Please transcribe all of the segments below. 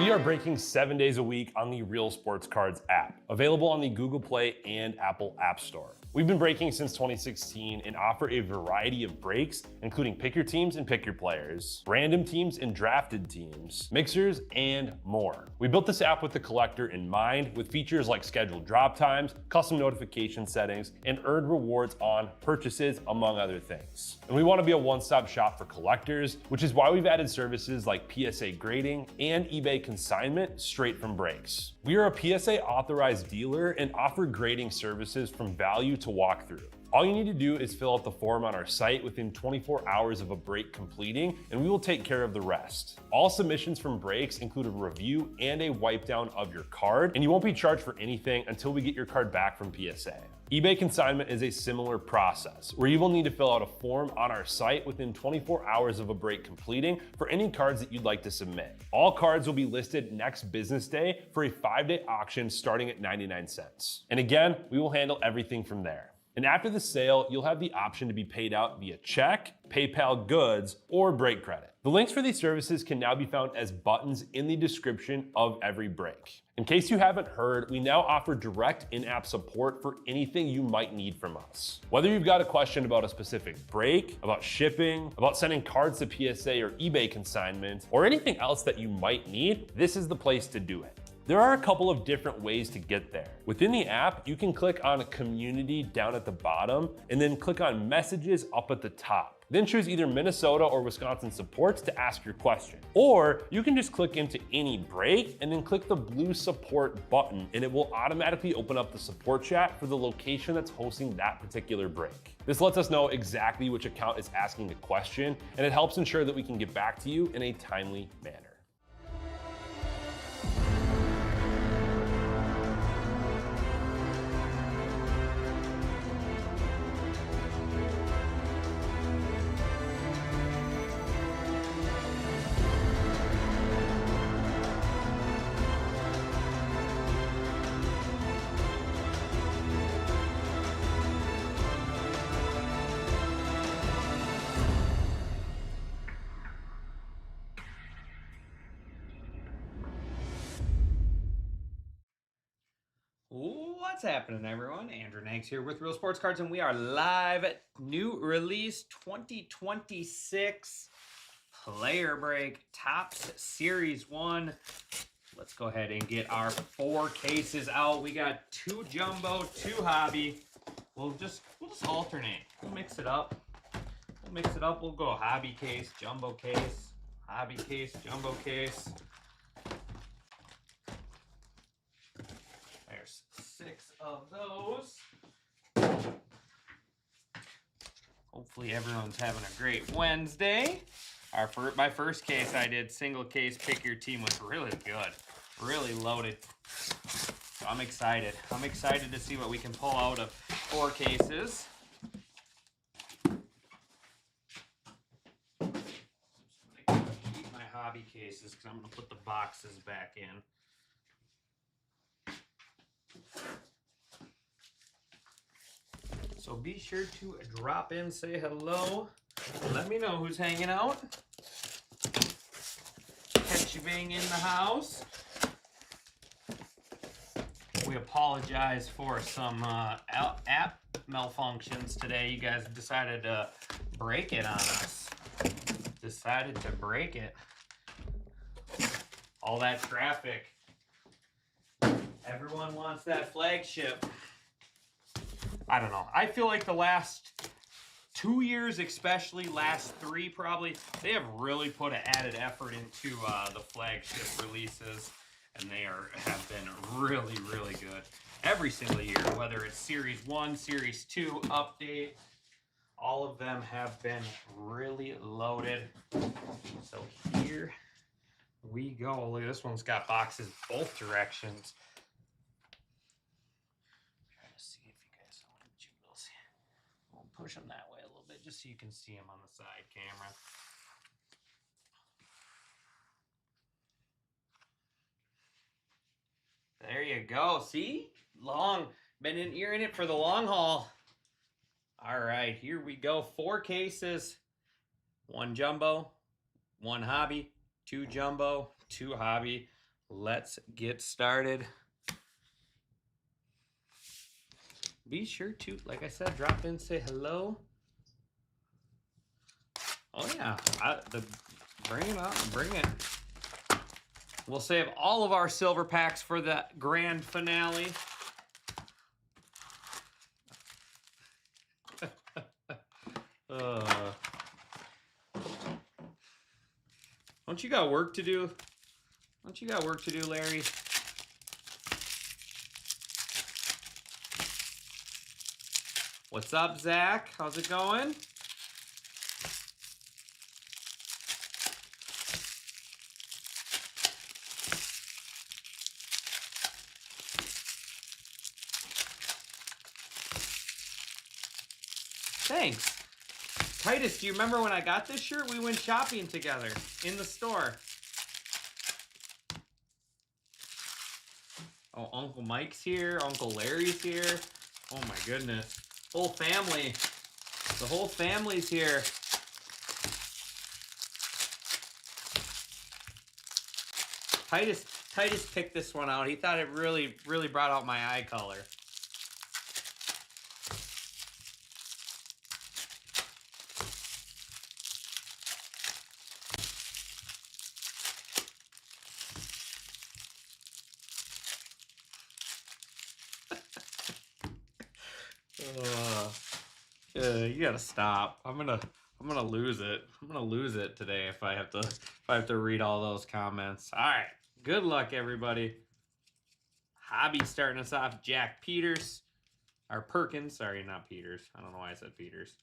We are breaking 7 days a week on the Real Sports Cards app, available on the Google Play and Apple App Store. We've been breaking since 2016 and offer a variety of breaks, including pick your teams and pick your players, random teams and drafted teams, mixers, and more. We built this app with the collector in mind, with features like scheduled drop times, custom notification settings, and earned rewards on purchases, among other things. And we want to be a one-stop shop for collectors, which is why we've added services like PSA grading and eBay consignment straight from breaks. We are a PSA authorized dealer and offer grading services from value to walkthrough. All you need to do is fill out the form on our site within 24 hours of a break completing, and we will take care of the rest. All submissions from breaks include a review and a wipe down of your card, and you won't be charged for anything until we get your card back from PSA. eBay consignment is a similar process, where you will need to fill out a form on our site within 24 hours of a break completing for any cards that you'd like to submit. All cards will be listed next business day for a 5-day auction starting at 99 cents. And again, we will handle everything from there. And after the sale, you'll have the option to be paid out via check, PayPal goods, or break credit. The links for these services can now be found as buttons in the description of every break. In case you haven't heard, we now offer direct in-app support for anything you might need from us. Whether you've got a question about a specific break, about shipping, about sending cards to PSA or eBay consignment, or anything else that you might need, this is the place to do it. There are a couple of different ways to get there. Within the app, you can click on Community down at the bottom and then click on Messages up at the top. Then choose either Minnesota or Wisconsin supports to ask your question. Or you can just click into any break and then click the blue support button, and it will automatically open up the support chat for the location that's hosting that particular break. This lets us know exactly which account is asking the question, and it helps ensure that we can get back to you in a timely manner. What's happening, everyone? Andrew Nanks here with Real Sports Cards, and we are live at new release 2026 player break Topps Series 1. Let's go ahead and get our 4 cases out. We got 2 jumbo, 2 hobby. We'll just alternate. We'll mix it up. We'll go hobby case, jumbo case, hobby case, jumbo case. There's 6 of those. Hopefully everyone's having a great Wednesday. My first case I did single case pick your team was really good, really loaded. So I'm excited. I'm excited to see what we can pull out of 4 cases. I'm just gonna keep my hobby cases because I'm gonna put the boxes back in. So be sure to drop in, say hello, let me know who's hanging out. Catch you being in the house. We apologize for some app malfunctions today. You guys decided to break it on us. Decided to break it. All that traffic. Everyone wants that flagship. I don't know. I feel like the last 2 years, especially last 3 probably, they have really put an added effort into the flagship releases, and they have been really, really good every single year. Whether it's Series 1, Series 2, Update, all of them have been really loaded. So here we go. Look, this one's got boxes both directions. Push them that way a little bit just so you can see them on the side camera. There you go. See? You're in it for the long haul. All right, here we go. 4 cases. 1 jumbo, 1 hobby, 2 jumbo, 2 hobby. let's get started. Be sure to, like I said, drop in, say hello. Oh yeah, bring it on, bring it. We'll save all of our silver packs for the grand finale. Don't you got work to do? Don't you got work to do, Larry? What's up, Zach? How's it going? Thanks. Titus, do you remember when I got this shirt? We went shopping together in the store. Oh, Uncle Mike's here. Uncle Larry's here. Oh my goodness. Whole family. The whole family's here. Titus picked this one out. He thought it really brought out my eye color. You gotta stop. I'm gonna lose it. I'm gonna lose it today if I have to read all those comments. All right. Good luck, everybody. Hobby starting us off. Jack Peters, or Perkins. Sorry, not Peters. I don't know why I said Peters.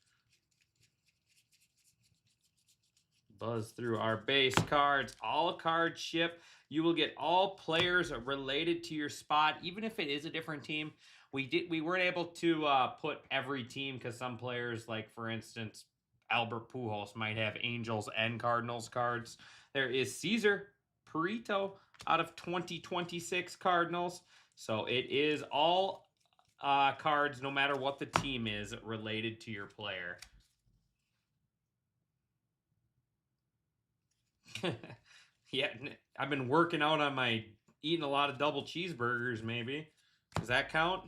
Buzz through our base cards. All cards ship. You will get all players related to your spot, even if it is a different team. We weren't able to put every team because some players, like for instance, Albert Pujols might have Angels and Cardinals cards. There is Cesar Perito out of 2026 Cardinals. So it is all cards, no matter what the team is, related to your player. Yeah, I've been working out on my eating a lot of double cheeseburgers, maybe. Does that count?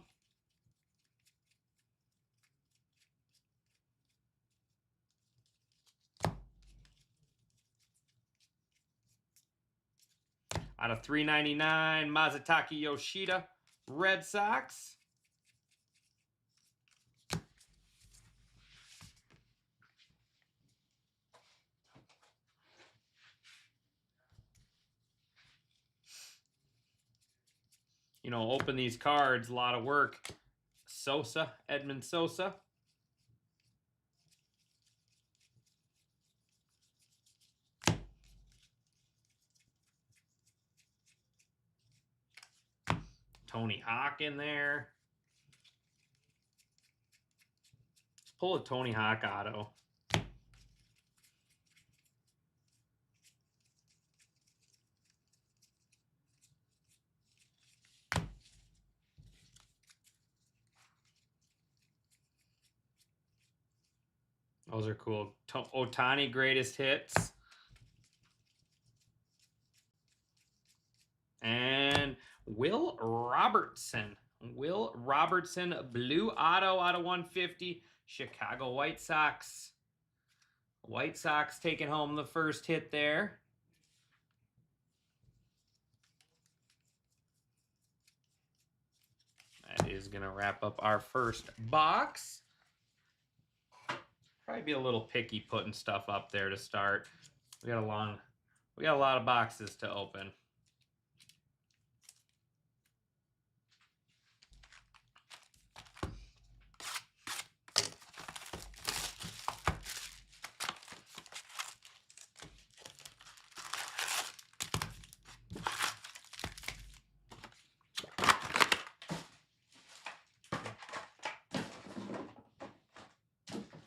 Out of 399, Masataka Yoshida, Red Sox. You know, open these cards, a lot of work. Sosa, Edmund Sosa. Tony Hawk in there. Let's pull a Tony Hawk auto. Those are cool. Ohtani greatest hits. And Will Robertson. Will Robertson, blue auto out of 150. Chicago White Sox. White Sox taking home the first hit there. That is going to wrap up our first box. Probably be a little picky putting stuff up there to start. We got a lot of boxes to open.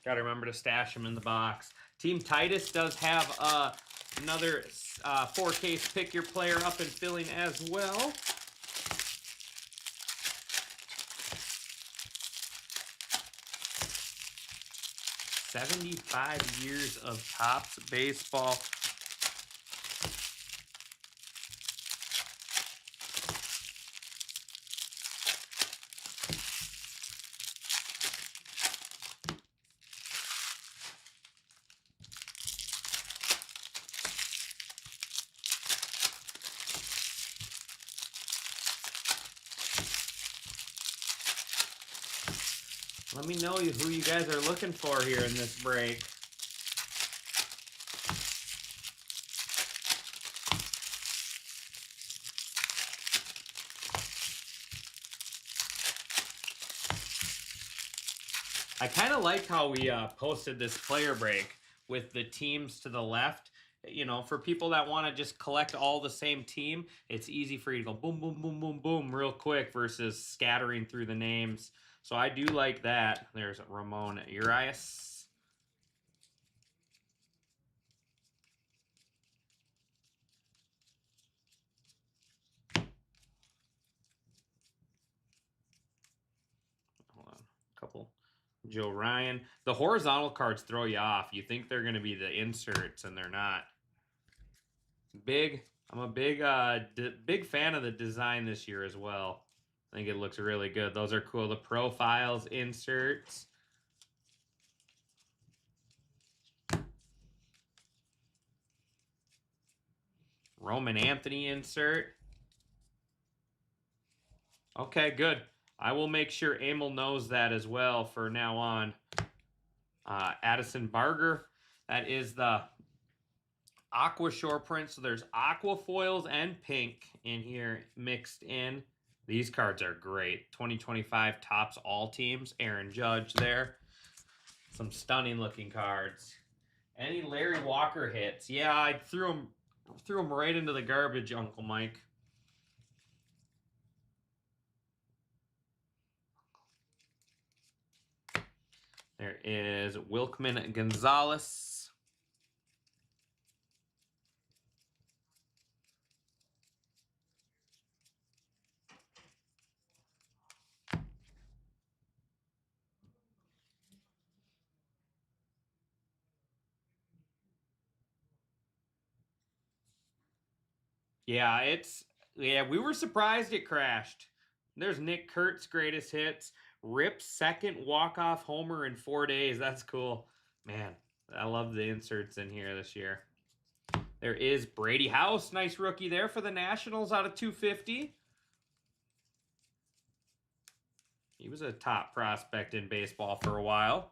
Got to remember to stash them in the box. Team Titus does have another 4-case pick your player up and filling as well. "75 years of Topps baseball." Let me know who you guys are looking for here in this break. I kind of like how we posted this player break with the teams to the left. You know, for people that want to just collect all the same team, it's easy for you to go boom, boom, boom, boom, boom real quick versus scattering through the names. So I do like that. There's Ramon Urias. Hold on, a couple. Joe Ryan. The horizontal cards throw you off. You think they're going to be the inserts, and they're not. I'm a big fan of the design this year as well. I think it looks really good. Those are cool. The profiles, inserts. Roman Anthony insert. Okay, good. I will make sure Emil knows that as well for now on. Addison Barger. That is the aqua shore print. So there's aqua foils and pink in here mixed in. These cards are great. 2025 tops all teams. Aaron Judge there. Some stunning looking cards. Any Larry Walker hits? Yeah, I threw him right into the garbage, Uncle Mike. There is Wilkman Gonzalez. Yeah, we were surprised it crashed. There's Nick Kurt's greatest hits. Rip's second walk-off homer in 4 days. That's cool. Man, I love the inserts in here this year. There is Brady House. Nice rookie there for the Nationals out of 250. He was a top prospect in baseball for a while.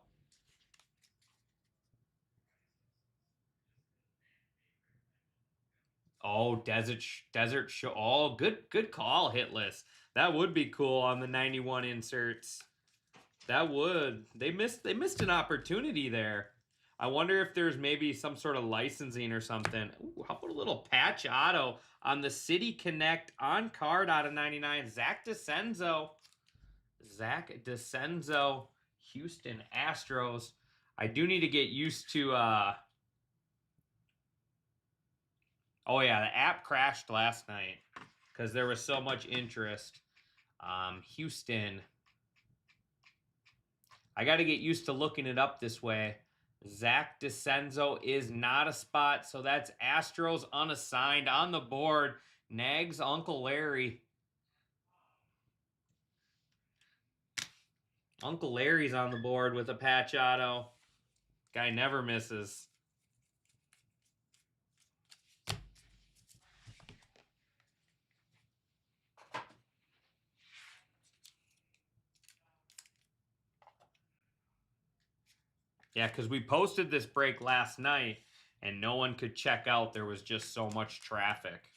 Oh, Desert Show. Oh, good call, Hitless. That would be cool on the 91 inserts. That would. They missed an opportunity there. I wonder if there's maybe some sort of licensing or something. Ooh, how about a little patch auto on the City Connect on card out of 99. Zach DeCenzo. Houston Astros. I do need to get used to oh yeah, the app crashed last night because there was so much interest. Houston. I got to get used to looking it up this way. Zach DeCenzo is not a spot, so that's Astros unassigned on the board. Nags Uncle Larry. Uncle Larry's on the board with a patch auto. Guy never misses. Yeah, because we posted this break last night and no one could check out. There was just so much traffic.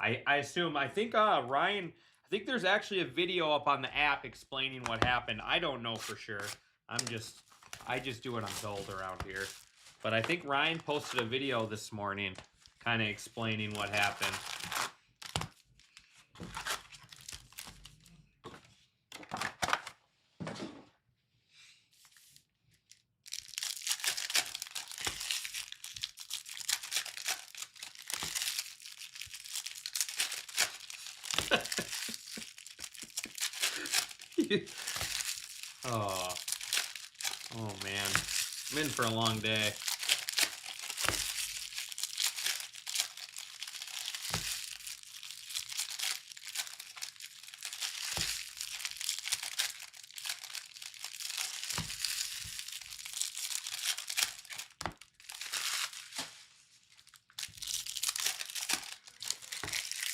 I think Ryan, I think there's actually a video up on the app explaining what happened. I don't know for sure. I just do what I'm told around here. But I think Ryan posted a video this morning kind of explaining what happened. Oh man, I'm in for a long day.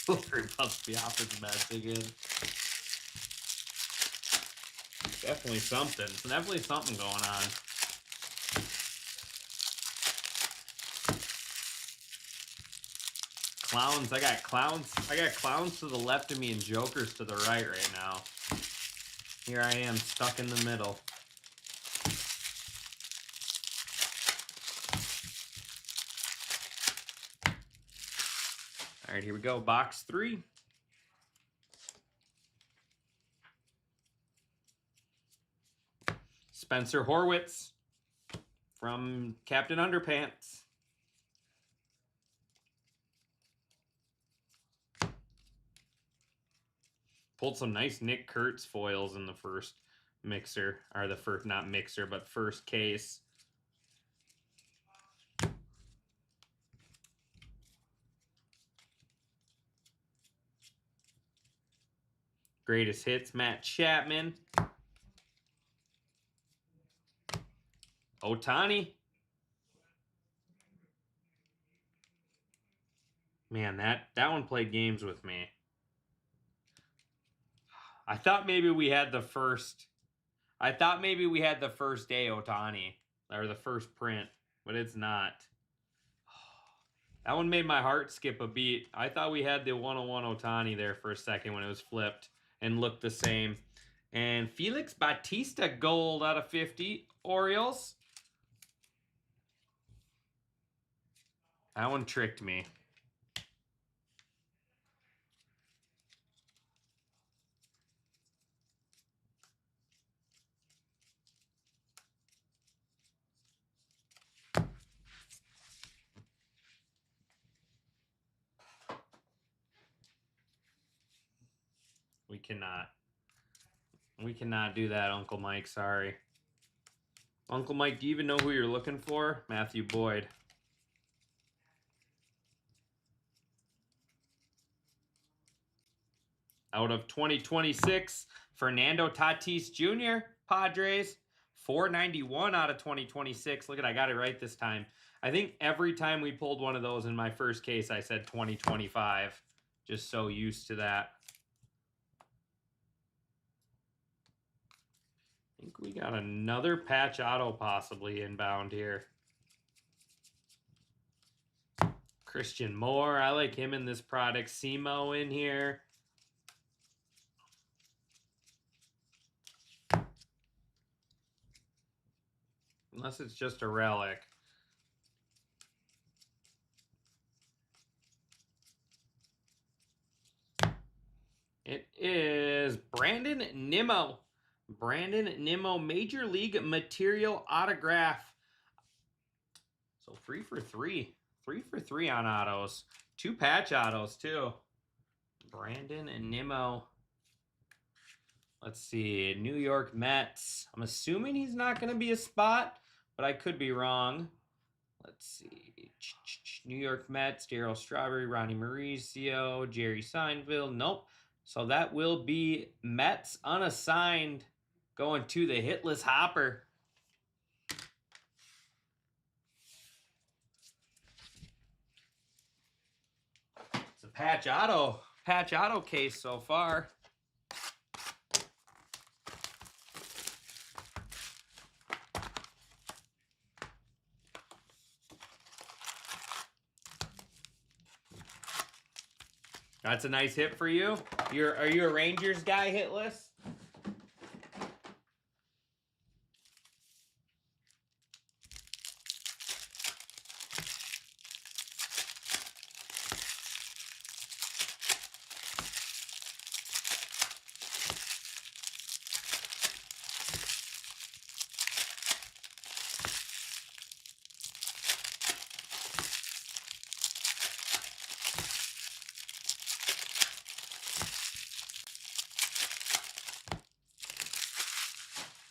Silver must be off his mess again. Definitely something. Definitely something going on. Clowns. I got clowns. I got clowns to the left of me and jokers to the right now. Here I am stuck in the middle. All right, here we go. Box 3. Spencer Horwitz from Captain Underpants. Pulled some nice Nick Kurtz foils in the first mixer, or the first, not mixer, but first case. Greatest hits, Matt Chapman. Ohtani. Man, that one played games with me. I thought maybe we had the first day Ohtani, or the first print, but it's not. That one made my heart skip a beat. I thought we had the 101 Ohtani there for a second when it was flipped and looked the same. And Felix Bautista gold out of 50, Orioles. That one tricked me. We cannot do that, Uncle Mike. Sorry. Uncle Mike, do you even know who you're looking for? Matthew Boyd. Out of 2026, Fernando Tatis Jr., Padres. 491 out of 2026. Look at, I got it right this time. I think every time we pulled one of those in my first case, I said 2025. Just so used to that. I think we got another patch auto possibly inbound here. Christian Moore. I like him in this product. Simo in here. Unless it's just a relic. It is Brandon Nimmo. Brandon Nimmo, Major League Material autograph. So 3 for 3. 3 for 3 on autos. 2 patch autos, too. Brandon Nimmo. Let's see. New York Mets. I'm assuming he's not going to be a spot, but I could be wrong. Let's see. New York Mets, Darryl Strawberry, Ronnie Mauricio, Jerry Seinfeld. Nope. So that will be Mets unassigned going to the hitless Hopper. It's a patch auto case so far. That's a nice hit for you. Are you a Rangers guy, hitless?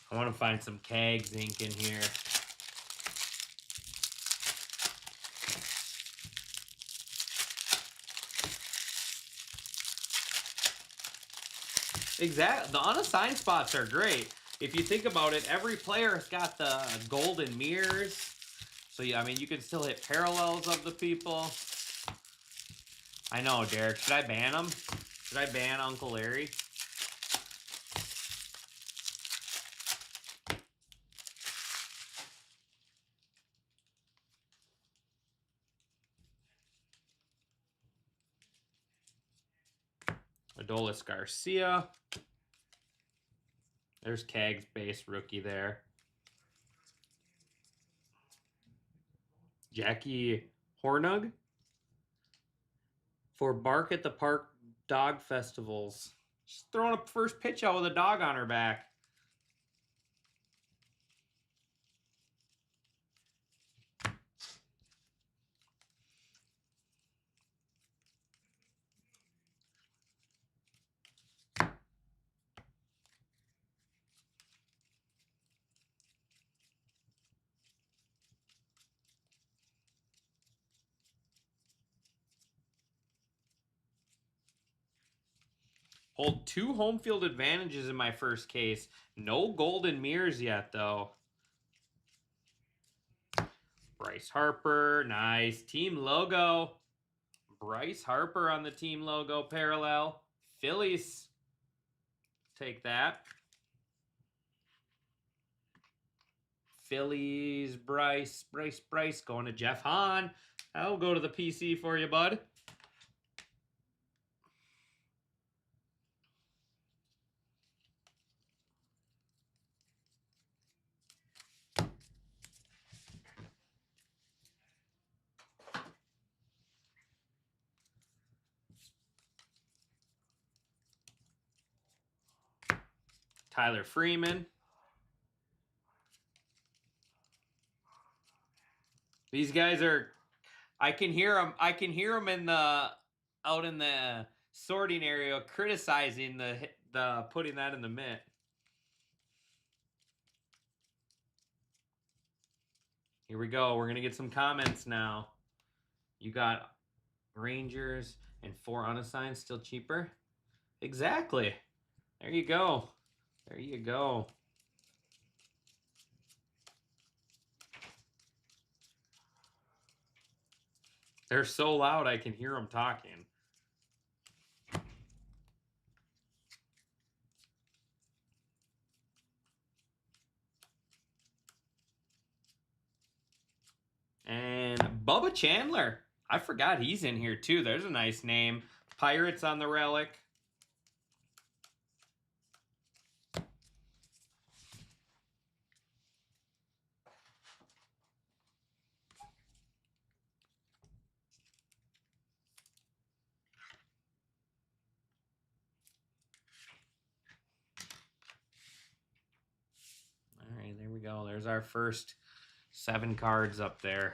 I want to find some Cags ink in here. Exactly. The unassigned spots are great. If you think about it, every player has got the golden mirrors. So, yeah, I mean, you can still hit parallels of the people. I know, Derek. Should I ban them? Should I ban Uncle Larry? Adolis Garcia. There's Kag's base rookie there. Jackie Hornung for Bark at the Park Dog Festivals. She's throwing a first pitch out with a dog on her back. Hold 2 home field advantages in my first case. No golden mirrors yet, though. Bryce Harper, nice. Team logo. Bryce Harper on the team logo parallel. Phillies, take that. Phillies, Bryce going to Jeff Hahn. I'll go to the PC for you, bud. Tyler Freeman. These guys are, I can hear them in the, out in the sorting area criticizing the putting that in the mint. Here we go. We're going to get some comments now. You got Rangers and 4 unassigned still cheaper? Exactly. There you go. There you go. They're so loud I can hear them talking. And Bubba Chandler. I forgot he's in here too. There's a nice name. Pirates on the relic. All right, there we go. There's our first 7 cards up there.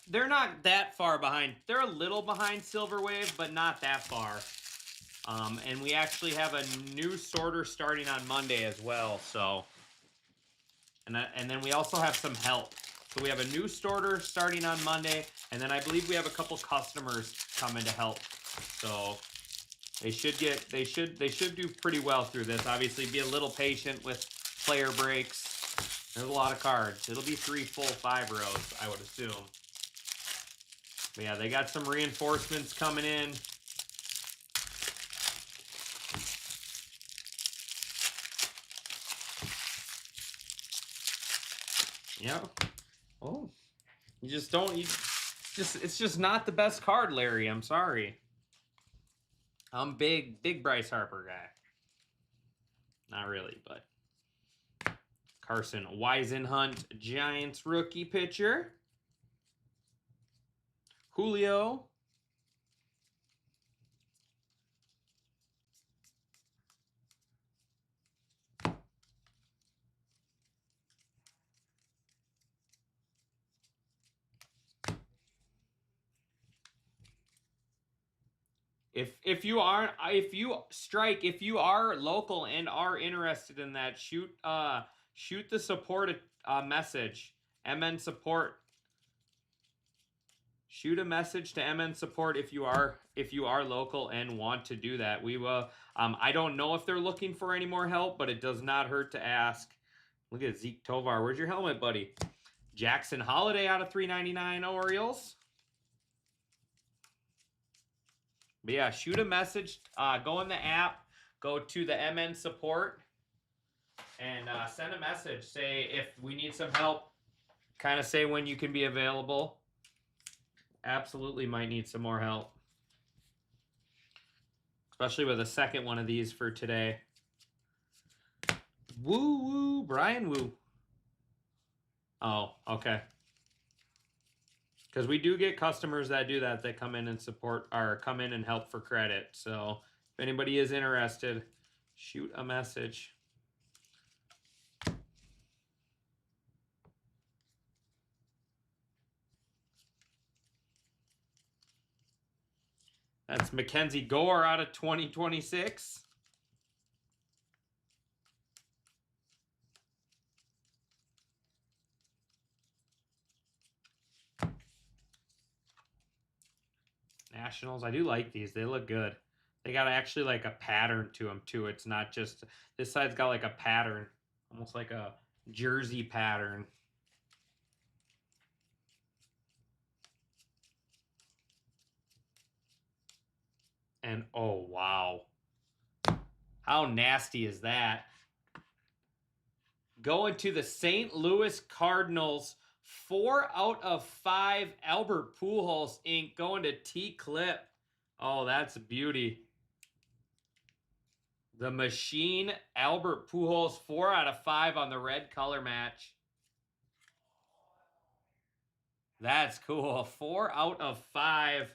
They're not that far behind. They're a little behind Silver Wave, but not that far. And we actually have a new sorter starting on Monday as well. So, and then we also have some help. So we have a new sorter starting on Monday, and then I believe we have a couple customers coming to help. So they should do pretty well through this. Obviously, be a little patient with player breaks. There's a lot of cards. It'll be 3 full 5 rows, I would assume. But yeah, they got some reinforcements coming in. Yep. Oh, it's just not the best card, Larry. I'm sorry. I'm big Bryce Harper guy. Not really, but Carson Weisenhunt, Giants rookie pitcher. Julio. If you are local and are interested in that, shoot shoot the support message. MN support. Shoot a message to MN support if you are local and want to do that. We will. I don't know if they're looking for any more help, but it does not hurt to ask. Look at Zeke Tovar. Where's your helmet, buddy? Jackson Holiday out of 399 Orioles. But yeah, shoot a message. Go in the app. Go to the MN support. And send a message. Say if we need some help. Kind of say when you can be available. Absolutely might need some more help. Especially with a second one of these for today. Woo woo, Brian Woo. Oh, okay. Because we do get customers that do that. They come in and support or come in and help for credit. So if anybody is interested, shoot a message. That's Mackenzie Gore out of 2026. Nationals, I do like these. They look good. They got actually like a pattern to them too. It's not just, this side's got like a pattern, almost like a jersey pattern. And oh, wow. How nasty is that? Going to the St. Louis Cardinals, 4 out of 5 Albert Pujols ink going to T-Clip. Oh, that's a beauty. The Machine Albert Pujols, 4 out of 5 on the red color match. That's cool. 4 out of 5.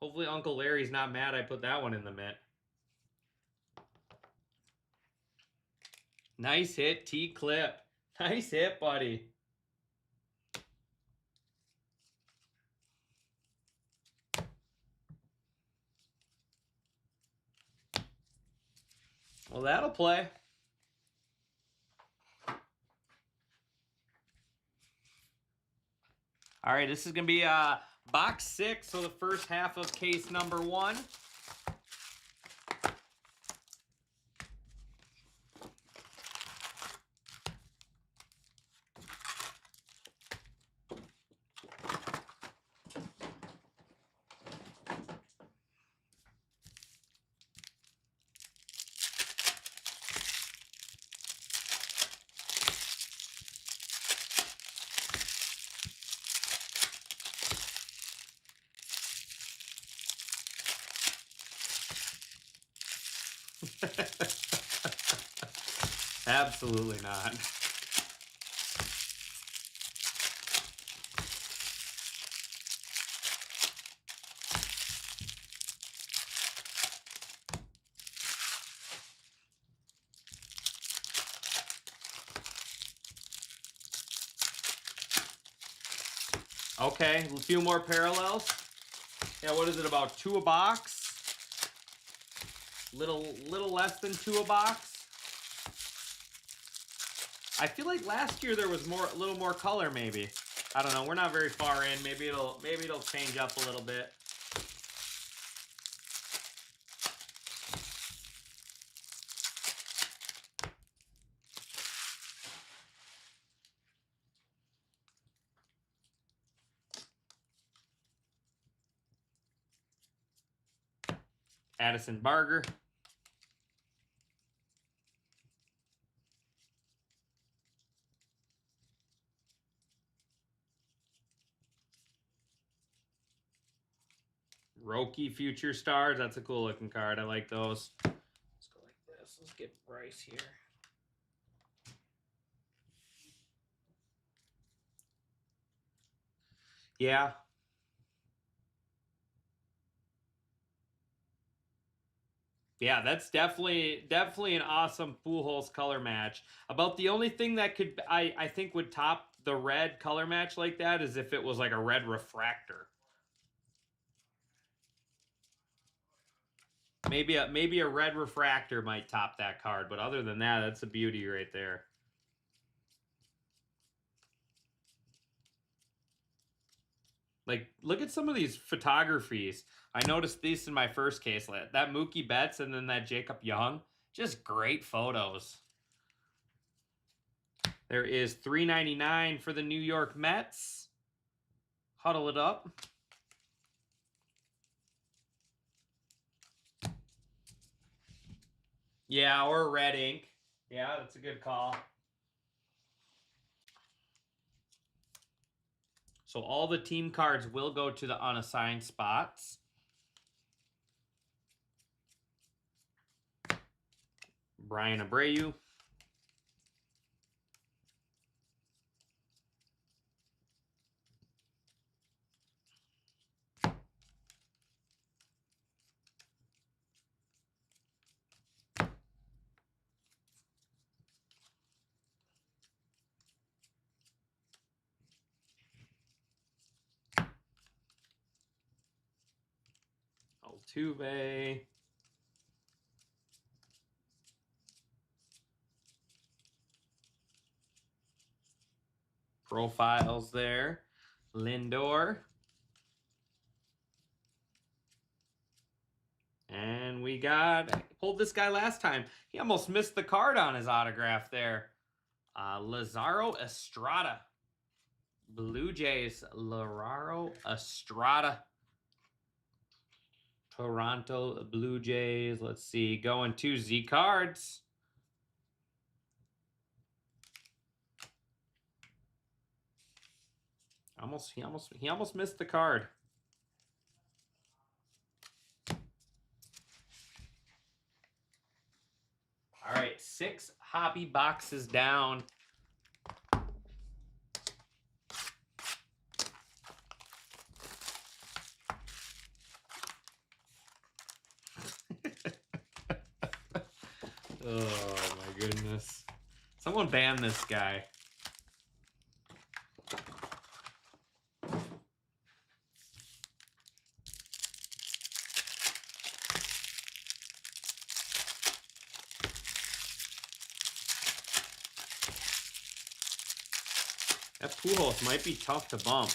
Hopefully Uncle Larry's not mad I put that one in the mint. Nice hit, T-Clip. Nice hit, buddy. Well, that'll play. All right, this is going to be box 6, so the first half of case number 1. Absolutely not. Okay, a few more parallels. Yeah, what is it, about 2 a box? Little less than 2 a box. I feel like last year there was a little more color maybe. I don't know, we're not very far in. Maybe it'll change up a little bit. Addison Barger. Roki Future Stars. That's a cool looking card. I like those. Let's go like this. Let's get Bryce here. Yeah. Yeah, that's definitely an awesome Pujols color match. About the only thing that could I think would top the red color match like that is if it was like a red refractor. Maybe a red refractor might top that card, but other than that, that's a beauty right there. Like, look at some of these photographies. I noticed these in my first case. That Mookie Betts and then that Jacob Young. Just great photos. There is $3.99 for the New York Mets. Huddle it up. Yeah, or red ink. Yeah, that's a good call. So all the team cards will go to the unassigned spots. Brian Abreu. Altuve. Profiles there. Lindor. And we got, I pulled this guy last time. He almost missed the card on his autograph there. Lazaro Estrada. Blue Jays, Lazaro Estrada. Toronto Blue Jays. Let's see, going to Z cards. He almost missed the card. All right, 6 hobby boxes down. Oh my goodness. Someone ban this guy. That Pujols might be tough to bump.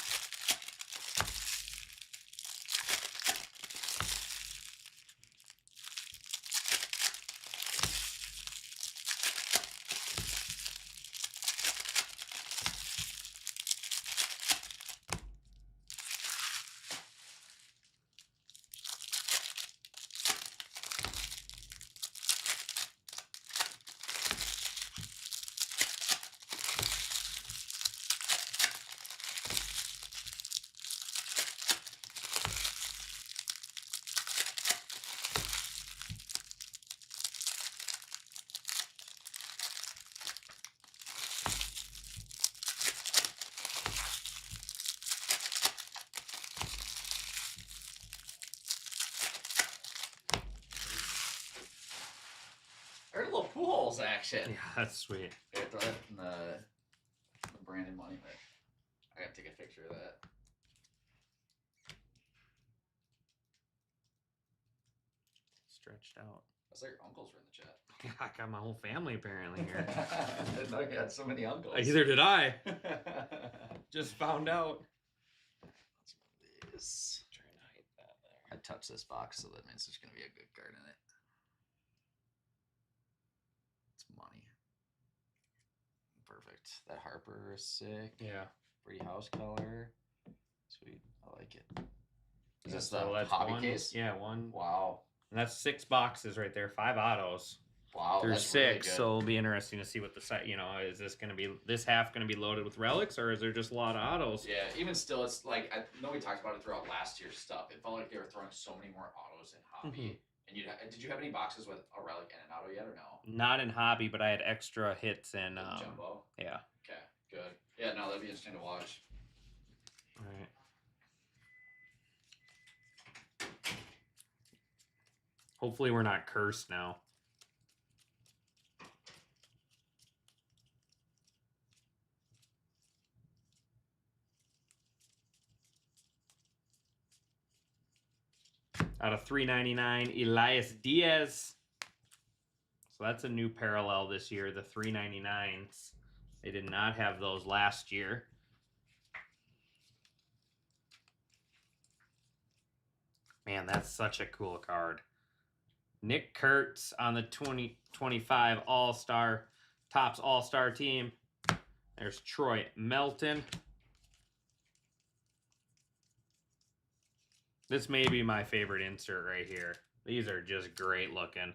There's a little Pujols action. Yeah, that's sweet. Yeah, throw that in the Brandon money, but I gotta take a picture of that. Stretched out. I saw your uncles were in the chat. Yeah, I got my whole family apparently here. I didn't know you had so many uncles. Either did I. Just found out. Let's move these. Trying to hide that there. I touched this box, so that means there's gonna be a good card in it. It's money. Perfect. That Harper is sick. Yeah. Pretty house color. Sweet. I like it. Is this So the that's hobby one, case? Yeah, one. Wow. And that's 6 boxes right there, 5 autos. Wow. There's that's really 6, good. so it'll be interesting to see what the set. Is this going to be this half going to be loaded with relics, or is there just a lot of autos? Yeah, even still, it's like I know we talked about it throughout last year's stuff. It felt like they were throwing so many more autos in hobby. And did you have any boxes with a relic and an auto yet, or no? Not in hobby, but I had extra hits in. Jumbo. Yeah. Okay, good. Yeah, no, that'd be interesting to watch. All right. Hopefully, we're not cursed now. Out of $3.99, Elias Diaz. So that's a new parallel this year, the $3.99s. They did not have those last year. Man, that's such a cool card. Nick Kurtz on the 2025 All-Star, Topps All-Star team. There's Troy Melton. This may be my favorite insert right here. These are just great looking.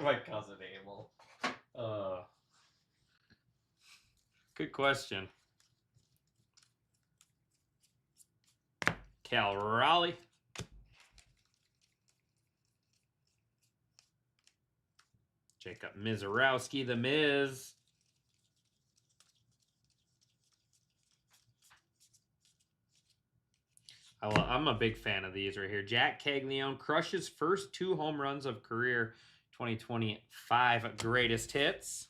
My cousin Emil. Good question. Cal Raleigh. Jacob Mizorowski, the Miz. I'm a big fan of these right here. Jack Caglione crushes first 2 home runs of career 2025 greatest hits.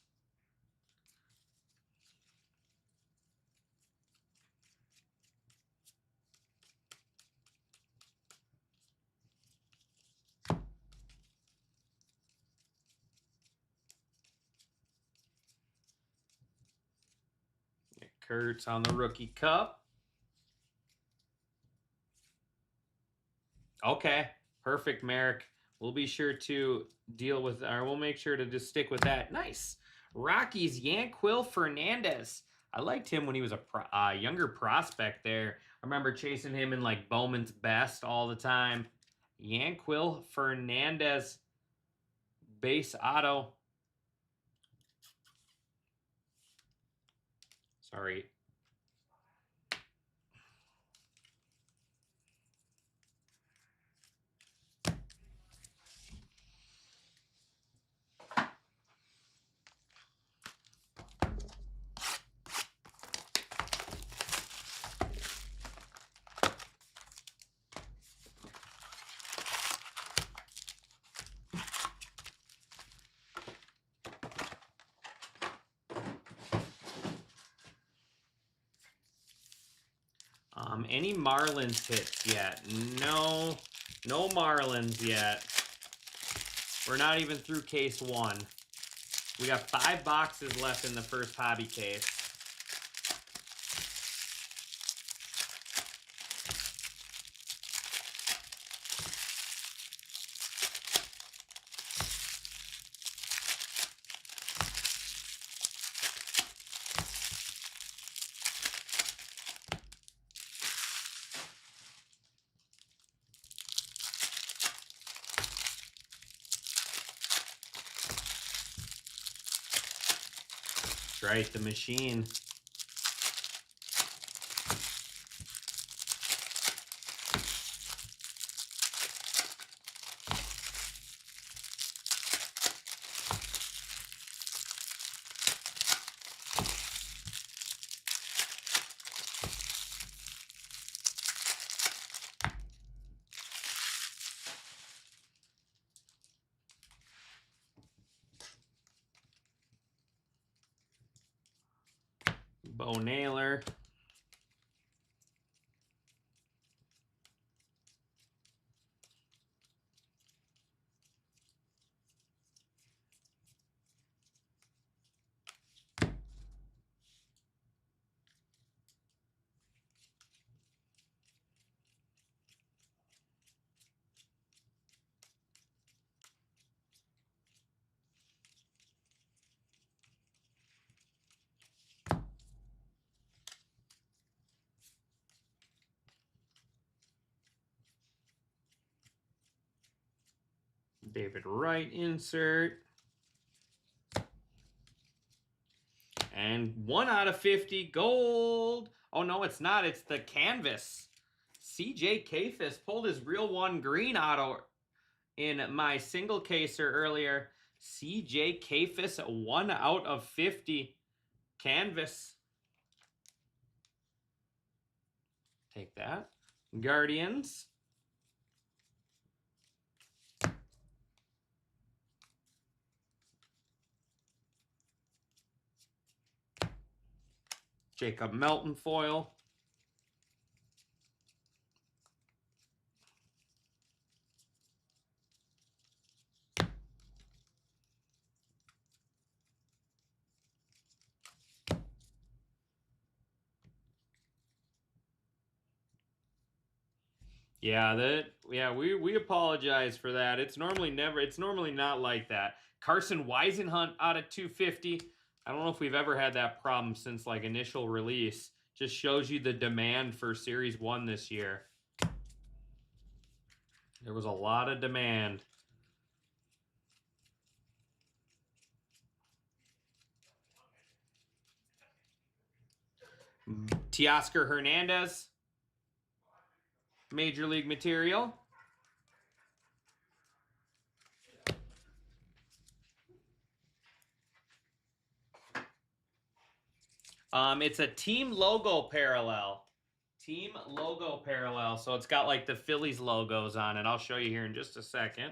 Kurtz on the rookie cup. Okay, perfect, Merrick. We'll be sure to deal with, or we'll make sure to just stick with that. Nice. Rockies, Yanquiel Fernandez. I liked him when he was a younger prospect there. I remember chasing him in like Bowman's Best all the time. Yanquiel Fernandez, base auto. Sorry. Any Marlins hits yet? No Marlins yet. We're not even through case 1. We got 5 boxes left in the first hobby case. Right, the machine. Bo Naylor. David Wright insert. And 1 out of 50 gold. Oh, no, it's not. It's the canvas. CJ Kayfus pulled his real 1 green auto in my single caser earlier. CJ Kayfus, 1 out of 50 canvas. Take that. Guardians. Jacob Melton foil. Yeah, we apologize for that. It's normally not like that. Carson Weisenhunt out of 250. I don't know if we've ever had that problem since like initial release. Just shows you the demand for Series 1 this year. There was a lot of demand. Teoscar Hernandez, Major League material. It's a team logo parallel. Team logo parallel. So it's got like the Phillies logos on it. I'll show you here in just a second.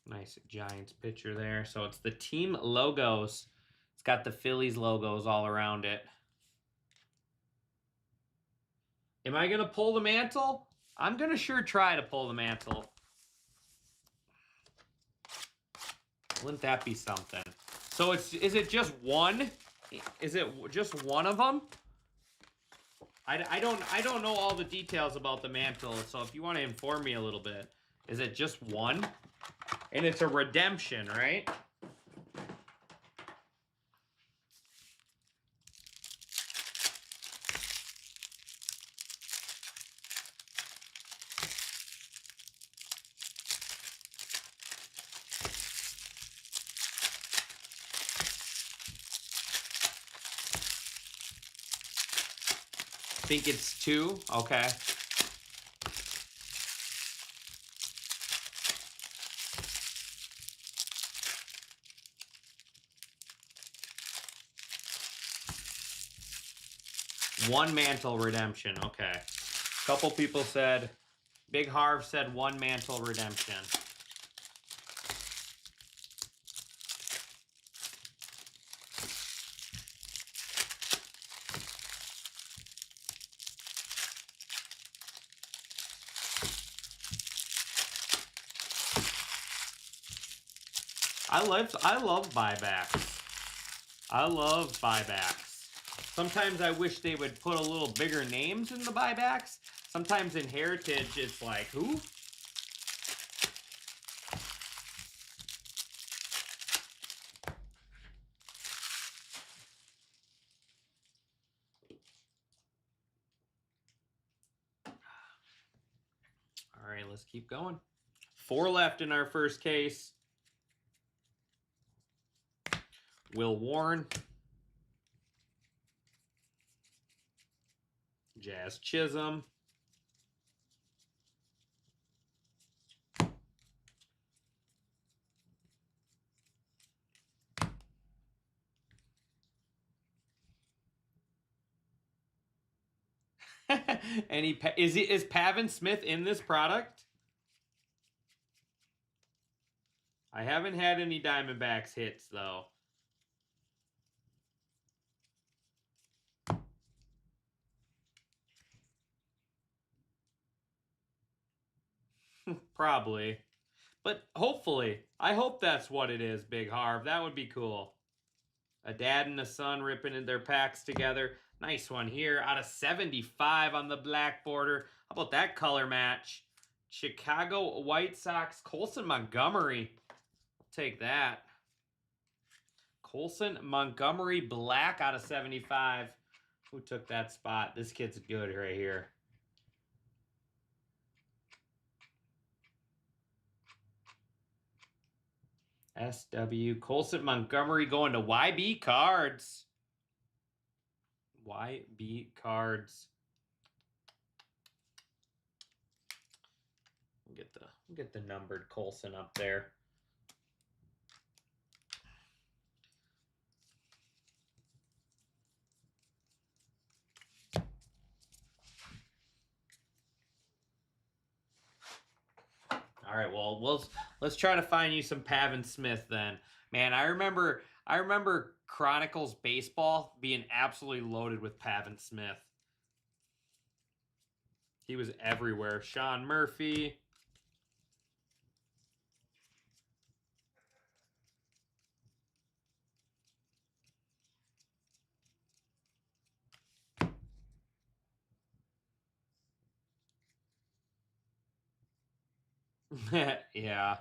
Nice Giants picture there. So it's the team logos. It's got the Phillies logos all around it. Am I going to pull the mantle? I'm going to sure try to pull the mantle. Wouldn't that be something? So is it just one? Is it just one of them? I don't know all the details about the mantle, so if you want to inform me a little bit. Is it just one? And it's a redemption, right? Think it's two? Okay. One mantle redemption. Okay. A couple people said, Big Harv said one mantle redemption. I love buybacks. I love buybacks. Sometimes I wish they would put a little bigger names in the buybacks. Sometimes in Heritage, it's like, who? All right, let's keep going. 4 left in our first case. Will Warren. Jazz Chisholm. And is Pavin Smith in this product? I haven't had any Diamondbacks hits though. Probably. But hopefully. I hope that's what it is, Big Harv. That would be cool. A dad and a son ripping in their packs together. Nice one here. Out of 75 on the black border. How about that color match? Chicago White Sox. Colson Montgomery. I'll take that. Colson Montgomery black out of 75. Who took that spot? This kid's good right here. SW. Colson Montgomery going to YB Cards. YB Cards. Get the numbered Colson up there. All right, well, let's try to find you some Pavin Smith then. Man, I remember Chronicles baseball being absolutely loaded with Pavin Smith. He was everywhere. Sean Murphy. Yeah.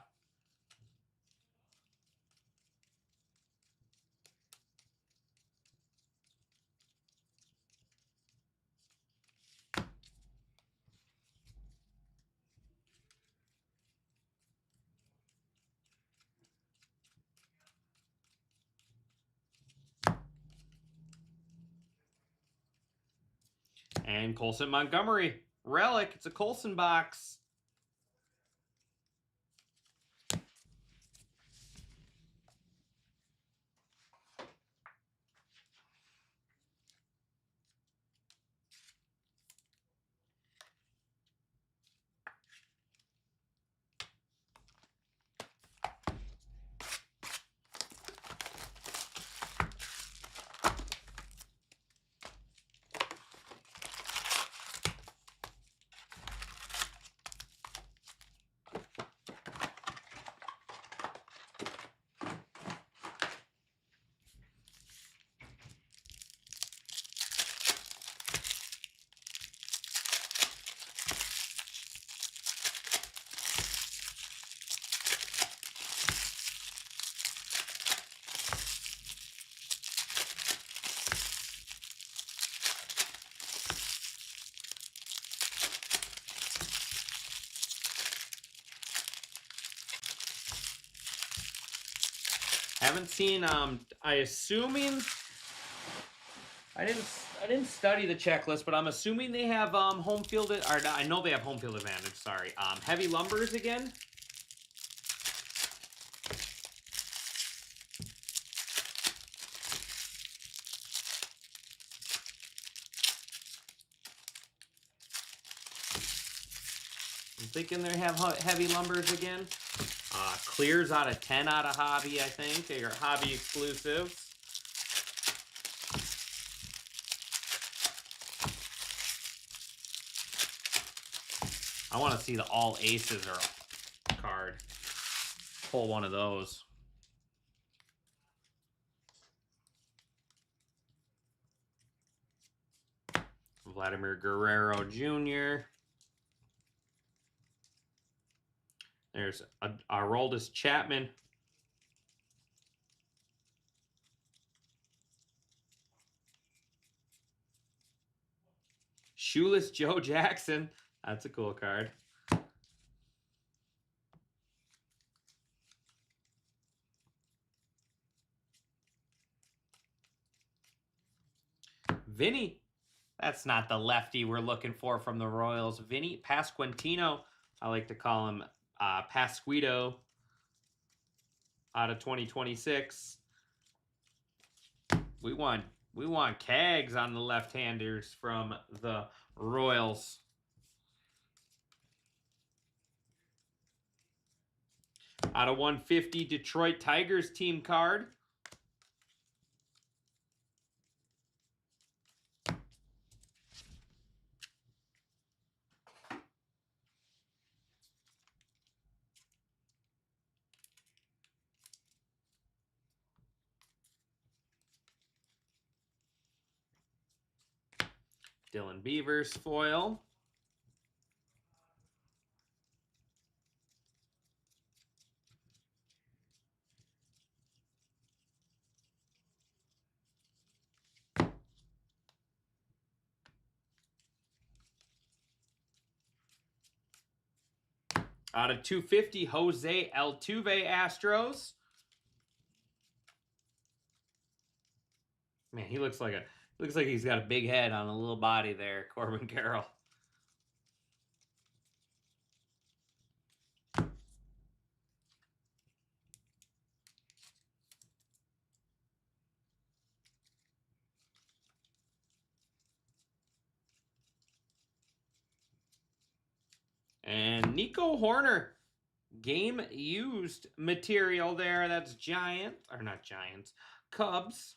And Colson Montgomery. Relic. It's a Colson box. Haven't seen I didn't study the checklist, but I'm assuming they have home field or I know they have home field advantage, sorry. Heavy lumbers again. I'm thinking they have heavy lumbers again. Clears out of 10 out of Hobby, I think. They are Hobby exclusives. I want to see the all aces or card. Pull one of those. Vladimir Guerrero Jr. There's Aroldis Chapman. Shoeless Joe Jackson. That's a cool card. Vinny. That's not the lefty we're looking for from the Royals. Vinny Pasquantino. I like to call him Pasquito out of 2026. We want Cags on the left-handers from the Royals. Out of 150, Detroit Tigers team card. Dylan Beavers foil. Out of 250, Jose Altuve Astros. Man, he looks like he's got a big head on a little body there, Corbin Carroll. And Nico Horner, game used material there. That's not Giants, Cubs.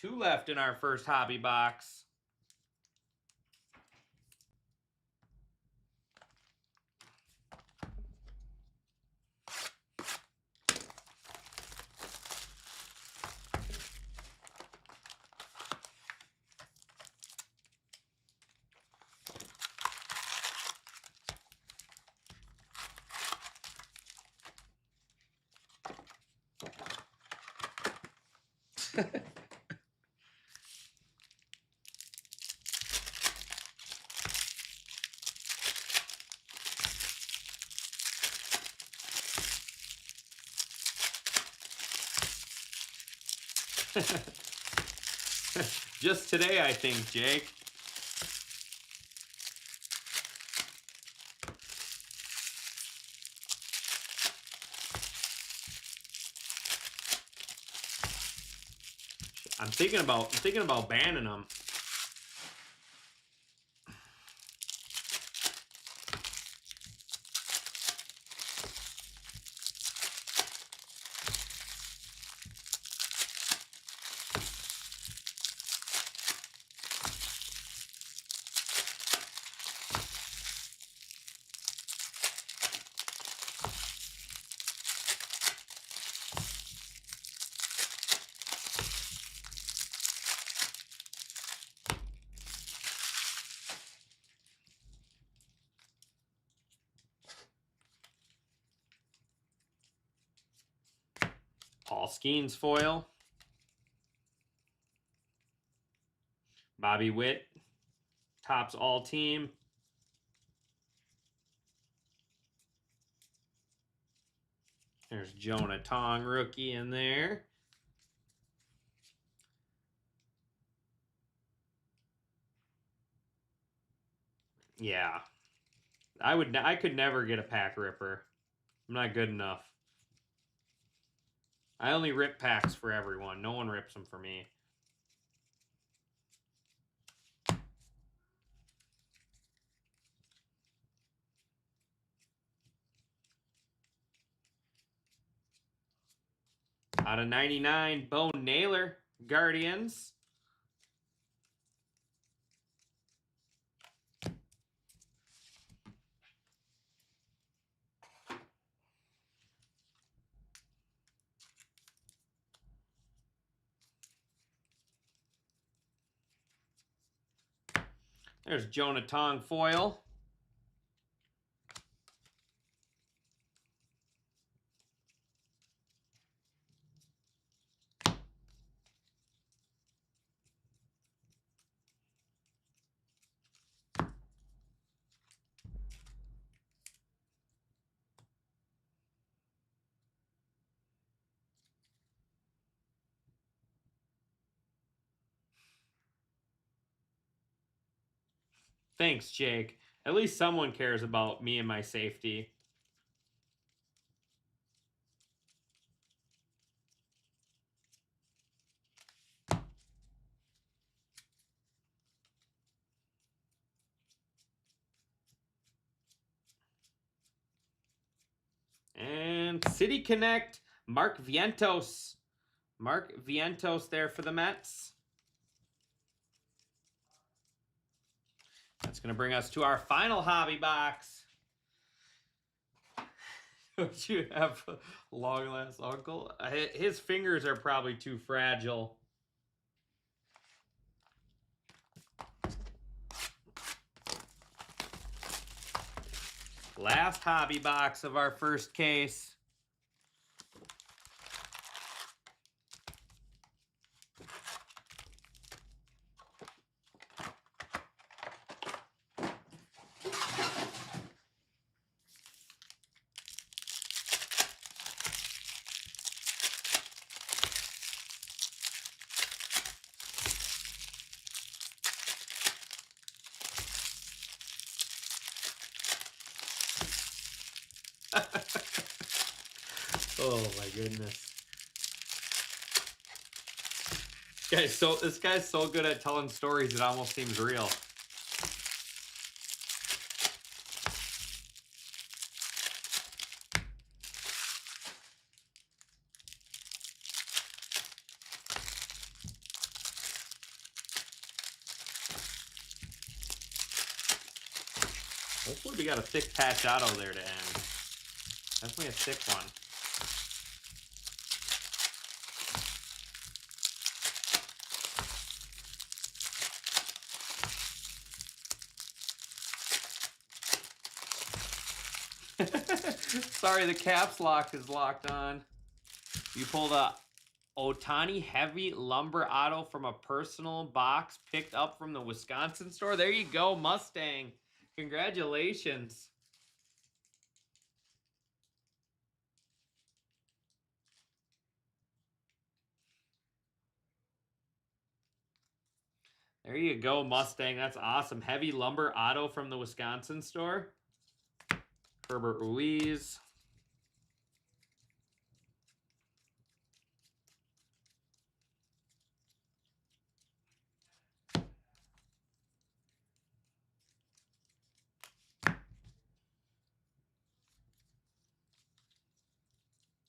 Two left in our first hobby box. Just today, I think, Jake. I'm thinking about banning them. Paul Skeens foil. Bobby Witt, tops all team. There's Jonah Tong, rookie in there. Yeah. I could never get a pack ripper. I'm not good enough. I only rip packs for everyone. No one rips them for me. Out of 99, Bo Naylor, Guardians. There's Jonah Tong foil. Thanks, Jake. At least someone cares about me and my safety. And City Connect, Mark Vientos. Mark Vientos there for the Mets. That's going to bring us to our final hobby box. Don't you have a long last uncle? His fingers are probably too fragile. Last hobby box of our first case. Oh my goodness. This guy's so good at telling stories it almost seems real. Hopefully we got a thick patch auto there to end. Definitely a thick one. Sorry, the caps lock is locked on. You pulled a Otani Heavy Lumber Auto from a personal box picked up from the Wisconsin store. There you go, Mustang. Congratulations. There you go, Mustang. That's awesome. Heavy Lumber Auto from the Wisconsin store. Herbert Ruiz.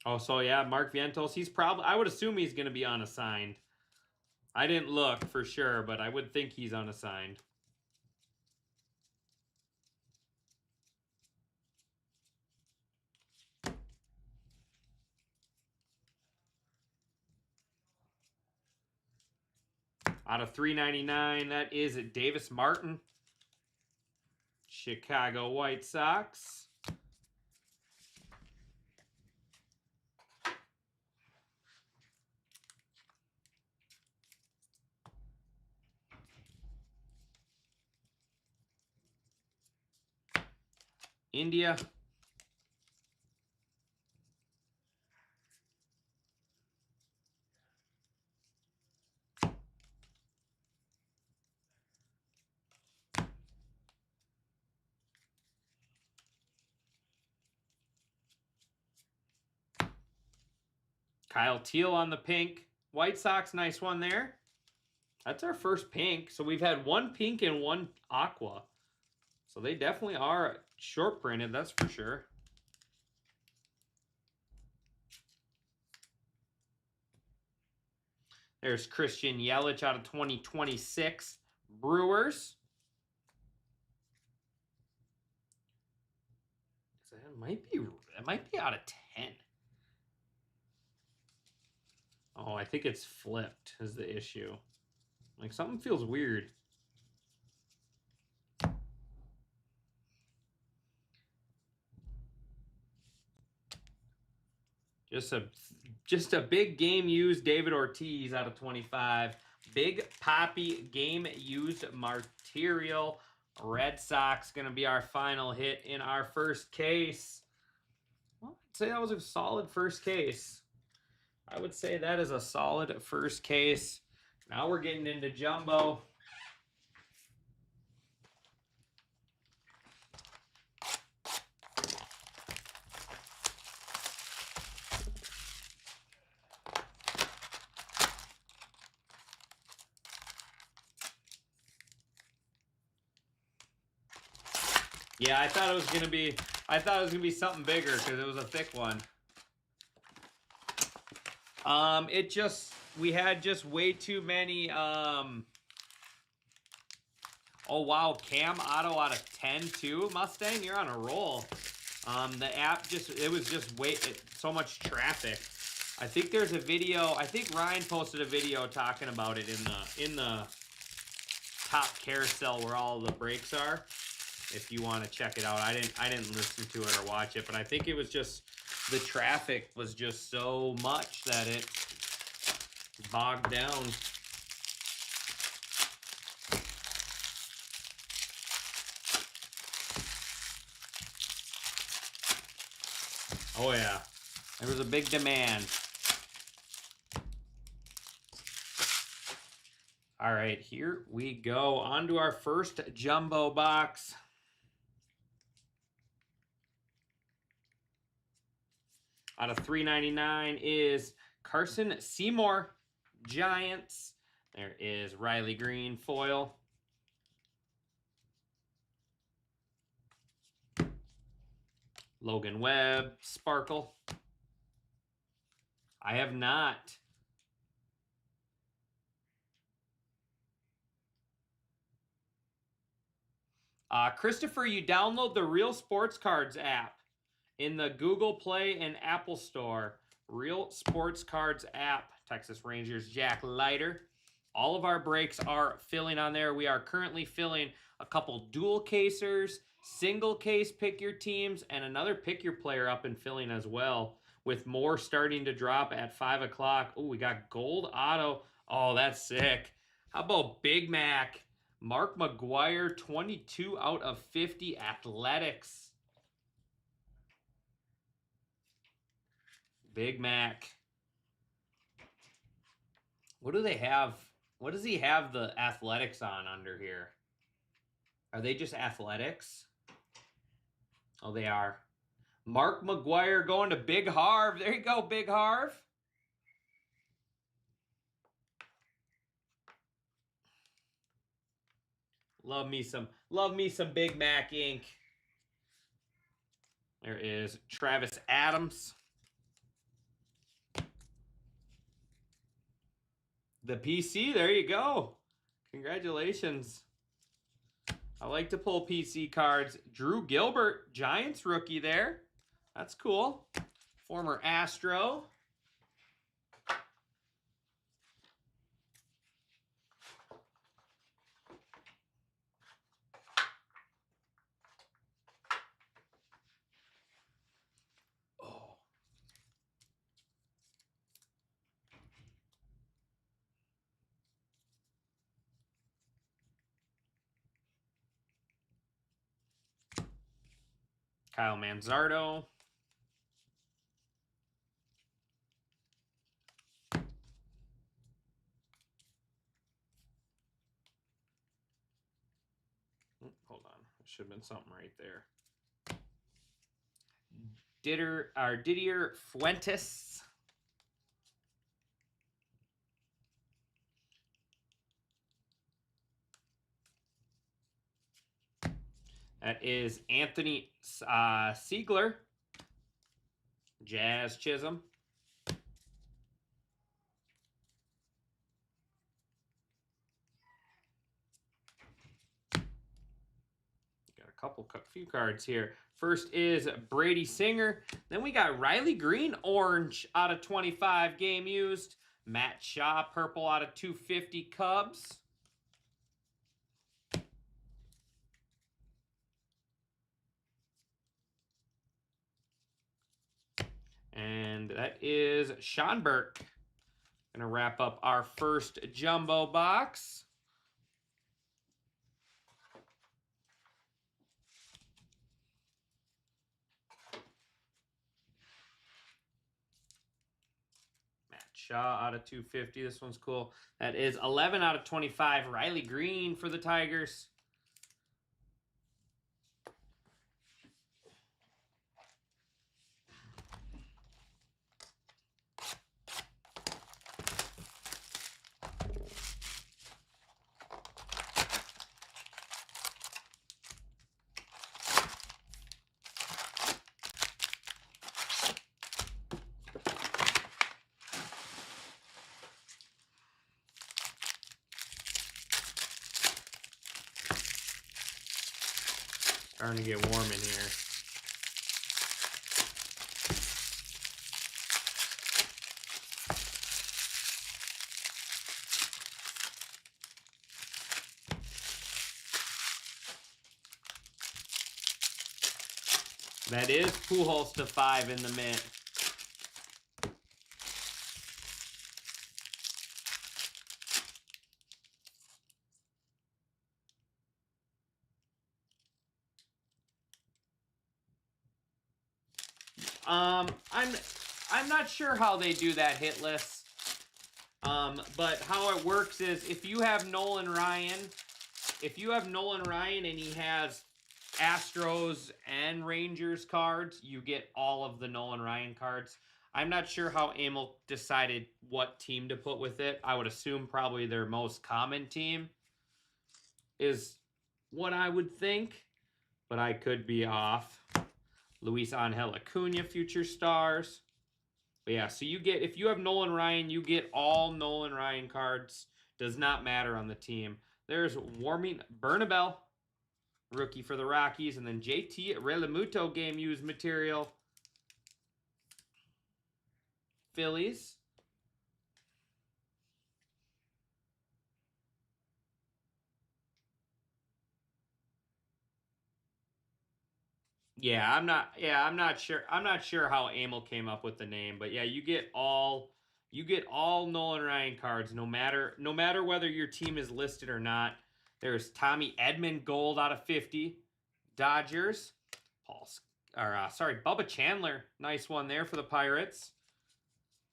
Oh, so yeah, Mark Vientos. He's probably, I would assume he's going to be unassigned. I didn't look for sure, but I would think he's unassigned. Out of 399, that is Davis Martin. Chicago White Sox. India. Kyle Teal on the pink. White Sox, nice one there. That's our first pink. So we've had one pink and one aqua. So they definitely are short printed, that's for sure. There's Christian Yelich out of 2026 Brewers. That might be out of 10. Oh, I think it's flipped is the issue. Like something feels weird. Just a big game used David Ortiz out of 25. Big Poppy game used material. Red Sox going to be our final hit in our first case. Well, I'd say that was a solid first case. I would say that is a solid first case. Now we're getting into jumbo. Yeah, I thought it was gonna be something bigger because it was a thick one. We had just way too many. Oh wow, Cam Auto out of 10 too. Mustang, you're on a roll. The app it was just so much traffic. I think there's a video. I think Ryan posted a video talking about it in the top carousel where all the breaks are. If you want to check it out, I didn't listen to it or watch it, but I think it was just the traffic was just so much that it bogged down. Oh yeah, there was a big demand. All right, here we go. On to our first jumbo box. Out of 399 is Carson Seymour, Giants. There is Riley Green foil. Logan Webb, Sparkle. I have not. Christopher, you download the Real Sports Cards app in the Google Play and Apple Store. Real Sports Cards app. Texas Rangers, Jack Leiter. All of our breaks are filling on there. We are currently filling a couple dual casers, single case pick your teams, and another pick your player up and filling as well, with more starting to drop at 5 o'clock. Oh, we got gold auto. Oh, that's sick. How about Big Mac? Mark McGuire, 22 out of 50 athletics. Big Mac. What do they have? What does he have the athletics on under here? Are they just athletics? Oh, they are. Mark McGuire going to Big Harv. There you go, Big Harv. Love me some Big Mac ink. There is Travis Adams. The PC, there you go. Congratulations. I like to pull PC cards. Drew Gilbert, Giants rookie there. That's cool. Former Astro. Oh. Kyle Manzardo. Hold on. There should have been something right there. Didier Fuentes. That is Anthony Siegler. Jazz Chisholm. Got a few cards here. First is Brady Singer. Then we got Riley Green, orange out of 25, game used. Matt Shaw, purple out of 250, Cubs. And that is Sean Burke. Gonna wrap up our first jumbo box. Matt Shaw out of 250. This one's cool. That is 11 out of 25. Riley Green for the Tigers. Starting to get warm in here. That is Pujols to 5 in the mint. I'm not sure how they do that hit list. But how it works is if you have Nolan Ryan and he has Astros and Rangers cards, you get all of the Nolan Ryan cards. I'm not sure how Amel decided what team to put with it. I would assume probably their most common team is what I would think, but I could be off. Luis Angel Acuna, future stars. But yeah, so you get, if you have Nolan Ryan, you get all Nolan Ryan cards. Does not matter on the team. There's Warming Bernabel, rookie for the Rockies, and then JT Realmuto game used material. Phillies. Yeah, I'm not sure. I'm not sure how Amel came up with the name, but yeah, you get all Nolan Ryan cards, no matter whether your team is listed or not. There's Tommy Edman gold out of 50, Dodgers. Bubba Chandler, nice one there for the Pirates.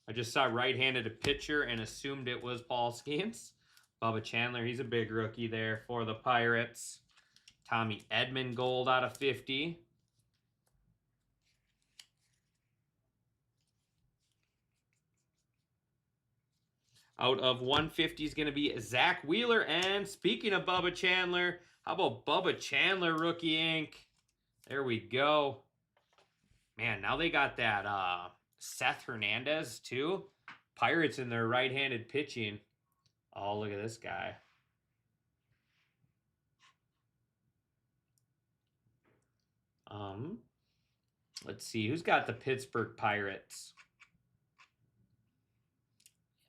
I just saw right-handed pitcher and assumed it was Paul Skeens. Bubba Chandler, he's a big rookie there for the Pirates. Tommy Edman gold out of 50. Out of 150 is going to be Zach Wheeler. And speaking of Bubba Chandler, how about Bubba Chandler rookie ink? There we go. Man, now they got that Seth Hernandez too. Pirates in their right-handed pitching. Oh, look at this guy. Let's see. Who's got the Pittsburgh Pirates?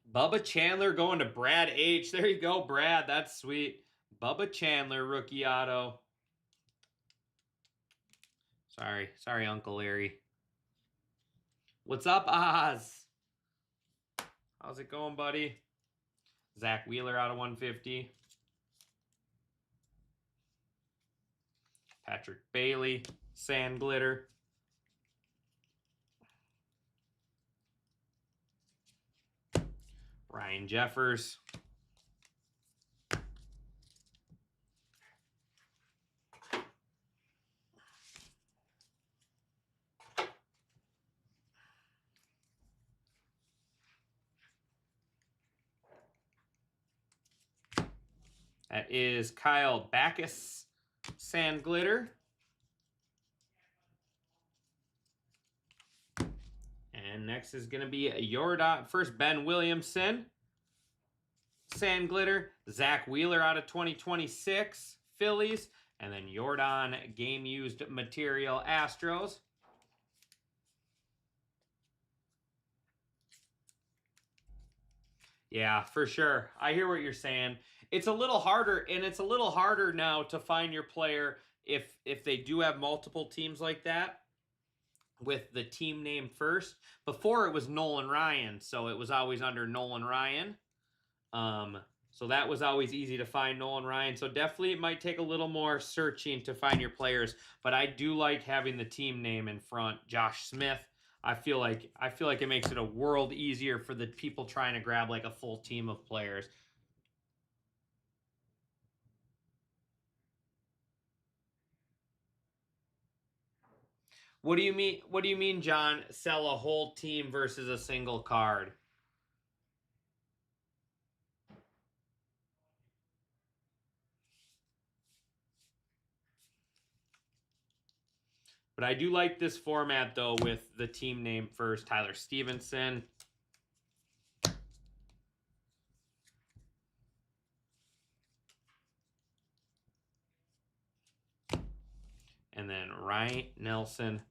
Bubba Chandler going to Brad H. There you go, Brad. That's sweet. Bubba Chandler, rookie auto. Sorry, Uncle Larry. What's up, Oz? How's it going, buddy? Zach Wheeler out of 150. Patrick Bailey, Sand Glitter. Ryan Jeffers. That is Kyle Backus, Sand Glitter. And next is going to be first Ben Williamson, Sand Glitter. Zach Wheeler out of 2026, Phillies. And then Jordan game used material, Astros. Yeah, for sure. I hear what you're saying. It's a little harder, and it's a little harder now to find your player if they do have multiple teams like that with the team name first. Before it was Nolan Ryan, so it was always under Nolan Ryan. So that was always easy to find Nolan Ryan. So definitely it might take a little more searching to find your players, but I do like having the team name in front. Josh Smith. I feel like it makes it a world easier for the people trying to grab like a full team of players. What do you mean? What do you mean, John? Sell a whole team versus a single card? But I do like this format, though, with the team name first. Tyler Stevenson. And then Ryan Nelson.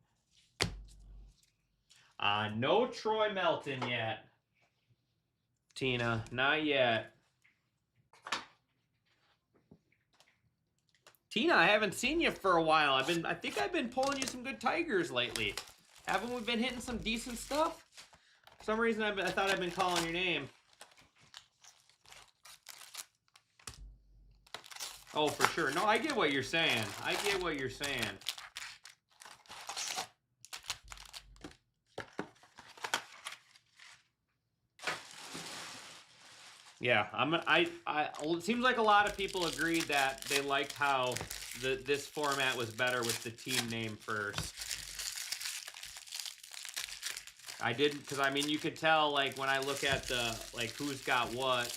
No Troy Melton yet. Tina, not yet. Tina, I haven't seen you for a while. I think I've been pulling you some good Tigers lately. Haven't we been hitting some decent stuff? For some reason, I thought I've been calling your name. Oh, for sure. No, I get what you're saying. I get what you're saying. Yeah, it seems like a lot of people agreed that they liked how this format was better with the team name first. I didn't, because I mean, you could tell, like, when I look at the, like, who's got what.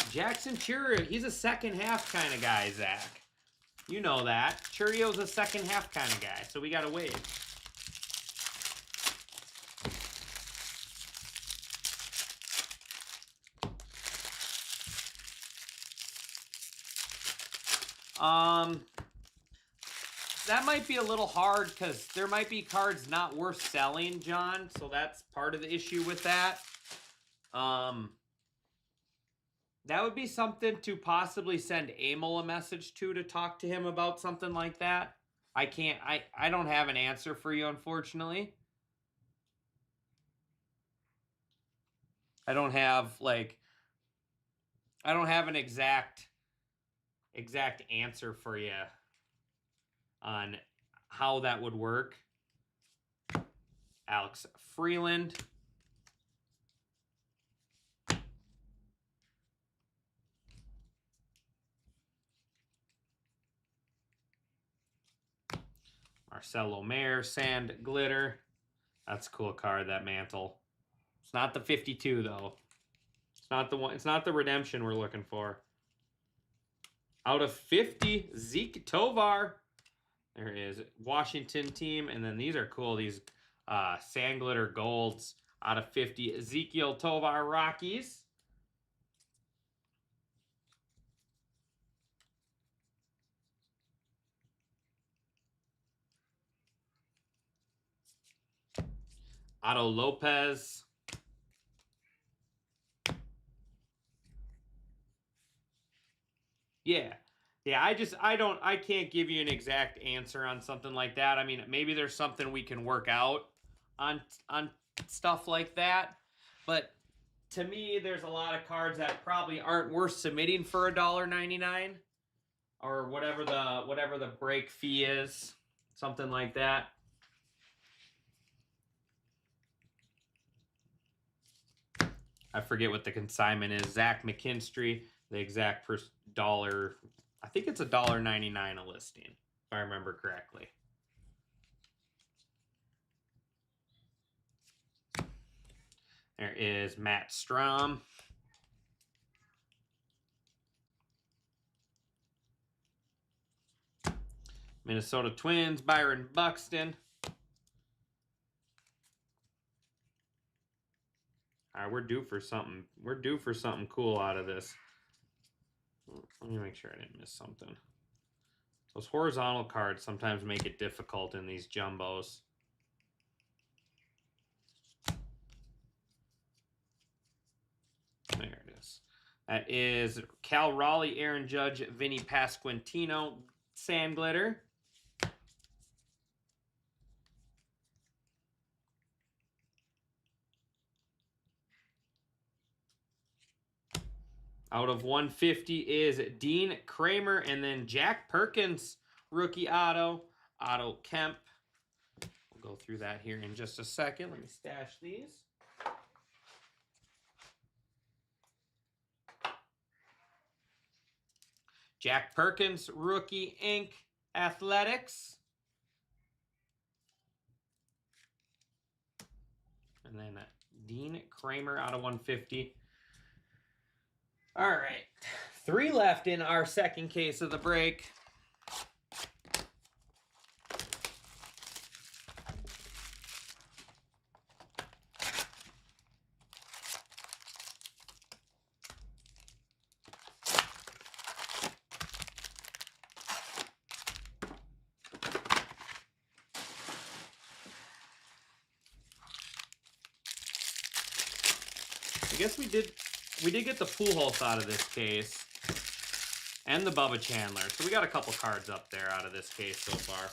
Jackson Churio, he's a second half kind of guy, Zach. You know that. Churio's a second half kind of guy, so we got to wait. That might be a little hard because there might be cards not worth selling, John. So that's part of the issue with that. That would be something to possibly send Emil a message to talk to him about something like that. I don't have an answer for you, unfortunately. I don't have an exact answer for you on how that would work. Alex Freeland. Marcelo Mayer, Sand Glitter. That's a cool card, that mantle. It's not the 52, though. It's not the one. It's not the redemption we're looking for. Out of 50, Zeke Tovar. There is Washington team. And then these are cool. These Sand Glitter Golds out of 50. Ezekiel Tovar Rockies. Otto Lopez. Yeah. I can't give you an exact answer on something like that. I mean, maybe there's something we can work out on stuff like that. But to me, there's a lot of cards that probably aren't worth submitting for $1.99 or whatever the break fee is, something like that. I forget what the consignment is. Zach McKinstry, the exact dollar. I think it's $1.99 a listing, if I remember correctly. There is Matt Strom. Minnesota Twins, Byron Buxton. All right, we're due for something. We're due for something cool out of this. Let me make sure I didn't miss something. Those horizontal cards sometimes make it difficult in these jumbos. There it is. That is Cal Raleigh, Aaron Judge, Vinny Pasquantino, Sand Glitter. Out of 150 is Dean Kramer, and then Jack Perkins, rookie auto, Otto Kemp. We'll go through that here in just a second. Let me stash these. Jack Perkins, rookie ink, Athletics. And then Dean Kramer out of 150. All right, 3 left in our second case of the break. I guess we did get the Pujols out of this case, and the Bubba Chandler. So we got a couple cards up there out of this case so far.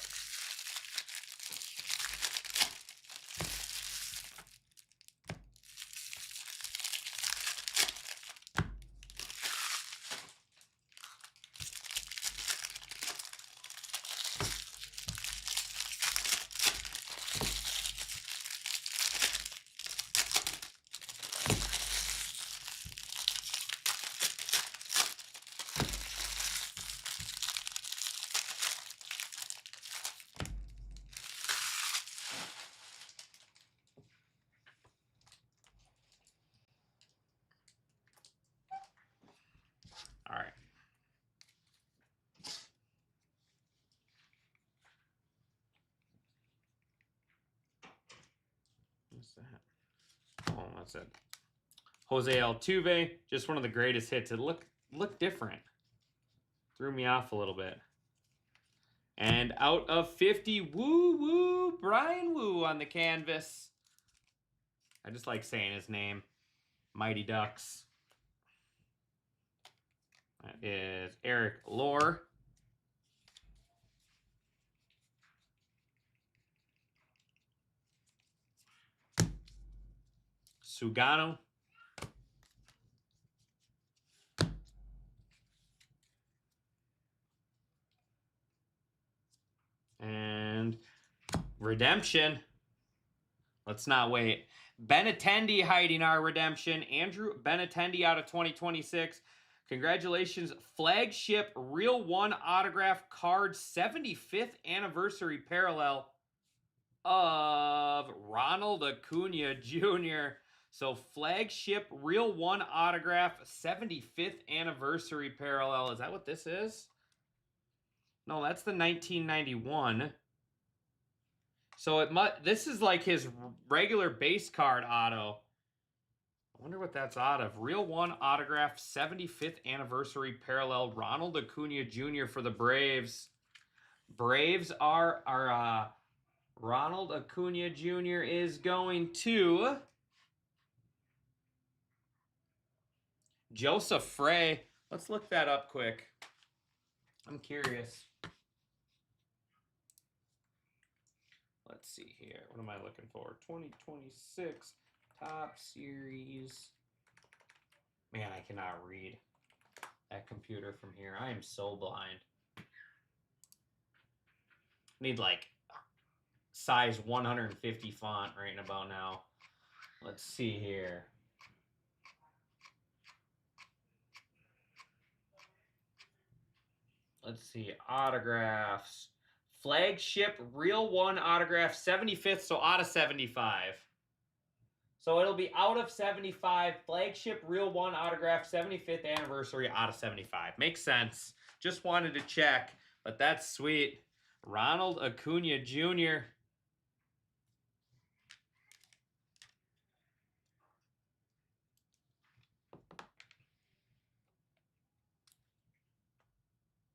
is that? Oh, that's it. Jose Altuve, just one of the greatest hits. It looked different. Threw me off a little bit. And out of 50, woo, Brian Woo on the canvas. I just like saying his name. Mighty Ducks. That is Eric Lohr. Sugano. And redemption. Let's not wait. Benintendi hiding our redemption. Andrew Benintendi out of 2026. Congratulations. Flagship Real One autograph card 75th anniversary parallel of Ronald Acuna Jr. So flagship Real One autograph 75th anniversary parallel. Is that what this is? No, that's the 1991. So this is like his regular base card auto. I wonder what that's out of. Real One autograph 75th anniversary parallel Ronald Acuna Jr. for the Braves. Braves are Ronald Acuna Jr. is going to Joseph Frey. Let's look that up quick. I'm curious. Let's see here. What am I looking for? 2026 Top Series. Man, I cannot read that computer from here. I am so blind. Need like size 150 font right about now. Let's see here. Let's see. Autographs. Flagship Real One autograph 75th, so out of 75. So it'll be out of 75. Flagship Real One autograph 75th anniversary out of 75. Makes sense. Just wanted to check, but that's sweet. Ronald Acuna Jr.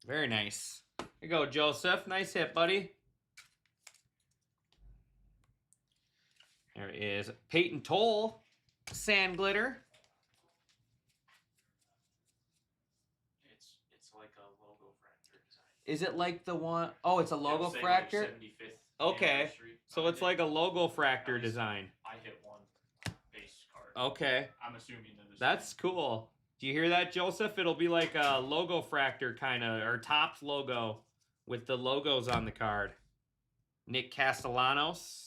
Very nice. Here you go, Joseph. Nice hit, buddy. There is Peyton Toll, sand glitter. It's like a logo fractor design. Is it like the one? Oh, it's a logo It'll say, fractor? Like 75th Okay. anniversary. So it's like a logo fractor design. I hit one base card. Okay. I'm assuming that it's That's cool. Do you hear that, Joseph? It'll be like a logo fractor kind of, or Topps logo with the logos on the card. Nick Castellanos.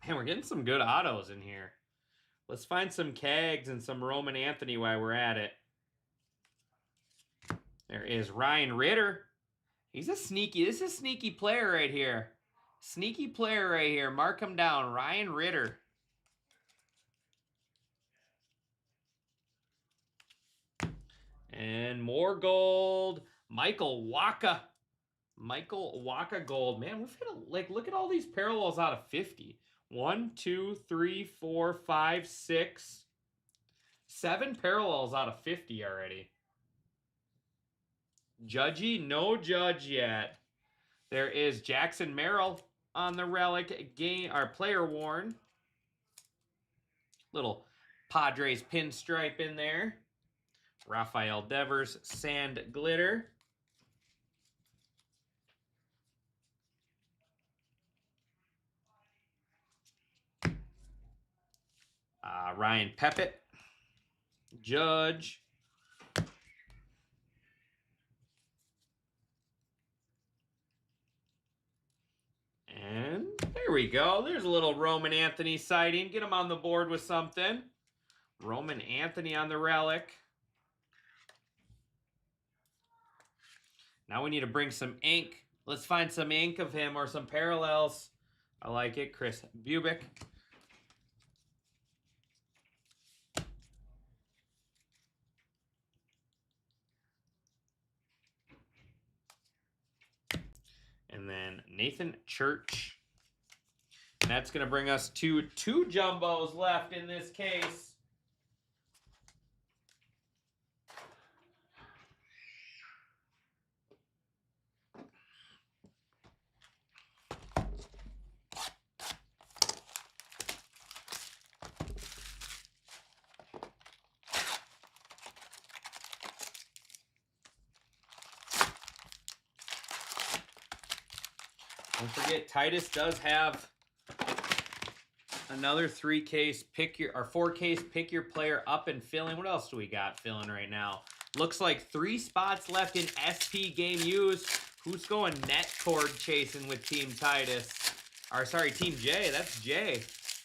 Man, we're getting some good autos in here. Let's find some Cags and some Roman Anthony while we're at it. There is Ryan Ritter. He's a sneaky, this is a sneaky player right here. Sneaky player right here. Mark him down. Ryan Ritter. And more gold. Michael Wacha. Michael Wacha gold. Man, we've hit like, look at all these parallels out of 50. 1, 2, 3, 4, 5, 6, 7 parallels out of 50 already. Judgy, no judge yet. There is Jackson Merrill on the relic game, our player worn. Little Padres pinstripe in there. Rafael Devers, sand glitter. Ryan Pepiot, Judge. And there we go. There's a little Roman Anthony sighting. Get him on the board with something. Roman Anthony on the relic. Now we need to bring some ink. Let's find some ink of him or some parallels. I like it. Chris Bubic. And then Nathan Church. And that's going to bring us to 2 jumbos left in this case. Don't forget, Titus does have another 3-case pick your or 4-case pick your player up and filling. What else do we got filling right now? Looks like 3 spots left in SP game used. Who's going net cord chasing with Team Titus? Or sorry, Team J. That's Jay.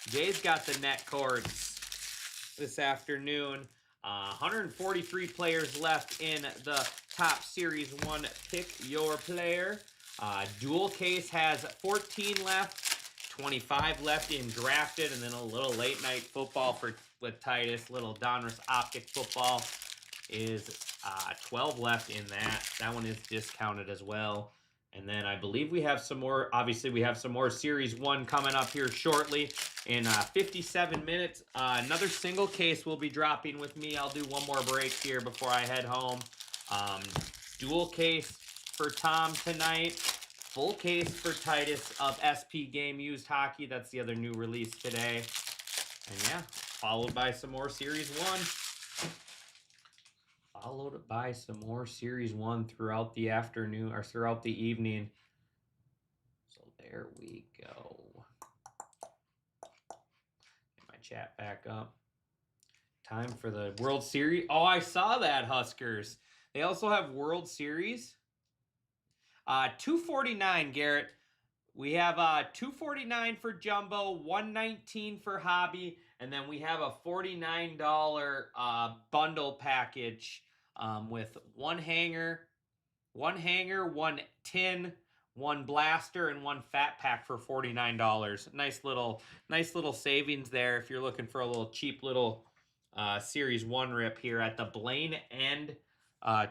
Jay's got the net cords this afternoon. 143 players left in the top Series 1 pick your player. Dual case has 14 left, 25 left in drafted, and then a little late night football with Titus. Little Donruss Optic football is 12 left in that. That one is discounted as well. And then I believe we have some more. Obviously, we have some more Series 1 coming up here shortly in 57 minutes. Another single case will be dropping with me. I'll do one more break here before I head home. Dual case for Tom tonight. Full case for Titus of SP Game Used Hockey. That's the other new release today. And yeah, followed by some more Series 1. Followed by some more Series 1 throughout the afternoon or throughout the evening. So there we go. Get my chat back up. Time for the World Series. Oh, I saw that, Huskers. They also have World Series. 249, Garrett. We have 249 for Jumbo, 119 for Hobby, and then we have a $49 bundle package with one hanger, one tin, one blaster, and one fat pack for $49. Nice little savings there if you're looking for a little cheap little Series 1 rip here at the Blaine and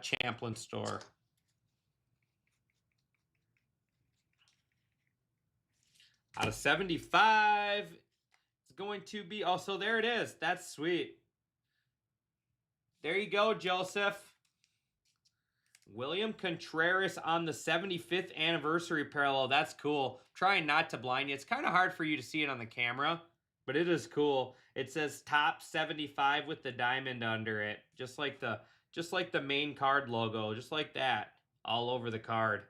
Champlin store. Out of 75, it's going to be, oh, so there it is. That's sweet. There you go, Joseph. William Contreras on the 75th anniversary parallel. That's cool. Trying not to blind you. It's kind of hard for you to see it on the camera, but it is cool. It says top 75 with the diamond under it. Just like the main card logo, just like that, all over the card.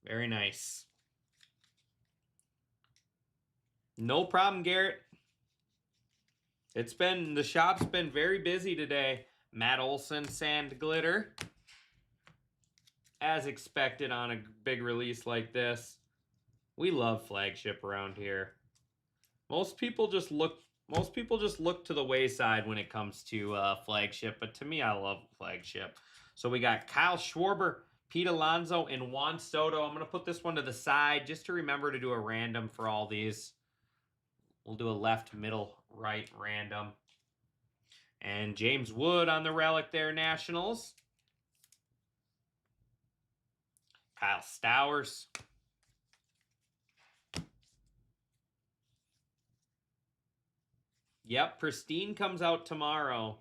Very nice. No problem, Garrett. The shop's been very busy today. Matt Olson Sand Glitter. As expected on a big release like this. We love flagship around here. Most people just look to the wayside when it comes to flagship, but to me, I love flagship. So we got Kyle Schwarber, Pete Alonso, and Juan Soto. I'm going to put this one to the side just to remember to do a random for all these. We'll do a left, middle, right random. And James Wood on the relic there, Nationals. Kyle Stowers. Yep, Pristine comes out tomorrow.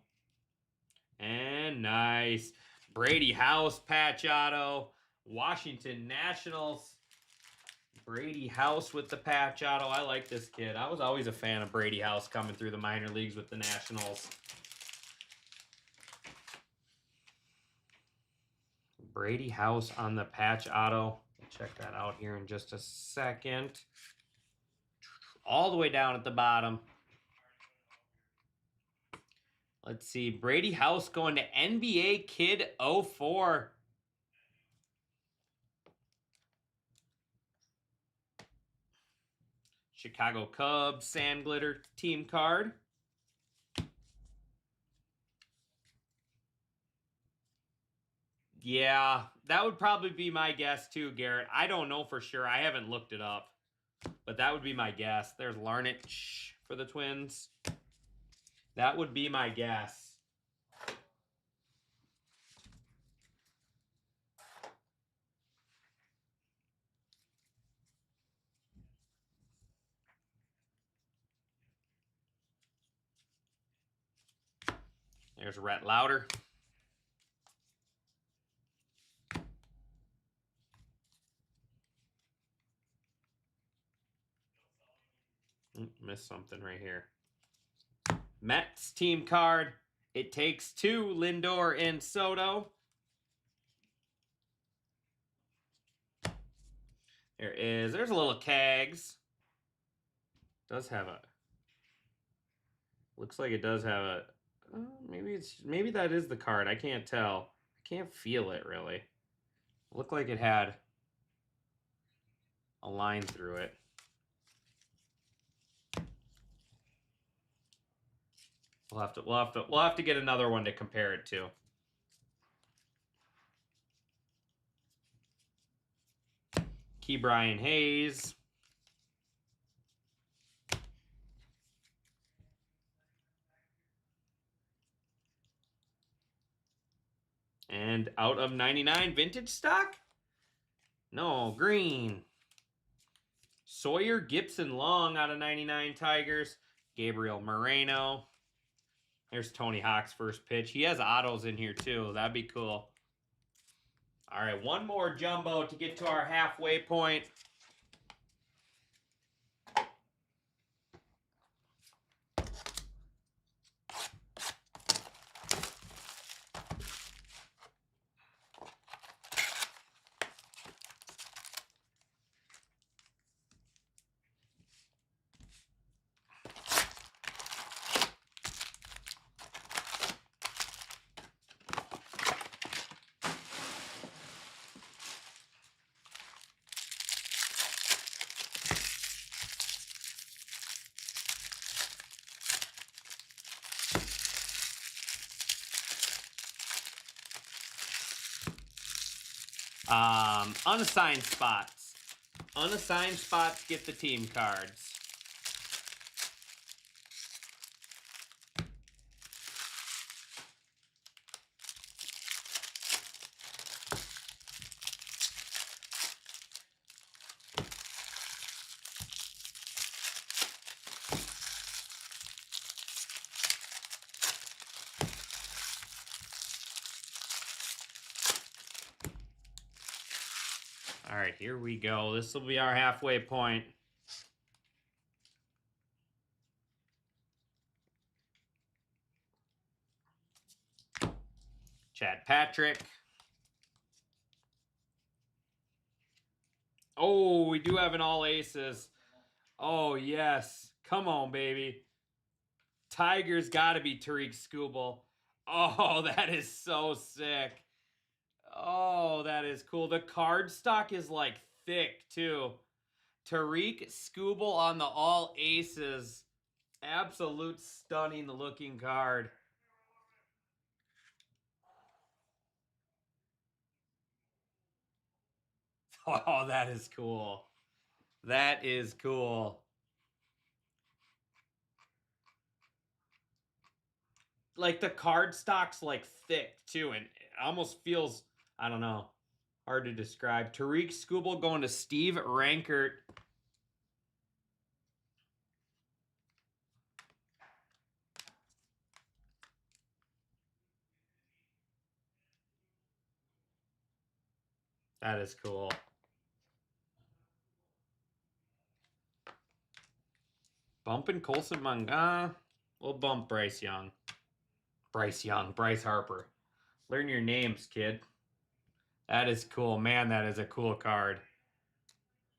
And nice. Brady House patch auto. Washington Nationals. Brady House with the patch auto. I like this kid. I was always a fan of Brady House coming through the minor leagues with the Nationals. Brady House on the patch auto. Check that out here in just a second. All the way down at the bottom. Let's see. Brady House going to NBA Kid 04. Chicago Cubs Sand Glitter team card. Yeah, that would probably be my guess too, Garrett. I don't know for sure. I haven't looked it up. But that would be my guess. There's Larnach for the Twins. That would be my guess. There's Rhett Lauder. Missed something right here. Mets team card. It takes two, Lindor and Soto. There's a little Cags. Does have a, looks like it does have a, maybe that is the card. I can't tell. I can't feel it really. Looked like it had a line through it. We'll have to get another one to compare it to. Ke'Bryan Hayes. And out of 99 vintage stock? No, green. Sawyer Gibson Long out of 99 Tigers. Gabriel Moreno. There's Tony Hawk's first pitch. He has autos in here too. That'd be cool. All right, one more jumbo to get to our halfway point. Unassigned spots. Unassigned spots get the team cards. All right, here we go. This will be our halfway point. Chad Patrick. Oh, we do have an all aces. Oh, yes. Come on, baby. Tigers got to be Tariq Skubal. Oh, that is so sick. Oh, that is cool. The card stock is like thick too. Tariq Skubal on the all aces. Absolute stunning looking card. Oh, that is cool. That is cool. Like the card stock's like thick too, and it almost feels, I don't know, hard to describe. Tariq Skubal going to Steve Rankert. That is cool. Bumping Colson Manga. We'll bump Bryce Young. Bryce Harper. Learn your names, kid. That is cool. Man, that is a cool card.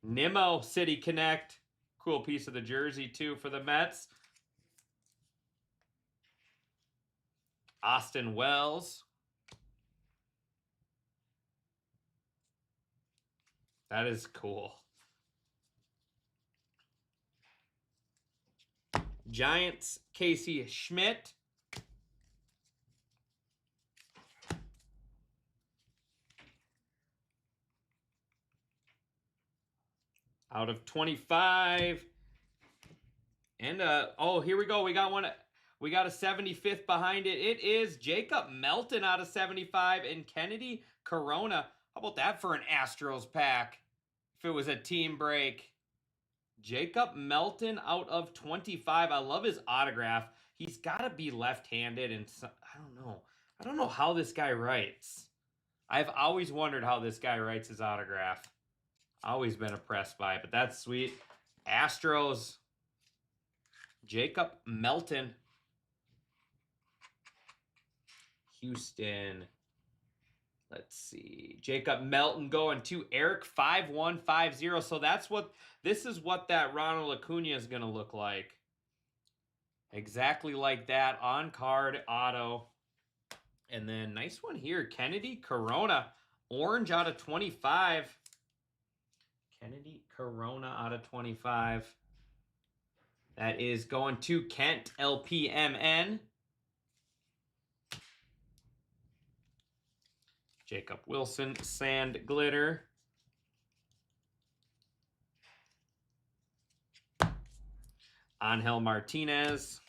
Nimmo City Connect. Cool piece of the jersey, too, for the Mets. Austin Wells. That is cool. Giants, Casey Schmidt. Out of 25. And, oh, here we go. We got one. We got a 75th behind it. It is Jacob Melton out of 75 and Kennedy Corona. How about that for an Astros pack? If it was a team break. Jacob Melton out of 25. I love his autograph. He's got to be left-handed, and I don't know. I don't know how this guy writes. I've always wondered how this guy writes his autograph. Always been impressed by it, but that's sweet. Astros, Jacob Melton. Houston, let's see. Jacob Melton going to Eric 5150. So this is what that Ronald Acuna is going to look like. Exactly like that on card auto. And then nice one here, Kennedy Corona, orange out of 25. Kennedy Corona out of 25. That is going to Kent LPMN. Jacob Wilson, Sand Glitter. Angel Martinez.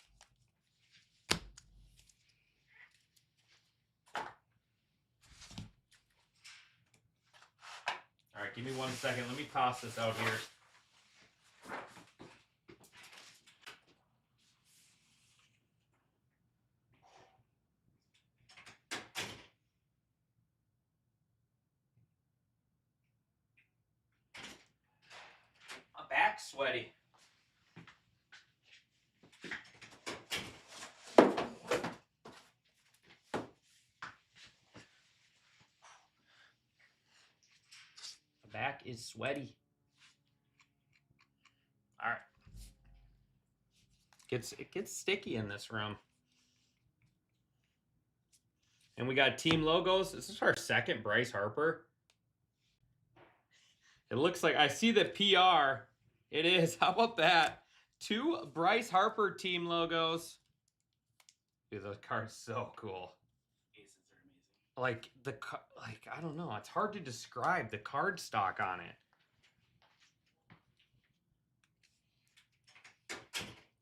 All right, give me 1 second. Let me toss this out here. My back's sweaty. Back is sweaty. All right. It gets sticky in this room. And we got team logos. This is our second Bryce Harper. It looks like I see the PR. It is. How about that? 2 Bryce Harper team logos. Dude, those cards so cool. Like I don't know, it's hard to describe the card stock on it.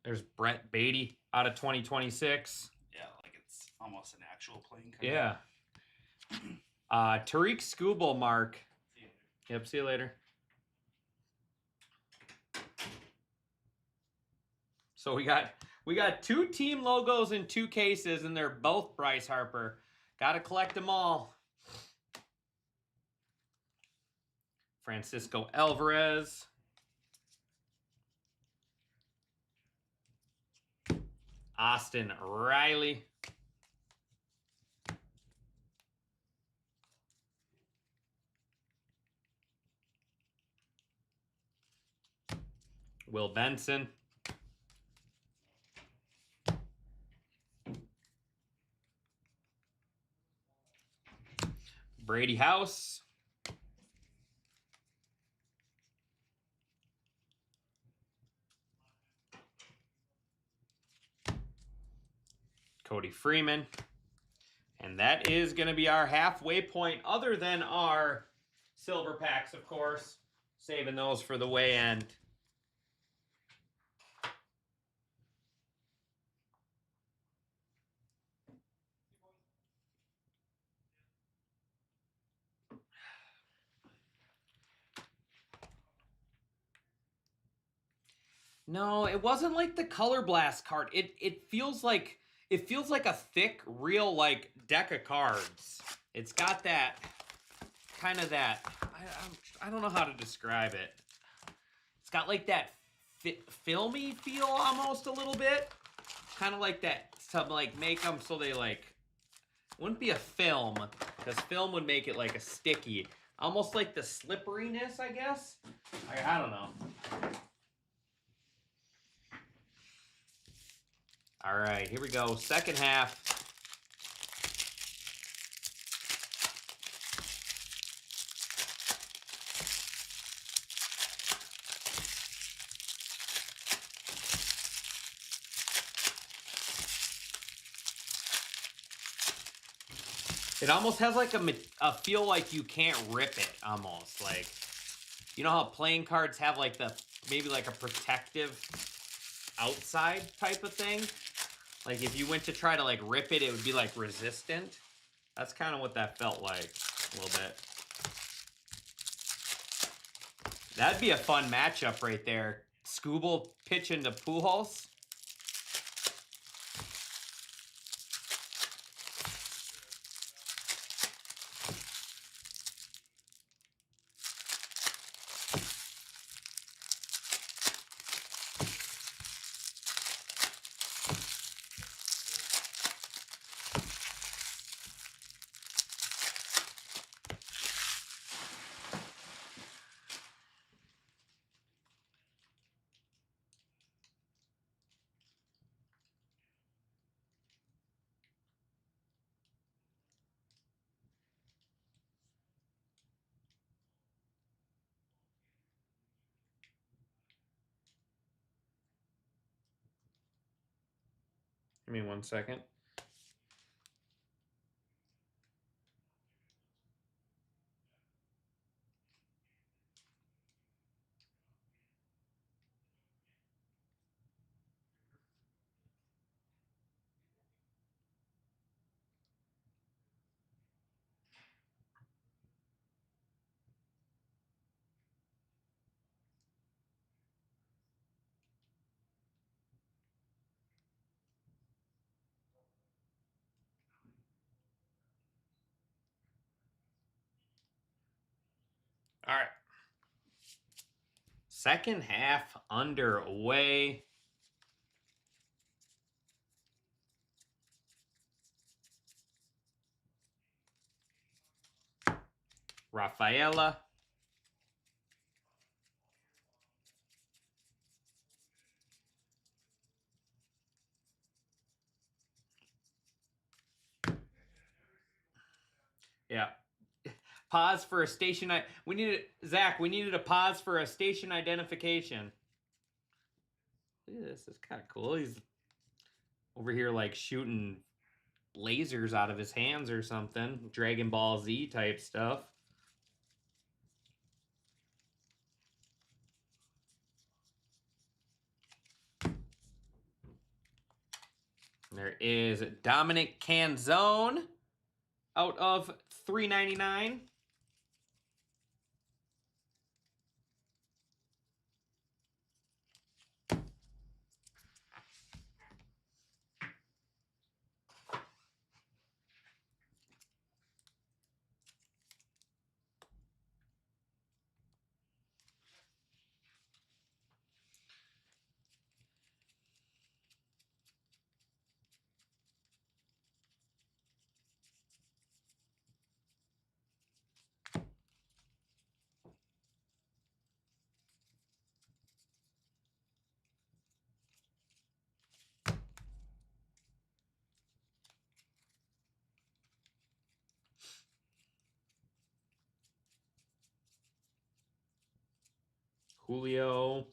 There's Brett Beatty out of 2026. Yeah, like it's almost an actual playing card. Yeah. Tariq Skubal, Mark. Yep, see you later. So we got 2 team logos in 2 cases, and they're both Bryce Harper. Got to collect them all. Francisco Alvarez. Austin Riley. Will Benson. Brady House. Cody Freeman. And that is going to be our halfway point, other than our silver packs, of course. Saving those for the way end. No, it wasn't like the Color Blast card. It feels like a thick, real like deck of cards. It's got that kind of that. I don't know how to describe it. It's got like that filmy feel almost a little bit. Kind of like that to like make them so they like wouldn't be a film, because film would make it like a sticky. Almost like the slipperiness, I guess. I don't know. All right, here we go. Second half. It almost has like a feel like you can't rip it, almost. Like, you know how playing cards have like maybe like a protective outside type of thing? Like if you went to try to like rip it, it would be like resistant. That's kind of what that felt like a little bit. That'd be a fun matchup right there. Skubal pitching to Pujols. me 1 second. All right. Second half underway. Rafaela. Yeah. Pause for a station. We needed Zach. We needed a pause for a station identification. Look at this. It's kind of cool. He's over here like shooting lasers out of his hands or something. Dragon Ball Z type stuff. There is Dominic Canzone out of $3.99. Julio.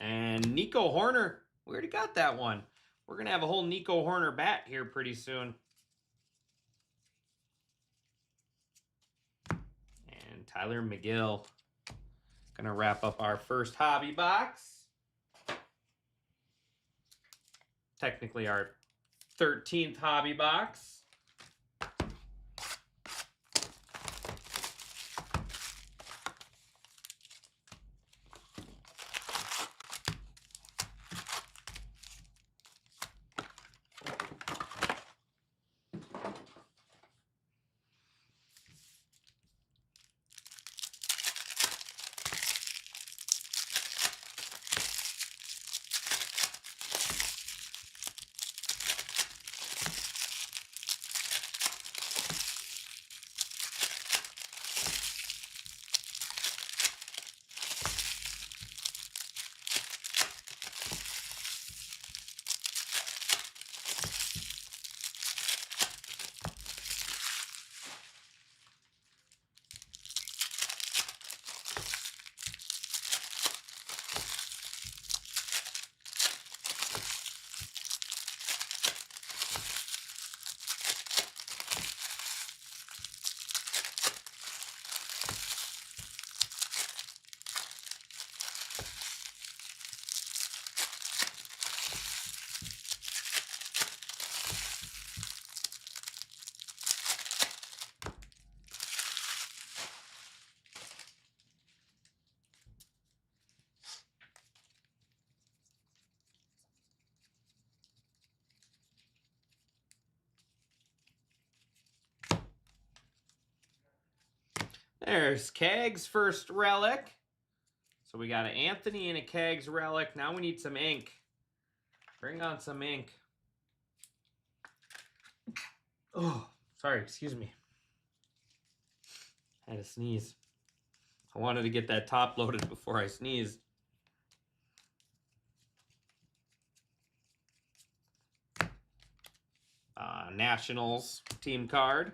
And Nico Horner. We already got that one. We're going to have a whole Nico Horner bat here pretty soon. And Tyler McGill. Going to wrap up our first hobby box. Technically our 13th hobby box. There's Keg's first relic. So we got an Anthony and a Keg's relic. Now we need some ink. Bring on some ink. Oh, sorry, excuse me. I had to sneeze. I wanted to get that top loaded before I sneezed. Nationals team card.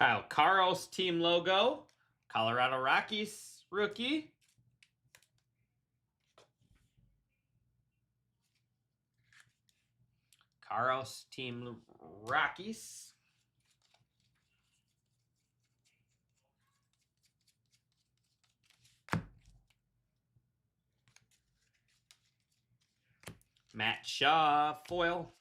Kyle Karos team logo. Colorado Rockies rookie. Karos team Rockies. Matt Shaw foil.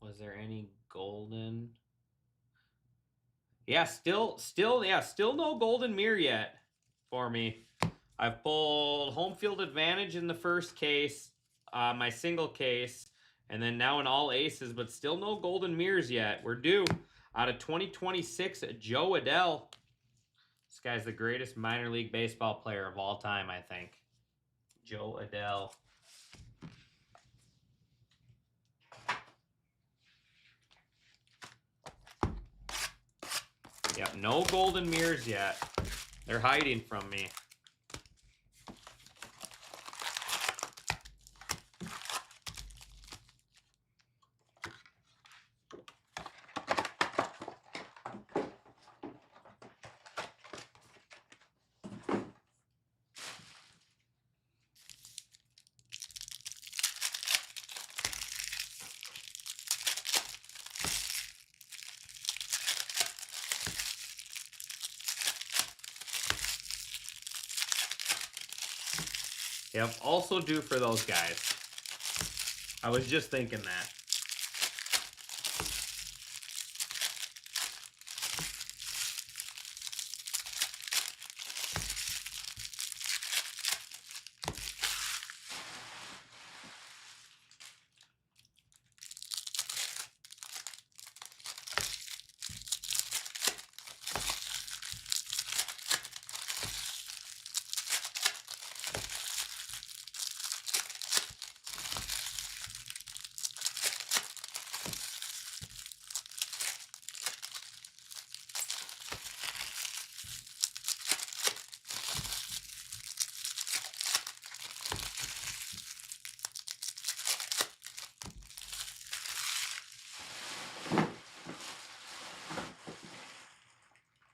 Was there any golden? Yeah, still no golden mirror yet for me. I've pulled home field advantage in the first case, my single case, and then now in all aces, but still no golden mirrors yet. We're due. Out of 2026, Joe Adell. This guy's the greatest minor league baseball player of all time, I think. Joe Adell. Yep, no golden mirrors yet. They're hiding from me. Yep, also due for those guys. I was just thinking that.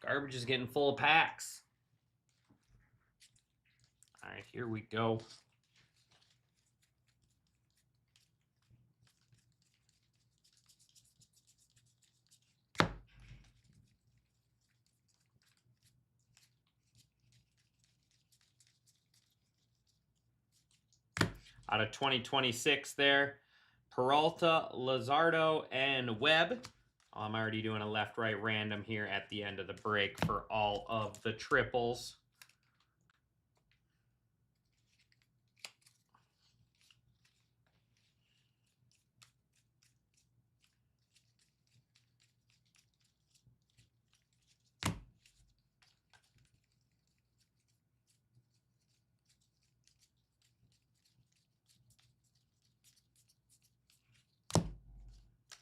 Garbage is getting full of packs. All right, here we go. Out of 2026 there, Peralta, Lazardo, and Webb. I'm already doing a left-right random here at the end of the break for all of the triples.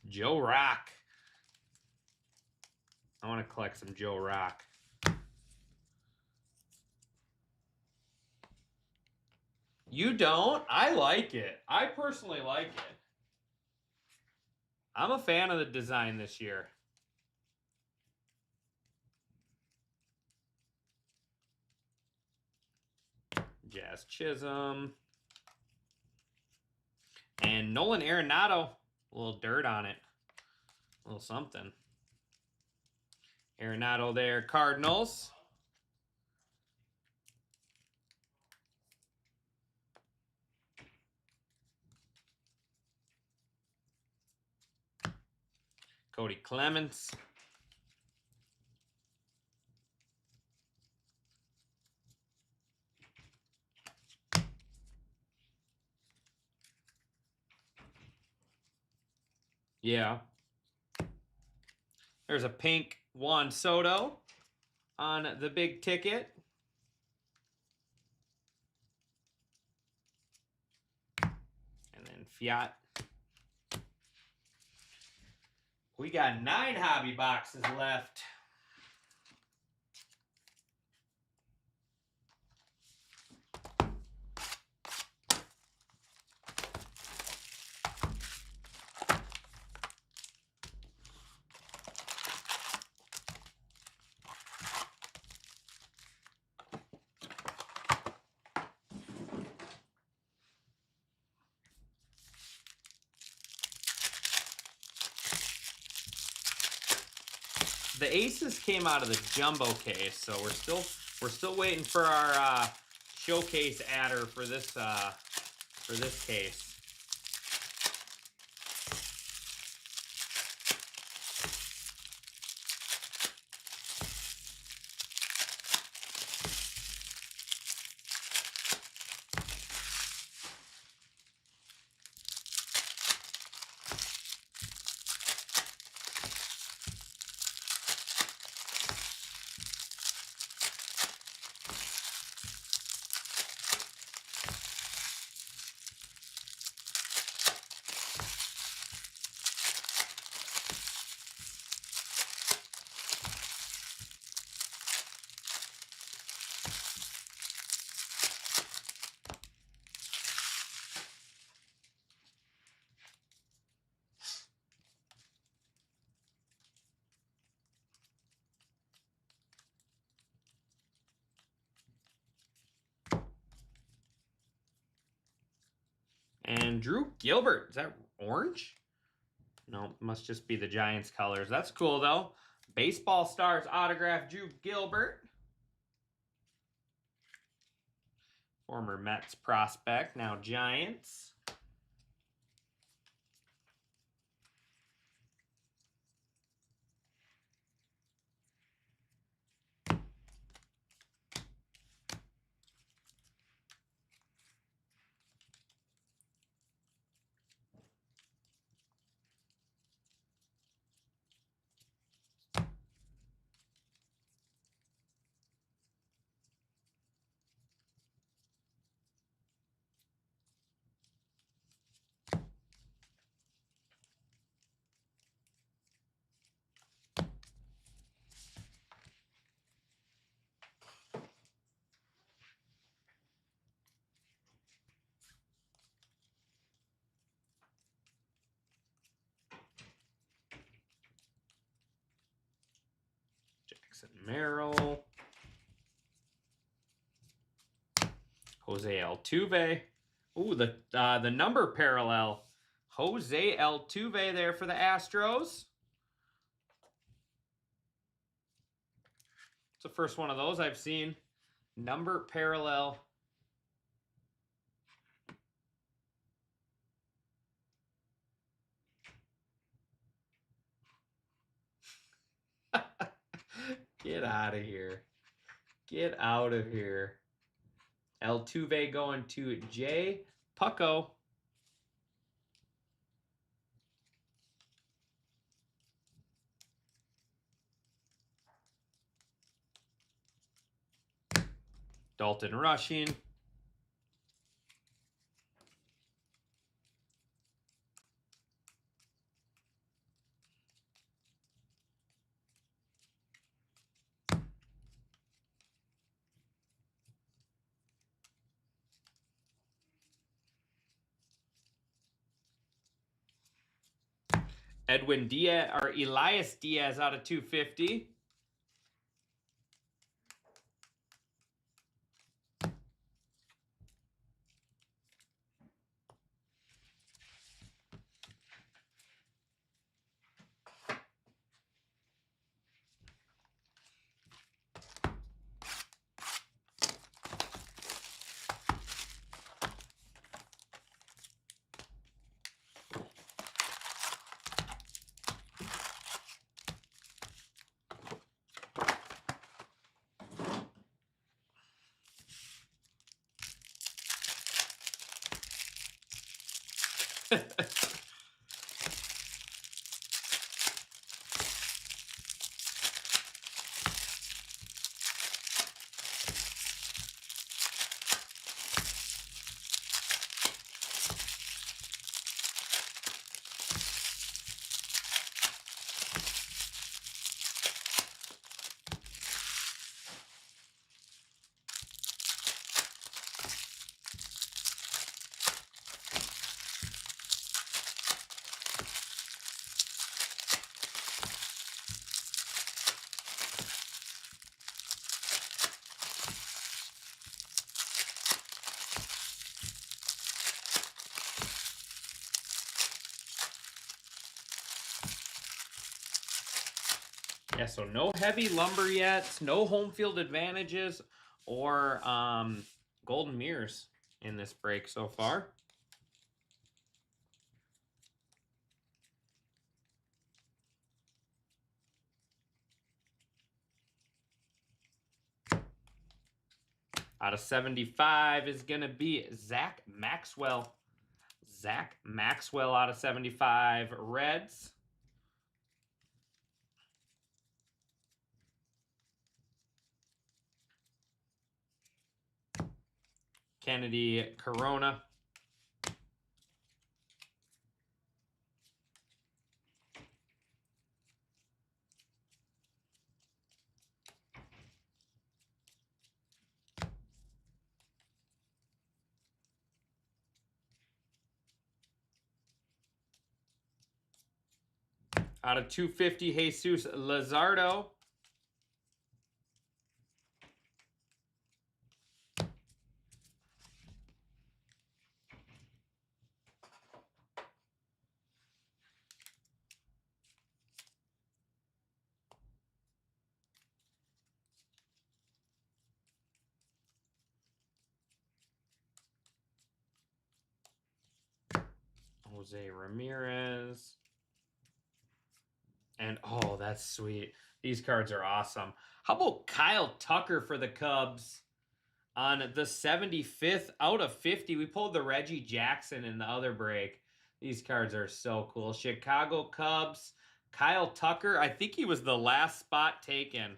Joe Rock. I want to collect some Joe Rock. You don't? I like it. I personally like it. I'm a fan of the design this year. Jazz Chisholm. And Nolan Arenado. A little dirt on it. A little something. Arenado there. Cardinals. Cody Clements. Yeah. There's a pink Juan Soto on the big ticket. And then Fiat. We got 9 hobby boxes left. the aces came out of the jumbo case, so we're still waiting for our showcase adder for this case. And Drew Gilbert. Is that orange? No, must just be the Giants colors. That's cool, though. Baseball Stars autograph Drew Gilbert. Former Mets prospect, now Giants. Jackson Merrill. Jose Altuve. Ooh, the number parallel. Jose Altuve there for the Astros. It's the first one of those I've seen. Number parallel. Get out of here. Get out of here. Altuve going to Jay Pucko. Dalton Rushing. Edwin Diaz or Elias Diaz out of 250. Yeah, so no heavy lumber yet, no home field advantages or golden mirrors in this break so far. Out of 75 is going to be Zach Maxwell. Zach Maxwell out of 75, Reds. Kennedy Corona. Out of 250, Jesus Lazardo. Jose Ramirez. And oh, that's sweet. These cards are awesome. How about Kyle Tucker for the Cubs on the 75th out of 50? We pulled the Reggie Jackson in the other break. These cards are so cool. Chicago Cubs, Kyle Tucker. I think he was the last spot taken.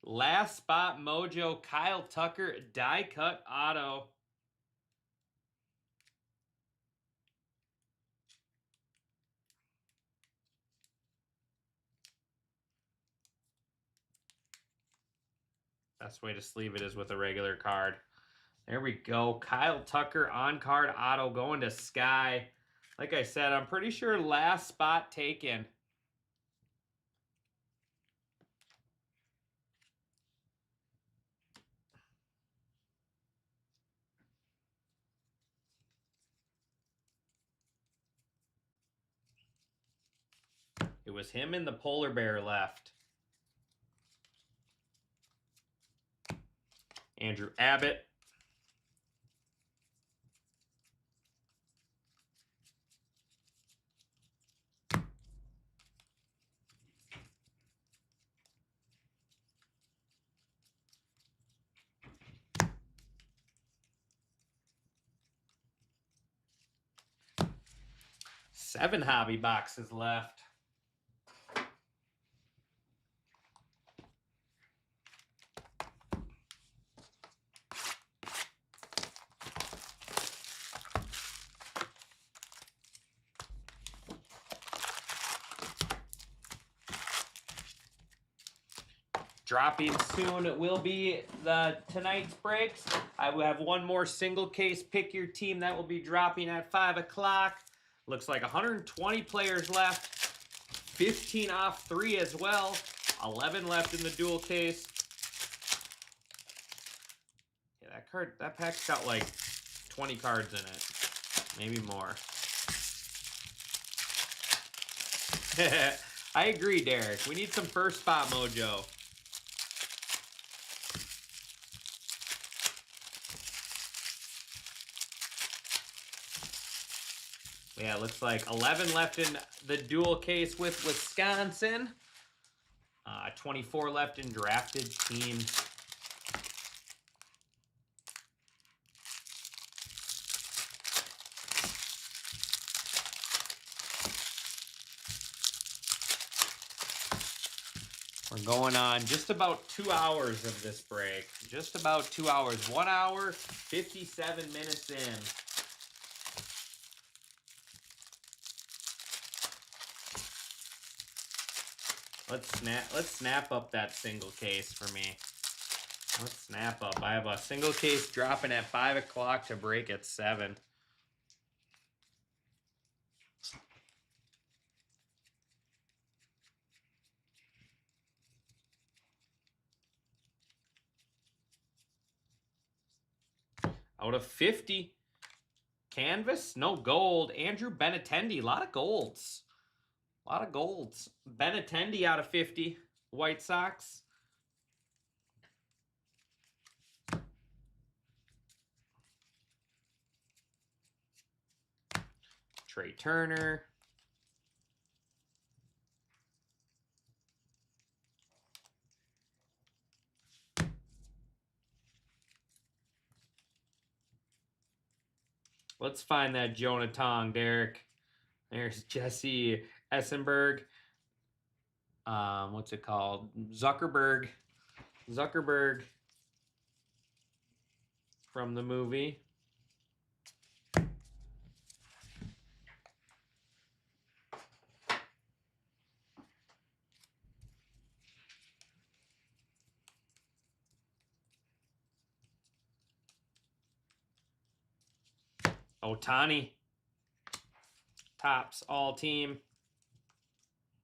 Last spot mojo, Kyle Tucker, die cut auto. Best way to sleeve it is with a regular card. There we go. Kyle Tucker on card auto going to Sky. Like I said, I'm pretty sure last spot taken. It was him and the polar bear left. Andrew Abbott. Seven hobby boxes left. Dropping soon will be tonight's breaks. I will have one more single case pick your team that will be dropping at 5 o'clock. Looks like 120 players left. 15 off 3 as well. 11 left in the dual case. Yeah, that pack's got like 20 cards in it. Maybe more. I agree, Derek. We need some first spot mojo. Yeah, looks like 11 left in the dual case with Wisconsin. 24 left in drafted teams. We're going on just about 2 hours of this break. Just about 2 hours. 1 hour, 57 minutes in. Let's snap up that single case for me. Let's snap up. I have a single case dropping at 5 o'clock to break at 7. Out of 50. Canvas, no gold. Andrew Benintendi, a lot of golds. A lot of golds. Benintendi out of 50. White Sox. Trey Turner. Let's find that Jonah Tong, Derek. There's Jesse Essenberg. What's it called? Zuckerberg from the movie. Otani. Tops all team.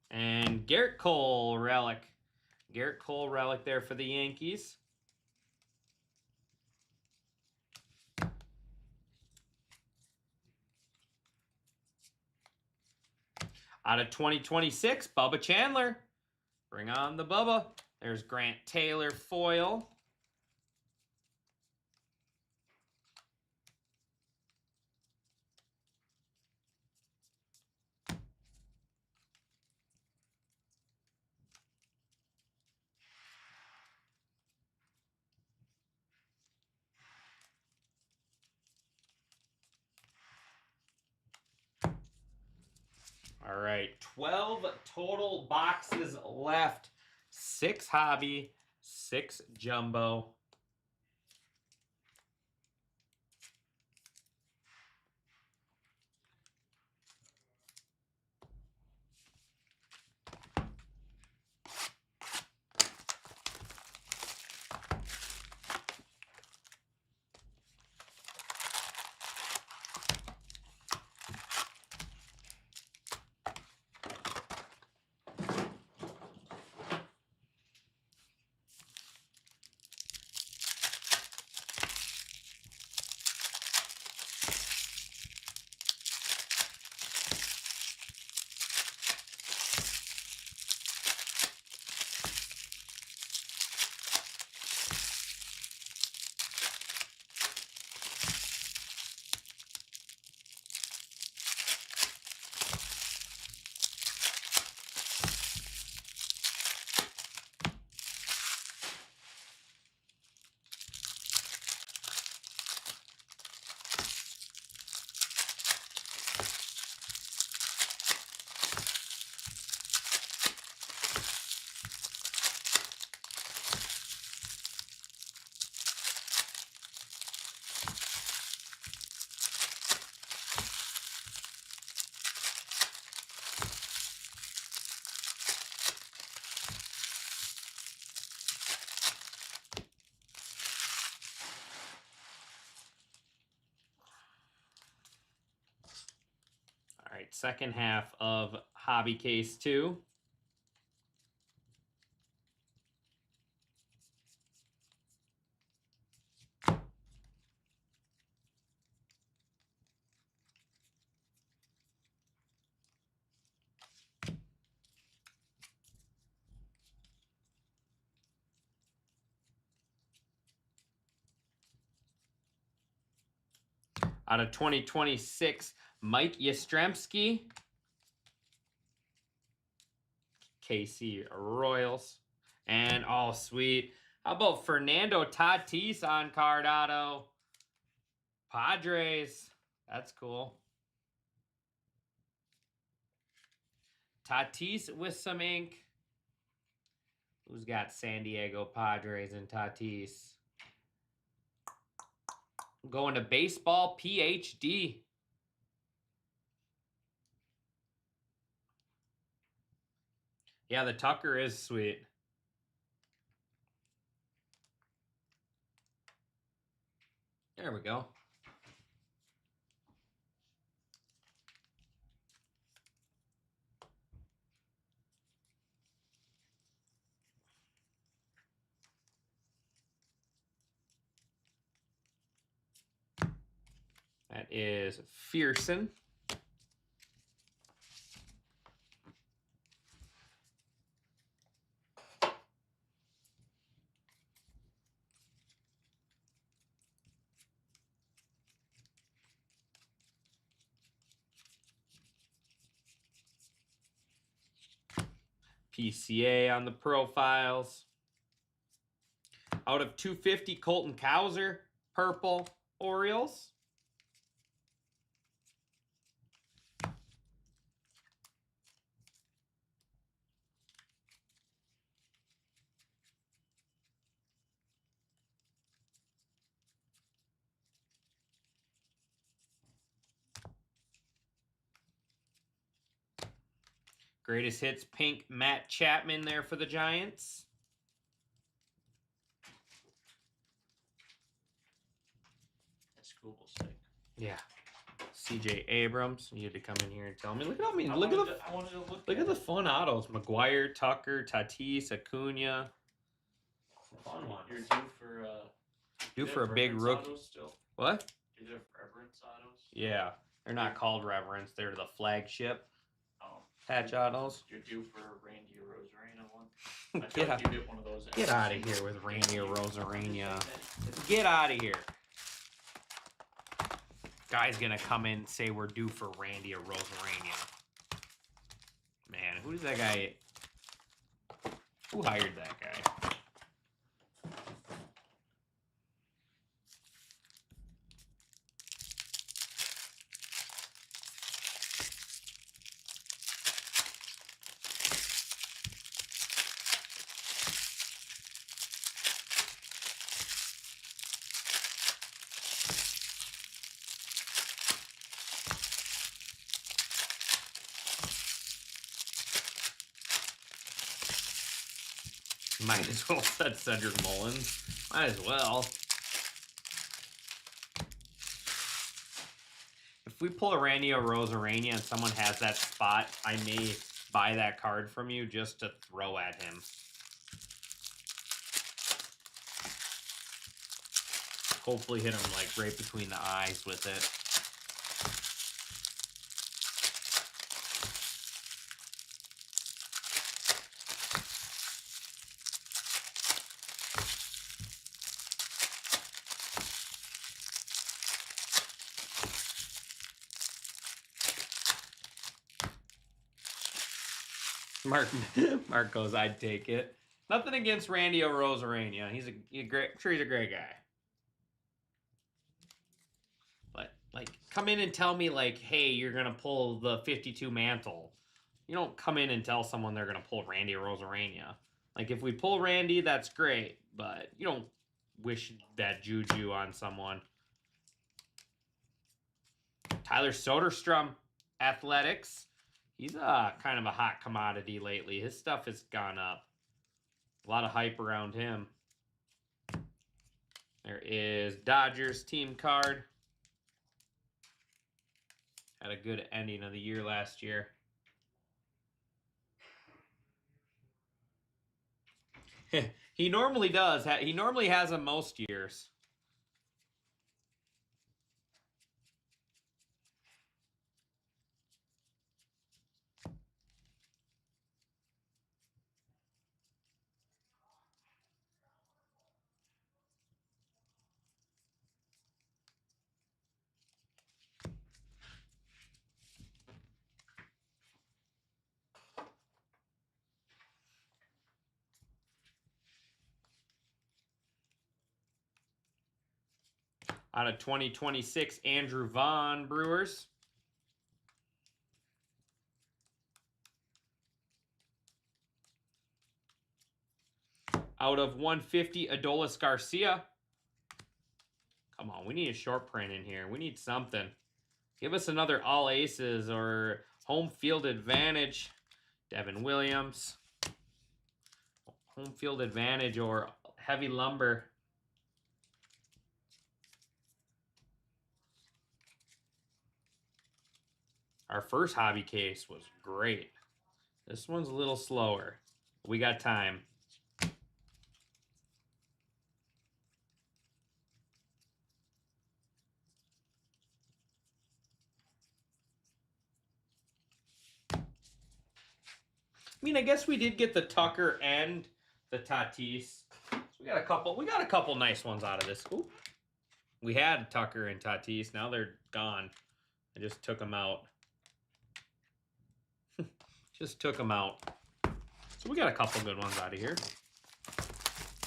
And Garrett Cole relic. Garrett Cole relic there for the Yankees. Out of 2026, Bubba Chandler. Bring on the Bubba. There's Grant Taylor foil. All right, 12 total boxes left. 6 hobby, 6 jumbo. All right, second half of Hobby Case 2. Out of 2026, Mike Yastrzemski. KC Royals. And oh, sweet. How about Fernando Tatis on card auto? Padres. That's cool. Tatis with some ink. Who's got San Diego Padres and Tatis? Going to baseball PhD. Yeah, the Tucker is sweet. There we go. That is Fearson. PCA on the profiles. Out of 250, Colton Cowser, purple, Orioles. Greatest hits, pink, Matt Chapman there for the Giants. That's cool. Sick. Yeah. CJ Abrams, you had to come in here and tell me. Look at me. I Look at wanted the to- I wanted to look look at the fun autos. McGuire, Tucker, Tatis, Acuna. Fun one. You're due for Due do they for a have big reference rookie. autos still? What? Do they have reverence autos? Yeah. They're not called reverence. They're the flagship Oh, patch autos. you're due for a Randy Rosarena one. I Get feel out. like you get one of those. Get out of here with Randy Rosarena. Get out of here. Guy's gonna come in and say we're due for Randy or Rosarena. Man, who does that guy? Who hired that guy? Might as well said Cedric Mullins. Might as well. If we pull a Randy Rosarena and someone has that spot, I may buy that card from you just to throw at him. Hopefully hit him like right between the eyes with it. Mark goes, I'd take it. Nothing against Randy Rosarena. He's a great. I'm sure he's a great guy. But like, come in and tell me like, hey, you're gonna pull the 52 mantle. You don't come in and tell someone they're gonna pull Randy Rosarena. Like, if we pull Randy, that's great, but you don't wish that juju on someone. Tyler Soderstrom, Athletics. He's kind of a hot commodity lately. His stuff has gone up. A lot of hype around him. There is Dodgers team card. Had a good ending of the year last year. He normally does. He normally has them most years. Out of 2026, Andrew Vaughn, Brewers. Out of 150, Adolis Garcia. Come on, we need a short print in here. We need something. Give us another all aces or home field advantage. Devin Williams. Home field advantage or heavy lumber. Our first hobby case was great. This one's a little slower. We got time. I mean, I guess we did get the Tucker and the Tatis. So we got a couple nice ones out of this. Ooh. We had Tucker and Tatis. Now they're gone. I just took them out. Just took them out. So So we got a couple good ones out of here.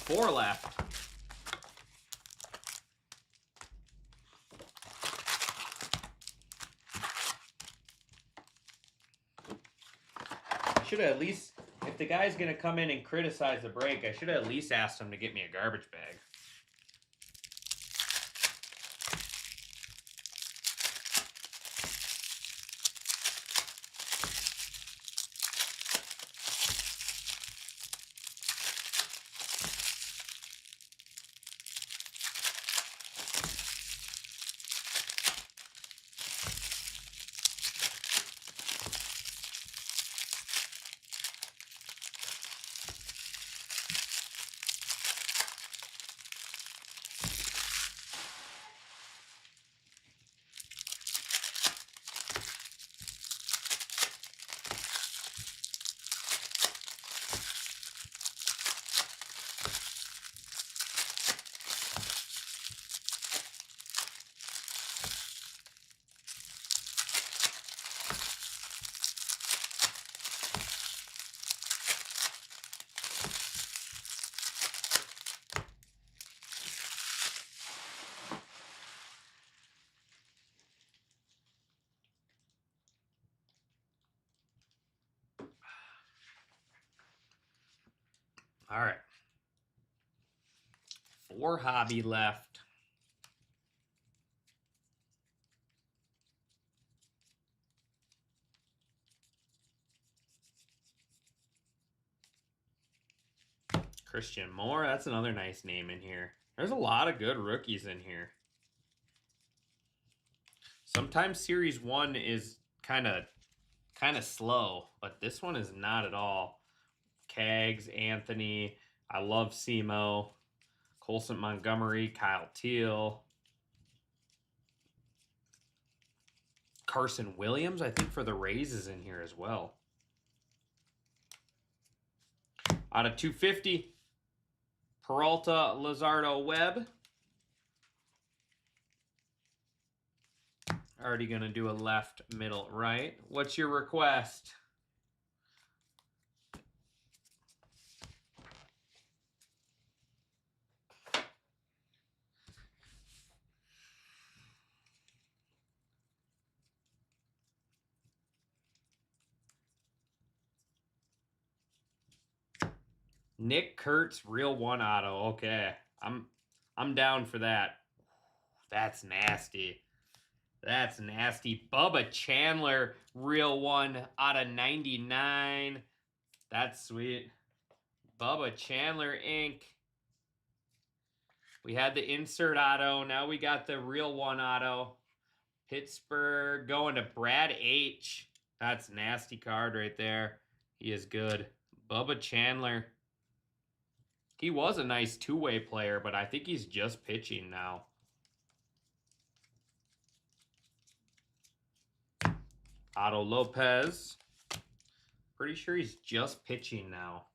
4 left. I should have at least, if the guy's gonna come in and criticize the break, I should have at least asked him to get me a garbage bag. All right. 4 hobby left. Christian Moore, that's another nice name in here. There's a lot of good rookies in here. Sometimes Series 1 is kind of slow, but this one is not at all. Keggs, Anthony, I love Semo, Colson Montgomery, Kyle Teal, Carson Williams, I think for the Rays is in here as well. Out of 250, Peralta, Luzardo, Webb. Already going to do a left, middle, right. What's your request? Nick Kurtz, real 1 auto. Okay. I'm down for that. That's nasty. That's nasty. Bubba Chandler, real 1 out of 99. That's sweet. Bubba Chandler Inc. We had the insert auto. Now we got the real 1 auto. Pittsburgh going to Brad H. That's a nasty card right there. He is good. Bubba Chandler. He was a nice 2-way player, but I think he's just pitching now. Otto Lopez. Pretty sure he's just pitching now.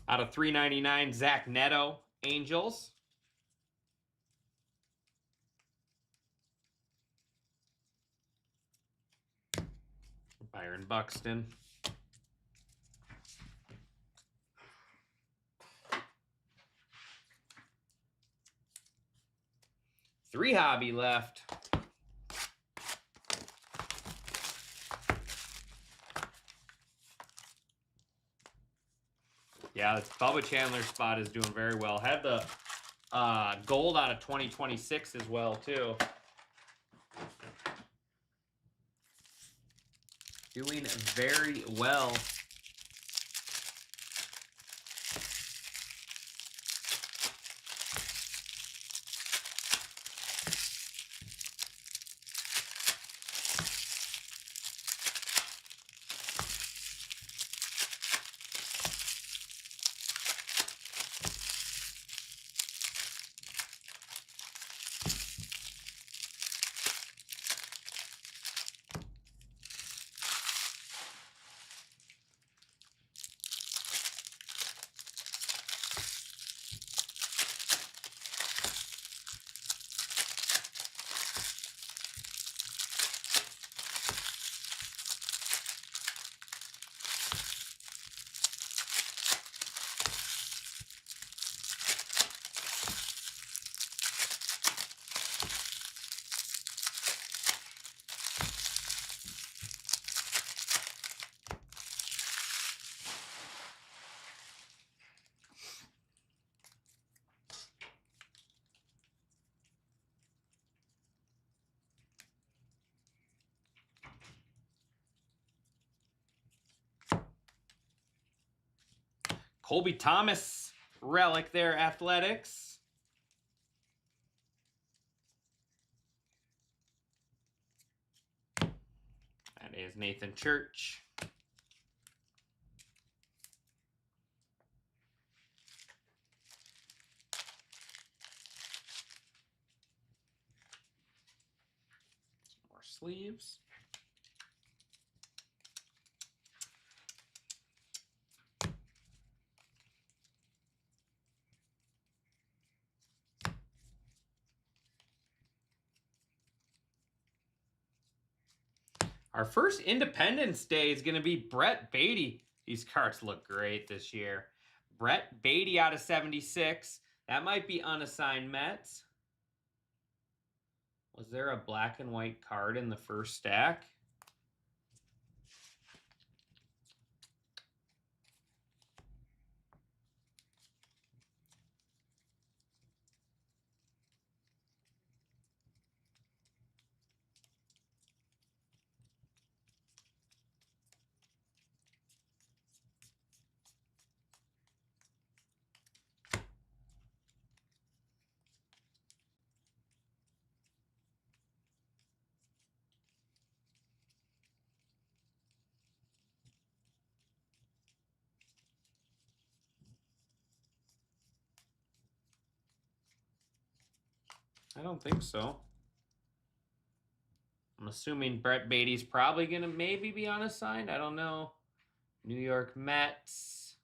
Out of 399, Zach Neto, Angels. Byron Buxton. Three hobby left. Yeah, this Bubba Chandler spot is doing very well. Had the gold out of 2026 as well, too. Doing very well. Colby Thomas relic there, Athletics. That is Nathan Church. Some more sleeves. Our first Independence Day is going to be Brett Beatty. These cards look great this year. Brett Beatty out of 76. That might be unassigned Mets. Was there a black and white card in the first stack? I don't think so. I'm assuming Brett Beatty's probably going to maybe be unassigned. I don't know. New York Mets.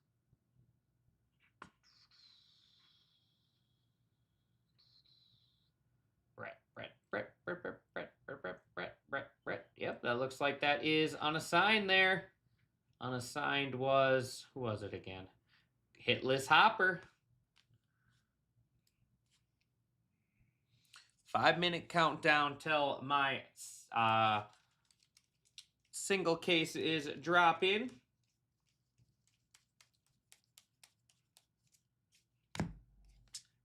Brett. Yep, that looks like that is unassigned there. Unassigned was, who was it again? Hitless Hopper. 5-minute countdown till my single case is dropping.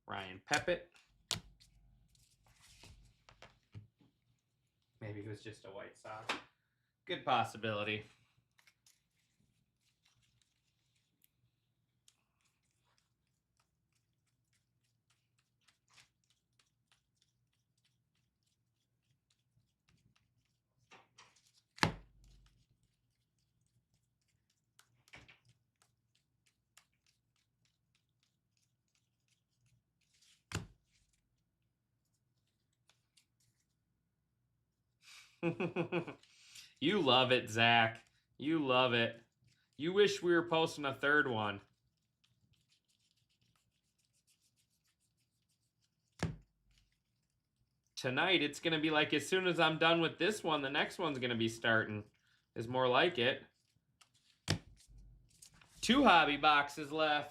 Ryan Pepiot. Maybe it was just a White Sox. Good possibility. You love it, Zach. You love it. You wish we were posting a third one. Tonight, it's going to be like as soon as I'm done with this one, the next one's going to be starting. Is more like it. 2 hobby boxes left.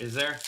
Is there?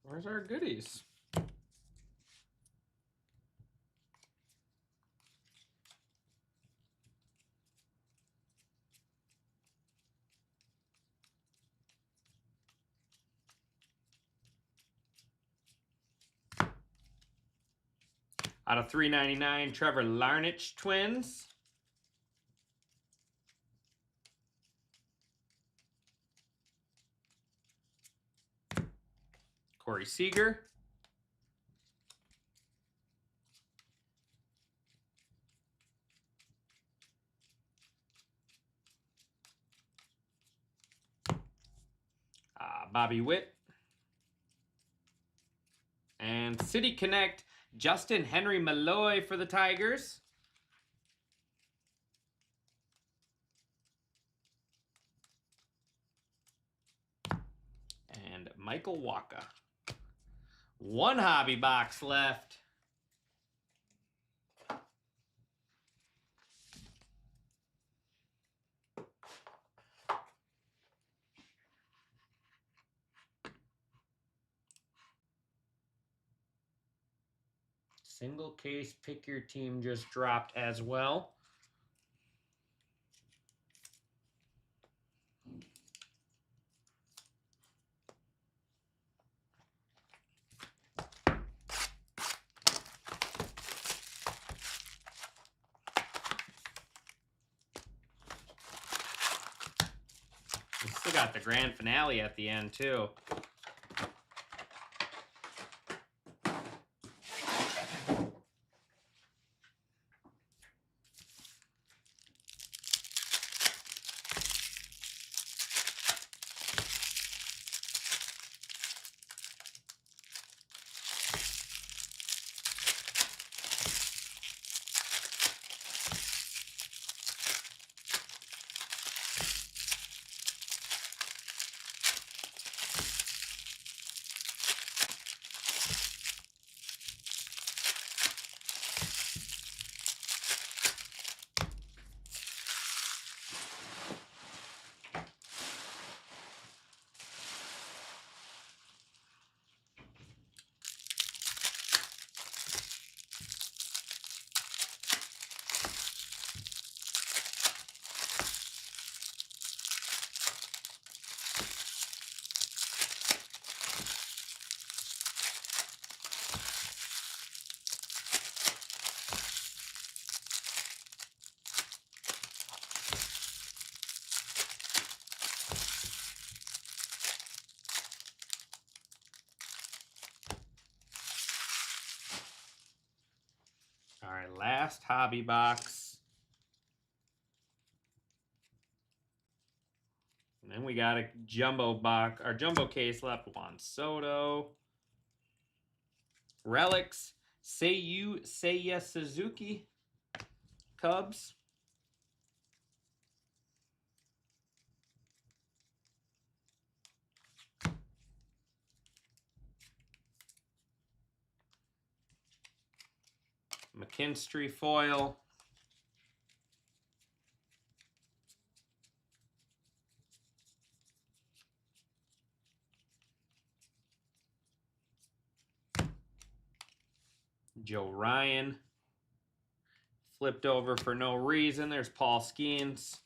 Where's our goodies? Out of 399, Trevor Larnach Twins. Corey Seager. Bobby Witt. And City Connect, Justin Henry Malloy for the Tigers. And Michael Waka. One hobby box left. Single case pick your team just dropped as well. We still got the grand finale at the end too. All right, last hobby box. And then we got a jumbo box, our jumbo case left. Juan Soto. Relics. Seiya Suzuki. Cubs. McKinstry foil. Joe Ryan. Flipped over for no reason. There's Paul Skeens.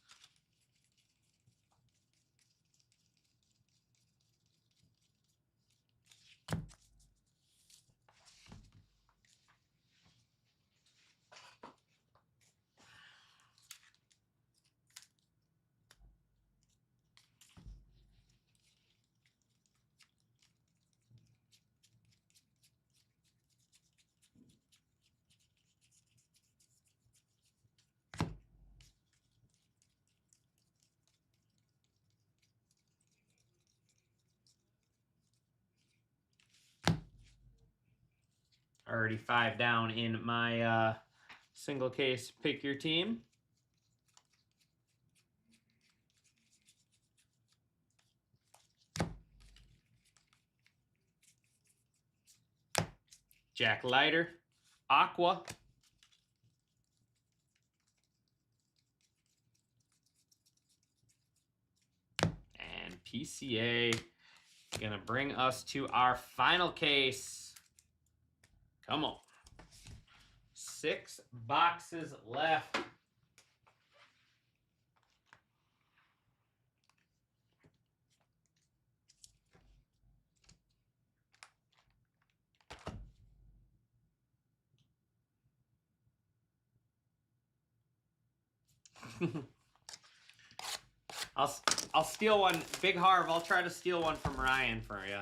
Already 5 down in my single case pick your team. Jack Leiter, Aqua. And PCA Gonna bring us to our final case. Come on. 6 boxes left. I'll steal one. Big Harv, I'll try to steal one from Ryan for you.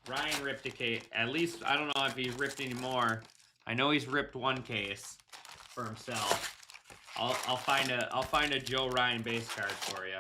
Ryan ripped a case. At least, I don't know if he's ripped any more. I know he's ripped one case for himself. I'll find a Joe Ryan base card for you.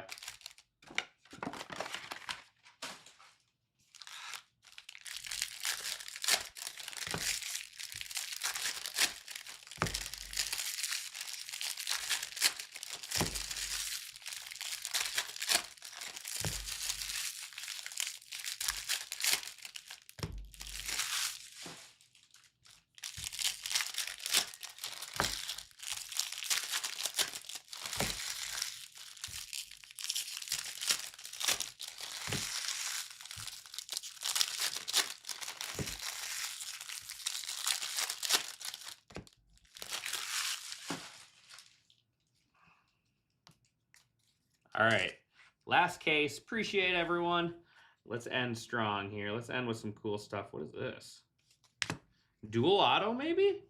All right, last case. Appreciate everyone. Let's end strong here. Let's end with some cool stuff. What is this? Dual auto, maybe?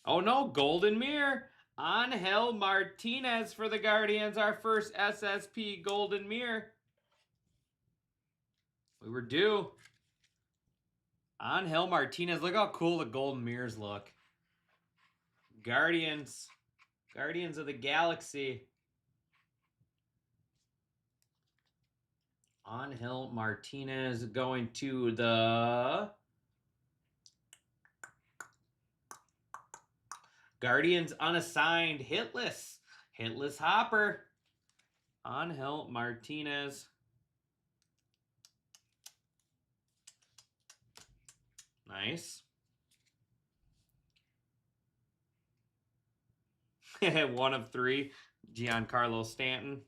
Oh no, Golden Mirror. Angel Martinez for the Guardians, our first SSP Golden Mirror. We were due. Angel Martinez. Look how cool the Golden Mirrors look. Guardians of the Galaxy. Angel Martinez going to the Guardians unassigned hitless. Hitless Hopper. Angel Martinez. Nice. 1 of 3. Giancarlo Stanton.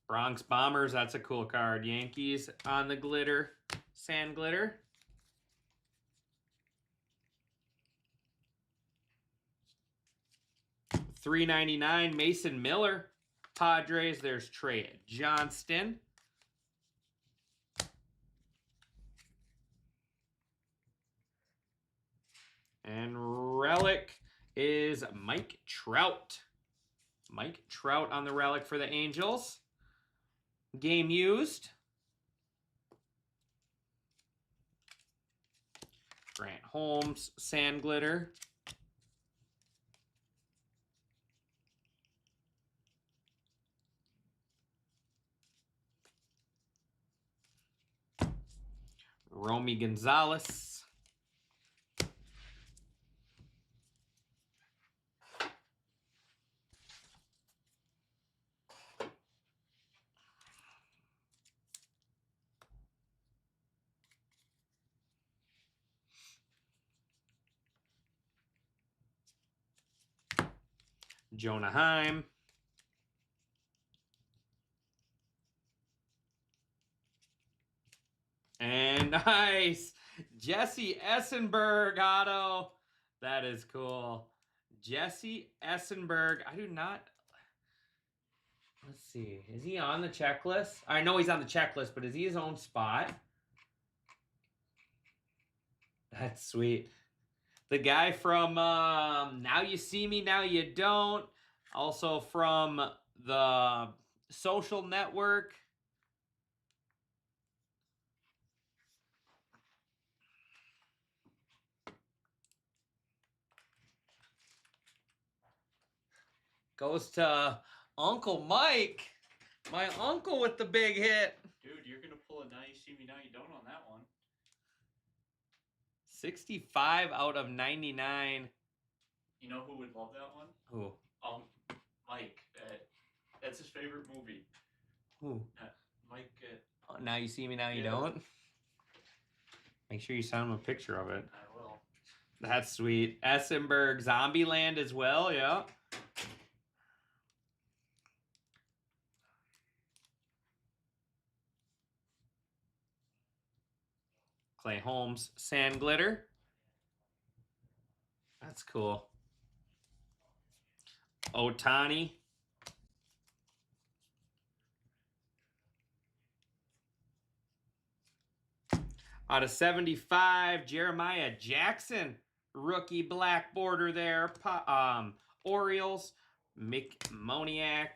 Bronx Bombers, that's a cool card. Yankees on the glitter. Sand glitter. $3.99. Mason Miller. Padres. There's Trey Johnston. And relic is Mike Trout. Mike Trout on the relic for the Angels. Game used. Grant Holmes, sand glitter. Romy Gonzalez. Jonah Heim. And nice. Jesse Essenberg auto. That is cool. Jesse Essenberg. I do not. Let's see. Is he on the checklist? I know he's on the checklist, but is he his own spot? That's sweet. The guy from Now You See Me, Now You Don't. Also from the Social Network. Goes to Uncle Mike. My uncle with the big hit. Dude, you're gonna pull a Now You See Me, Now You Don't on that one. 65 out of 99. You know who would love that one? Who? Mike. That's his favorite movie. Who? Mike. Now You See Me, Now You Yeah. Don't? Make sure you send him a picture of it. I will. That's sweet. Essenberg, Zombieland as well, yeah. Clay Holmes, Sand Glitter. That's cool. Otani. Out of 75, Jeremiah Jackson. Rookie black border there. Orioles, Mick Moniak.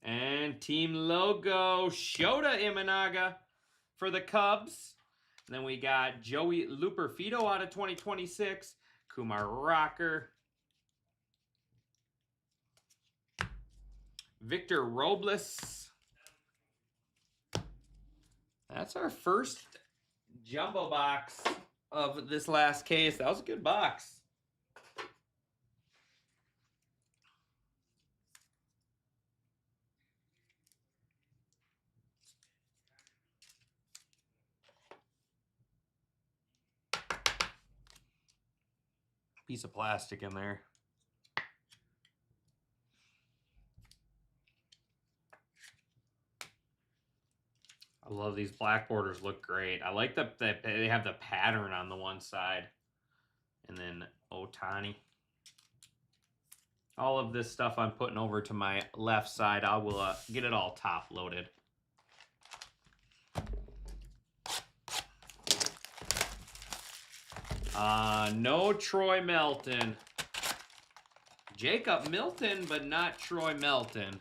And team logo, Shota Imanaga for the Cubs. And then we got Joey Luperfido out of 2026. Kumar Rocker. Victor Robles. That's our first jumbo box of this last case. That was a good box. Piece of plastic in there. I love these black borders, look great. I like that they have the pattern on the one side. And then Otani. All of this stuff I'm putting over to my left side. I will get it all top loaded. No Troy Melton. Jacob Milton, but not Troy Melton.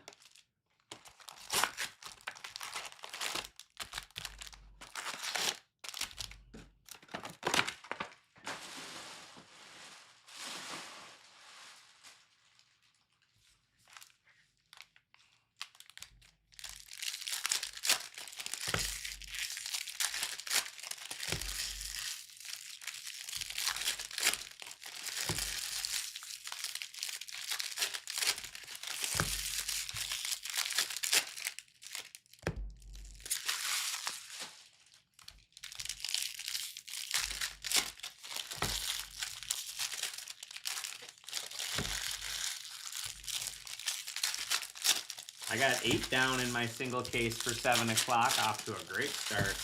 I got 8 down in my single case for 7 o'clock. Off to a great start.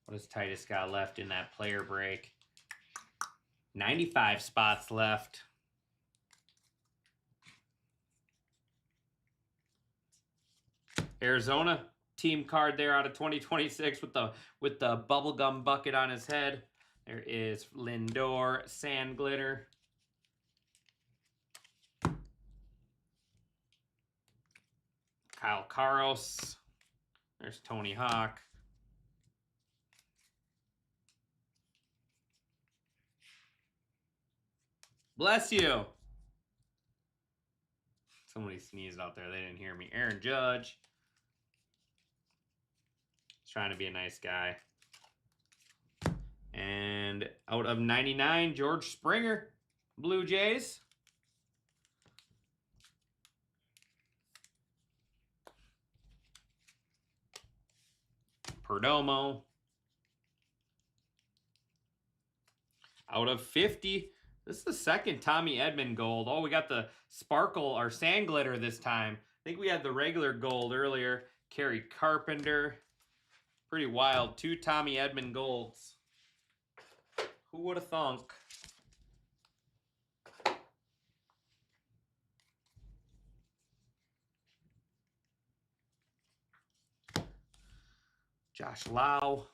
What does Titus got left in that player break? 95 spots left. Arizona team card there out of 2026 with the bubblegum bucket on his head. There is Lindor, Sand Glitter. Kyle Karos. There's Tony Hawk. Bless you. Somebody sneezed out there. They didn't hear me. Aaron Judge. He's trying to be a nice guy. And out of 99, George Springer. Blue Jays. Perdomo. Out of 50. This is the second Tommy Edman gold. Oh, we got the sparkle or sand glitter this time. I think we had the regular gold earlier. Kerry Carpenter. Pretty wild. 2 Tommy Edman golds. Who would have thunk? Josh Lau.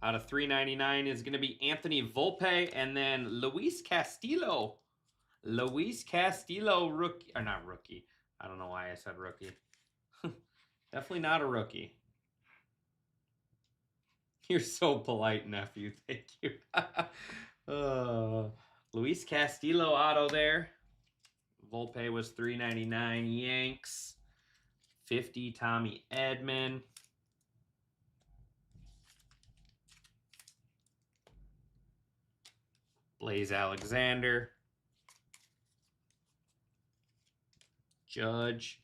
Out of 399 is going to be Anthony Volpe and then Luis Castillo. Luis Castillo, rookie. Or not rookie. I don't know why I said rookie. Definitely not a rookie. You're so polite, nephew. Thank you. Luis Castillo auto there. Volpe was $3.99. Yanks. 50 Tommy Edman. Blaze Alexander. Judge.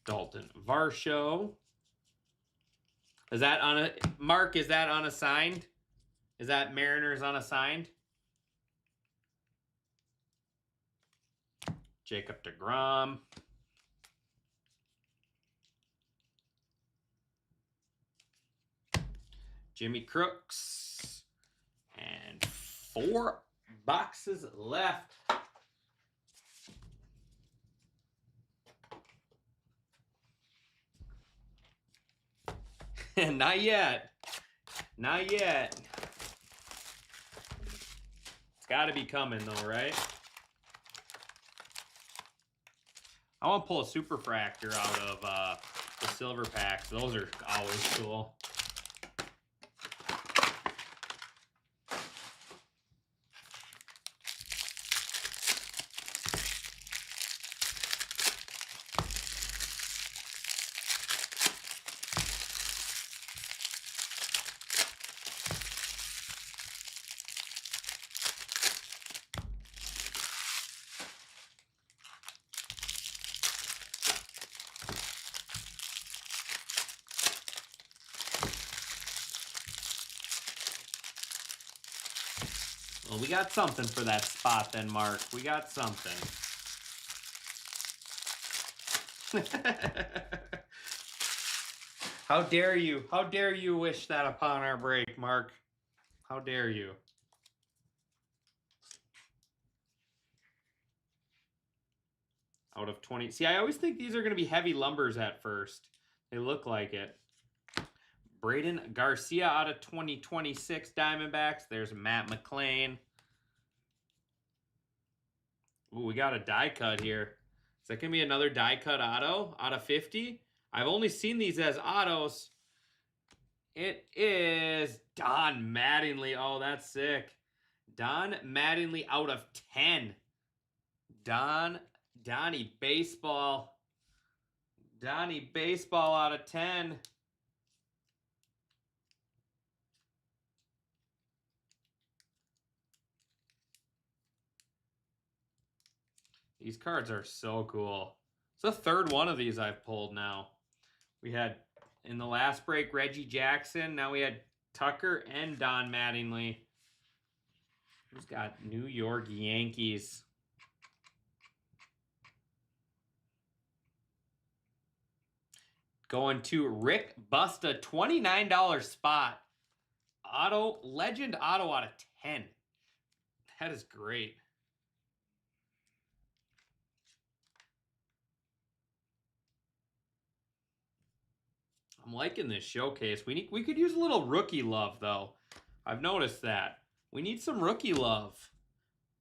Dalton Varsho. Is that on a Mark? Is that unassigned? Is that Mariners unassigned? Jacob deGrom. Jimmy Crooks. And 4 boxes left. Not yet. Not yet. It's got to be coming though, right? I want to pull a super fractor out of the silver packs. Those are always cool. Well, we got something for that spot then, Mark. We got something. How dare you? How dare you wish that upon our break, Mark? How dare you? Out of 20. See, I always think these are going to be heavy lumbers at first. They look like it. Braden Garcia out of 2026 Diamondbacks. There's Matt McClain. Ooh, we got a die cut here. Is that going to be another die cut auto out of 50? I've only seen these as autos. It is Don Mattingly. Oh, that's sick. Don Mattingly out of 10. Donnie Baseball. Donnie Baseball out of 10. These cards are so cool. It's the third one of these I've pulled now. We had, in the last break, Reggie Jackson. Now we had Tucker and Don Mattingly. Who's got New York Yankees? Going to Rick Busta, $29 spot. Auto, Legend Auto out of 10. That is great. I'm liking this showcase. We could use a little rookie love though. I've noticed that. We need some rookie love.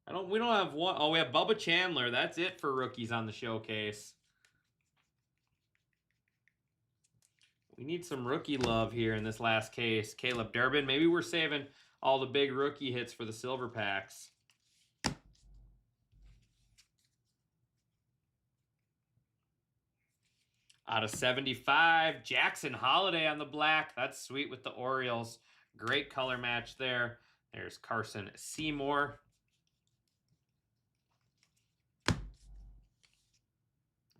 We don't have one. Oh, we have Bubba Chandler. That's it for rookies on the showcase. We need some rookie love here in this last case. Caleb Durbin. Maybe we're saving all the big rookie hits for the silver packs. Out of 75, Jackson Holiday on the black. That's sweet with the Orioles. Great color match there. There's Carson Seymour.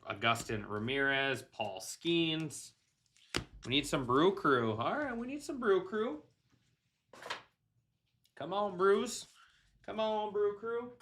Augustin Ramirez, Paul Skeens. We need some Brew Crew. All right, we need some Brew Crew. Come on, Brews. Come on, Brew Crew.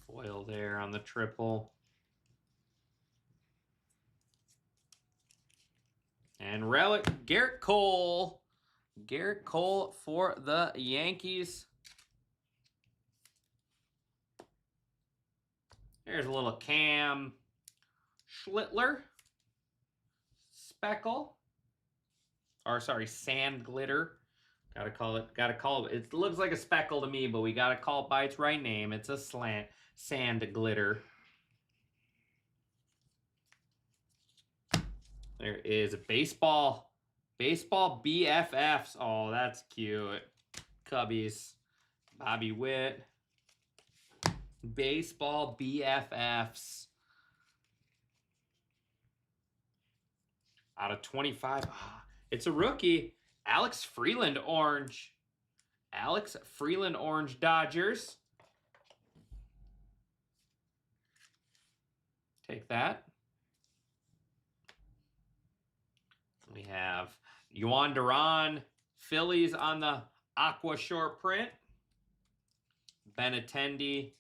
Foil there on the triple. And relic, Garrett Cole. Garrett Cole for the Yankees. There's a little Cam Schlittler. Speckle. Or sorry, Sand Glitter. Gotta call it. It looks like a speckle to me, but we gotta call it by its right name. It's a Sand Glitter. There is a baseball BFFs. Oh, that's cute. Cubbies. Bobby Witt. Baseball BFFs. Out of 25. It's a rookie. Alex Freeland orange. Alex Freeland orange Dodgers. Take that. We have Yuan Duran Phillies on the aqua short print. Benintendi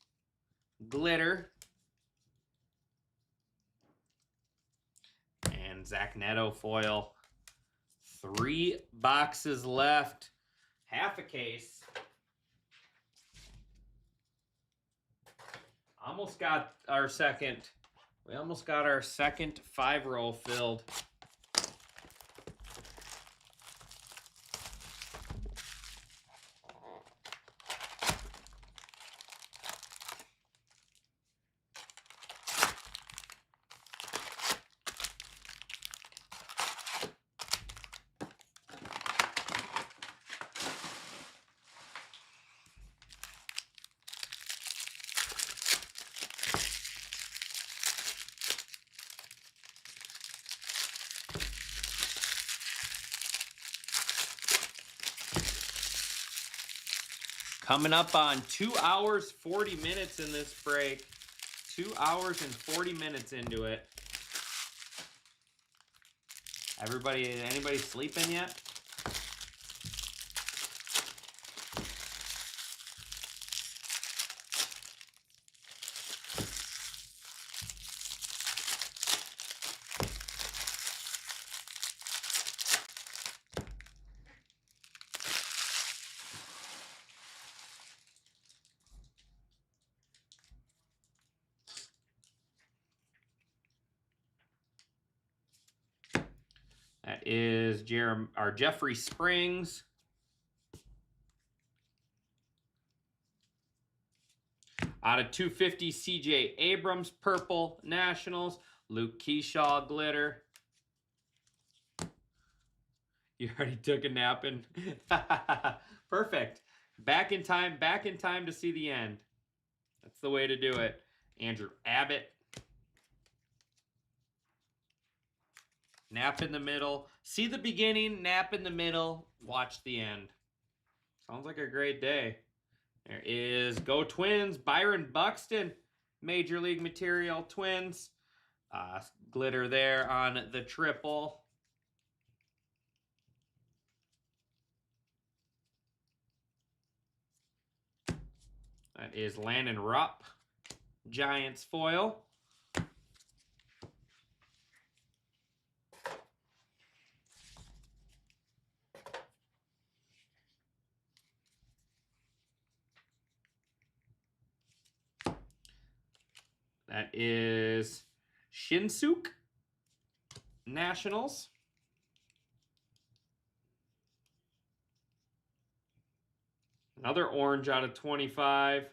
glitter. And Zach Neto foil. 3 boxes left. Half a case. Almost got our second. We almost got our second 5-roll filled. Coming up on 2 hours, 40 minutes in this break. 2 hours and 40 minutes into it. Anybody sleeping yet? That is Jeffrey Springs. Out of 250, CJ Abrams, purple Nationals. Luke Keyshaw, glitter. You already took a nap and perfect. Back in time to see the end. That's the way to do it. Andrew Abbott. Nap in the middle. See the beginning, nap in the middle, watch the end. Sounds like a great day. There is Go Twins, Byron Buxton, Major League Material Twins. Glitter there on the triple. That is Landon Rupp, Giants foil. That is Shinsuke Nationals. Another orange out of 25.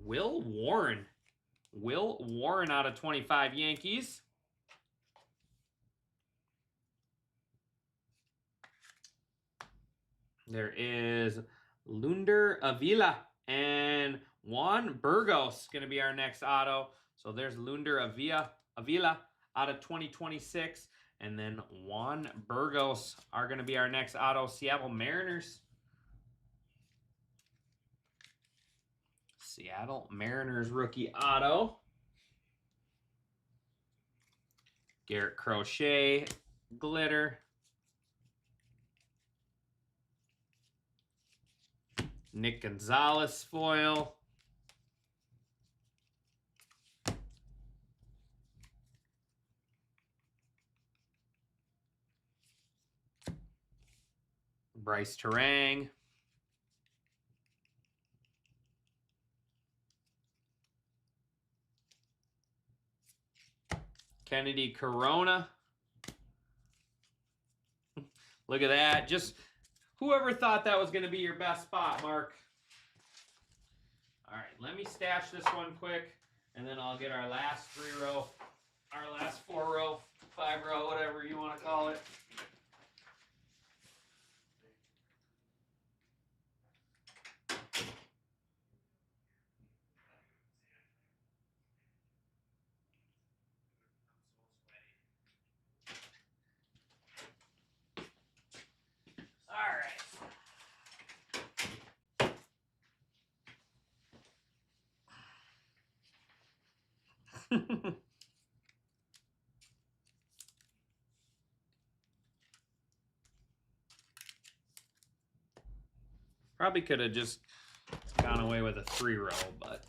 Will Warren. Will Warren out of 25 Yankees. There is Lunder Avila and Juan Burgos going to be our next auto. So there's Lunder Avila out of 2026. And then Juan Burgos are going to be our next auto. Seattle Mariners. Seattle Mariners rookie auto. Garrett Crochet glitter. Nick Gonzalez foil. Bryce Terang. Kennedy Corona. Look at that. Just whoever thought that was going to be your best spot, Mark. All right, let me stash this one quick, and then I'll get our last 3-row our last 4-row, 5-row, whatever you want to call it. All right. Probably could have just gone away with a 3-row, but.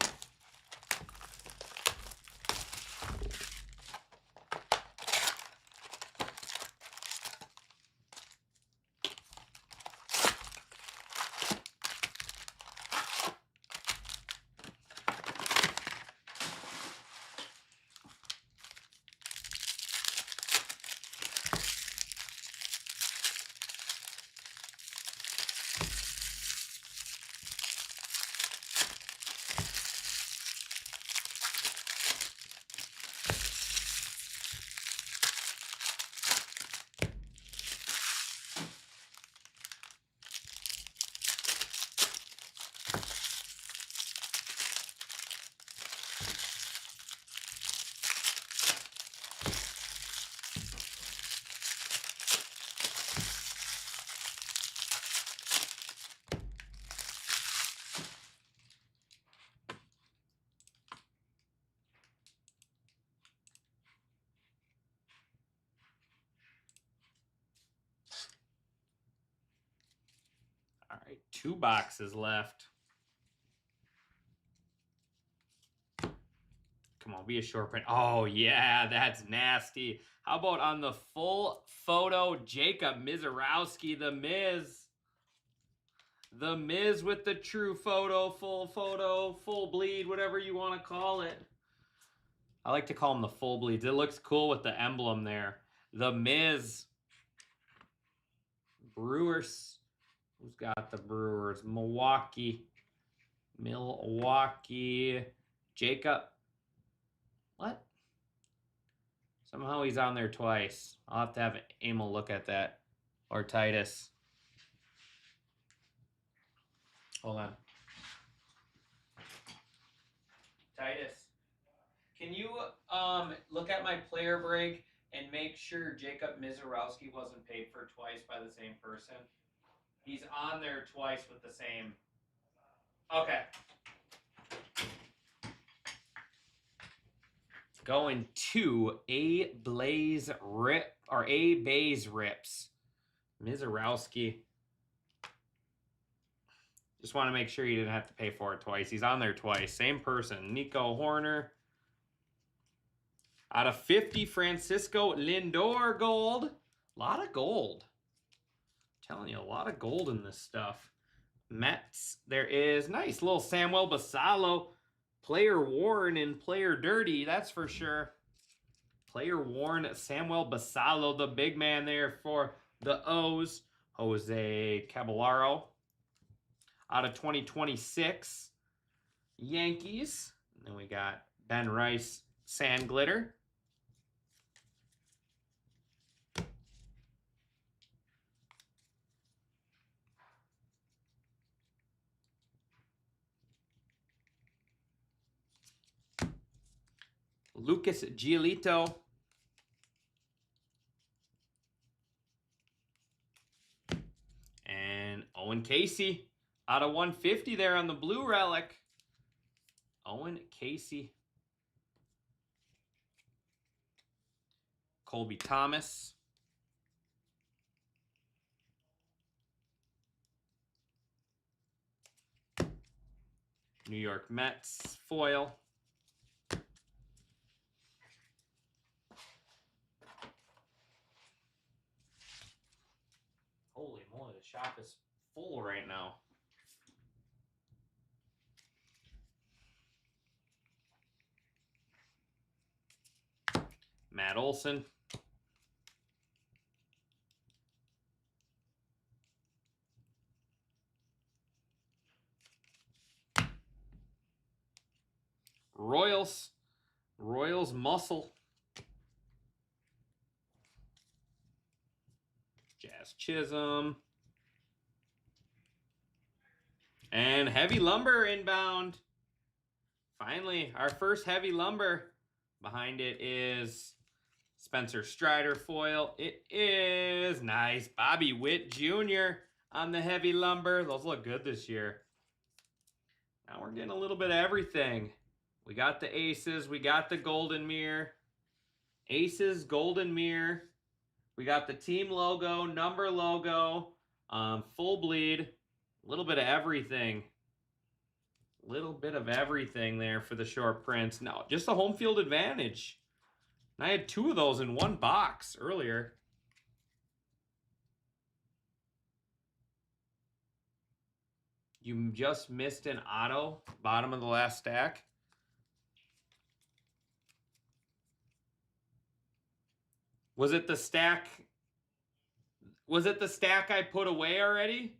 All right, 2 boxes left. Come on, be a short print. Oh, yeah, that's nasty. How about on the full photo, Jacob Mizorowski, the Miz. The Miz with the true photo, full bleed, whatever you want to call it. I like to call them the full bleeds. It looks cool with the emblem there. The Miz. Brewers. Who's got the Brewers? Milwaukee. Jacob. What? Somehow he's on there twice. I'll have to have Emil look at that. Or Titus. Hold on. Titus, can you look at my player break and make sure Jacob Mizorowski wasn't paid for twice by the same person? He's on there twice with the same. Okay. Going to A Bays Rips. Mizorowski. Just want to make sure you didn't have to pay for it twice. He's on there twice. Same person. Nico Horner. Out of 50, Francisco Lindor gold. A lot of gold. I'm telling you, a lot of gold in this stuff. Mets. There is nice little Samuel Basallo. Player worn and player dirty, that's for sure. Player worn Samuel Basallo, the big man there for the O's. Jose Caballero. Out of 2026, Yankees. And then we got Ben Rice, Sand Glitter. Lucas Giolito. And Owen Casey. Out of 150 there on the blue relic. Owen Casey. Colby Thomas. New York Mets foil. Holy moly, the shop is full right now. Matt Olson. Royals. Royals muscle. Jazz Chisholm. And Heavy Lumber inbound. Finally, our first Heavy Lumber. Behind it is Spencer Strider foil. It is nice. Bobby Witt Jr. on the Heavy Lumber. Those look good this year. Now we're getting a little bit of everything. We got the aces. We got the golden mirror. Aces, golden mirror. We got the team logo, number logo, full bleed. A little bit of everything. Little bit of everything there for the short prints. No, just a home field advantage. I had 2 of those in one box earlier. You just missed an auto, bottom of the last stack. Was it the stack? Was it the stack I put away already?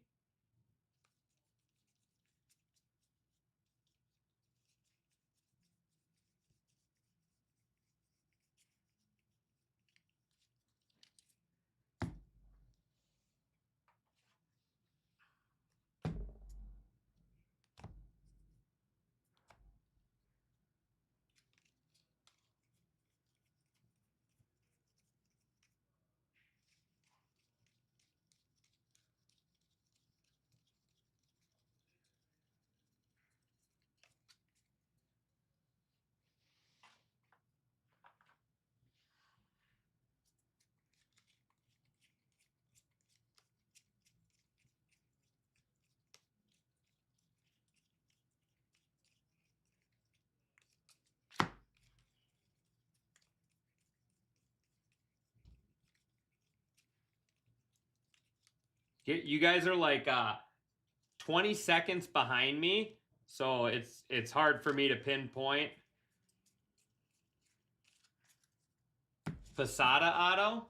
You guys are like 20 seconds behind me, so it's hard for me to pinpoint. Posada auto.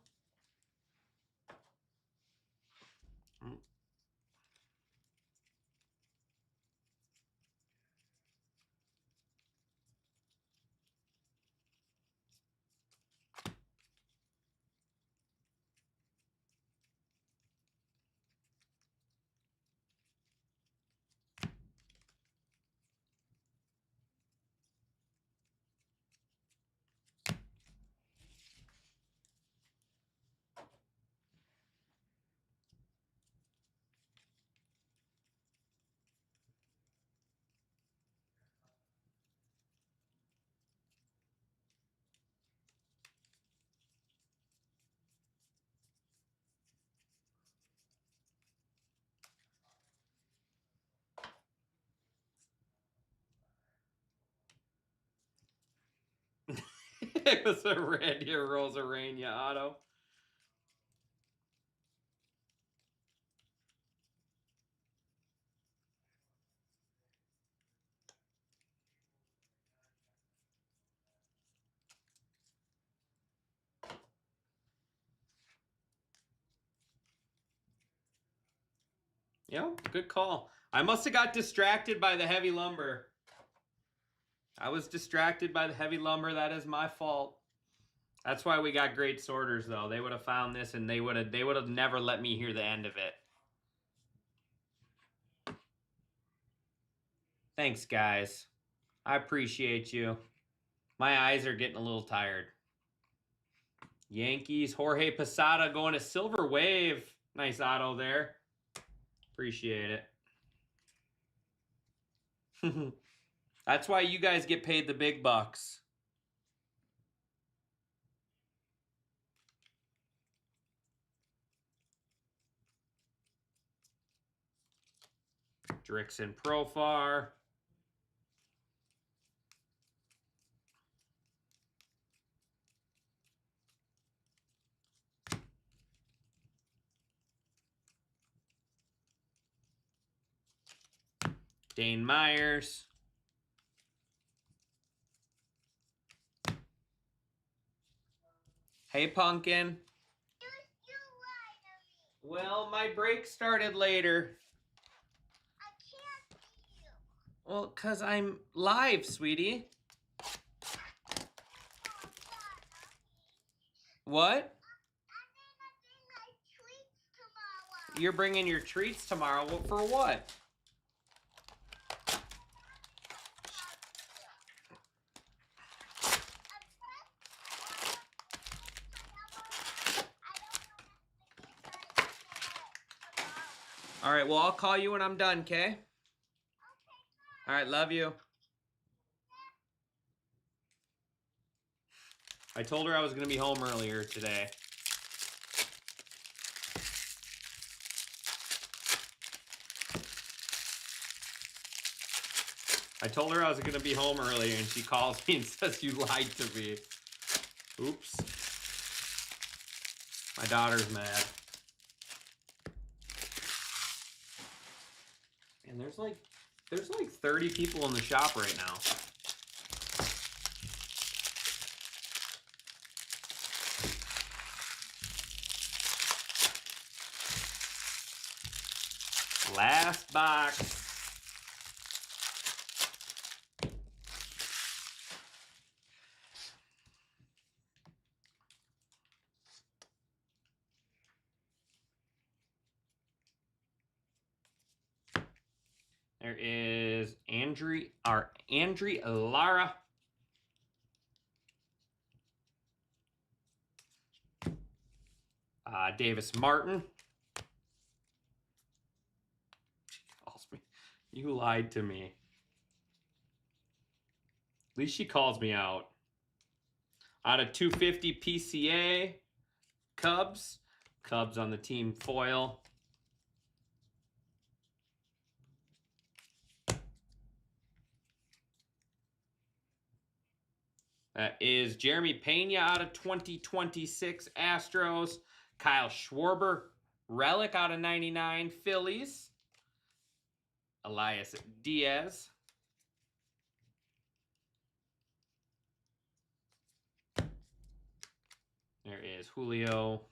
It was a Randy Rosarena auto. Yeah, good call. I must have got distracted by the Heavy Lumber. I was distracted by the Heavy Lumber. That is my fault. That's why we got great sorters, though. They would have found this, and they would have never let me hear the end of it. Thanks, guys. I appreciate you. My eyes are getting a little tired. Yankees, Jorge Posada going to Silver Wave. Nice auto there. Appreciate it. That's why you guys get paid the big bucks. Drixon Profar. Dane Myers. Hey, Pumpkin. Well, my break started later. I can't see you. Well, 'cause I'm live, sweetie. What? And then I tweet you're bringing your treats tomorrow. For what? All right, well, I'll call you when I'm done, okay? All right, love you. I told her I was going to be home earlier today. I told her I was going to be home earlier, and she calls me and says you lied to me. Oops. My daughter's mad. And there's like 30 people in the shop right now. Last box. There is Andri Lara. Davis Martin. She calls me. You lied to me. At least she calls me out. Out of 250 PCA. Cubs. Cubs on the team foil. That is Jeremy Pena out of 2026 Astros. Kyle Schwarber, relic out of 99 Phillies. Elias Diaz. There is Julio.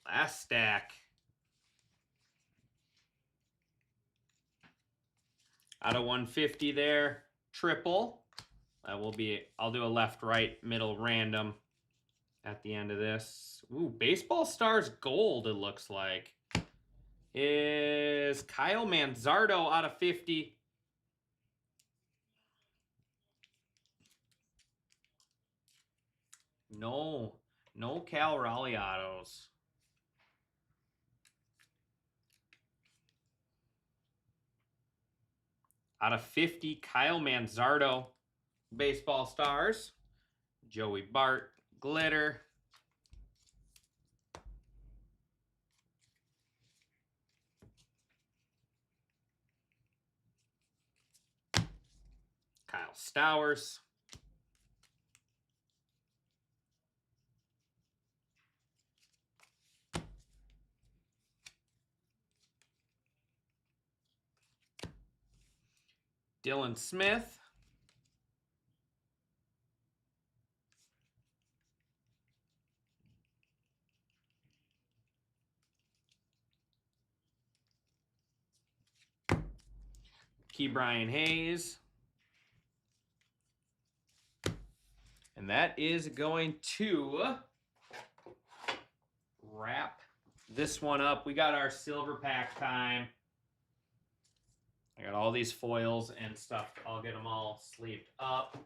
Last stack. Out of 150 there. Triple. That will be, I'll do a left, right, middle random at the end of this. Ooh, Baseball Stars Gold, it looks like. Is Kyle Manzardo out of 50. No Cal Raleigh autos. Out of 50, Kyle Manzardo, Baseball Stars. Joey Bart, glitter. Kyle Stowers. Dylan Smith. Ke'Bryan Hayes. And that is going to wrap this one up. We got our silver pack time. I got all these foils and stuff. I'll get them all sleeved up,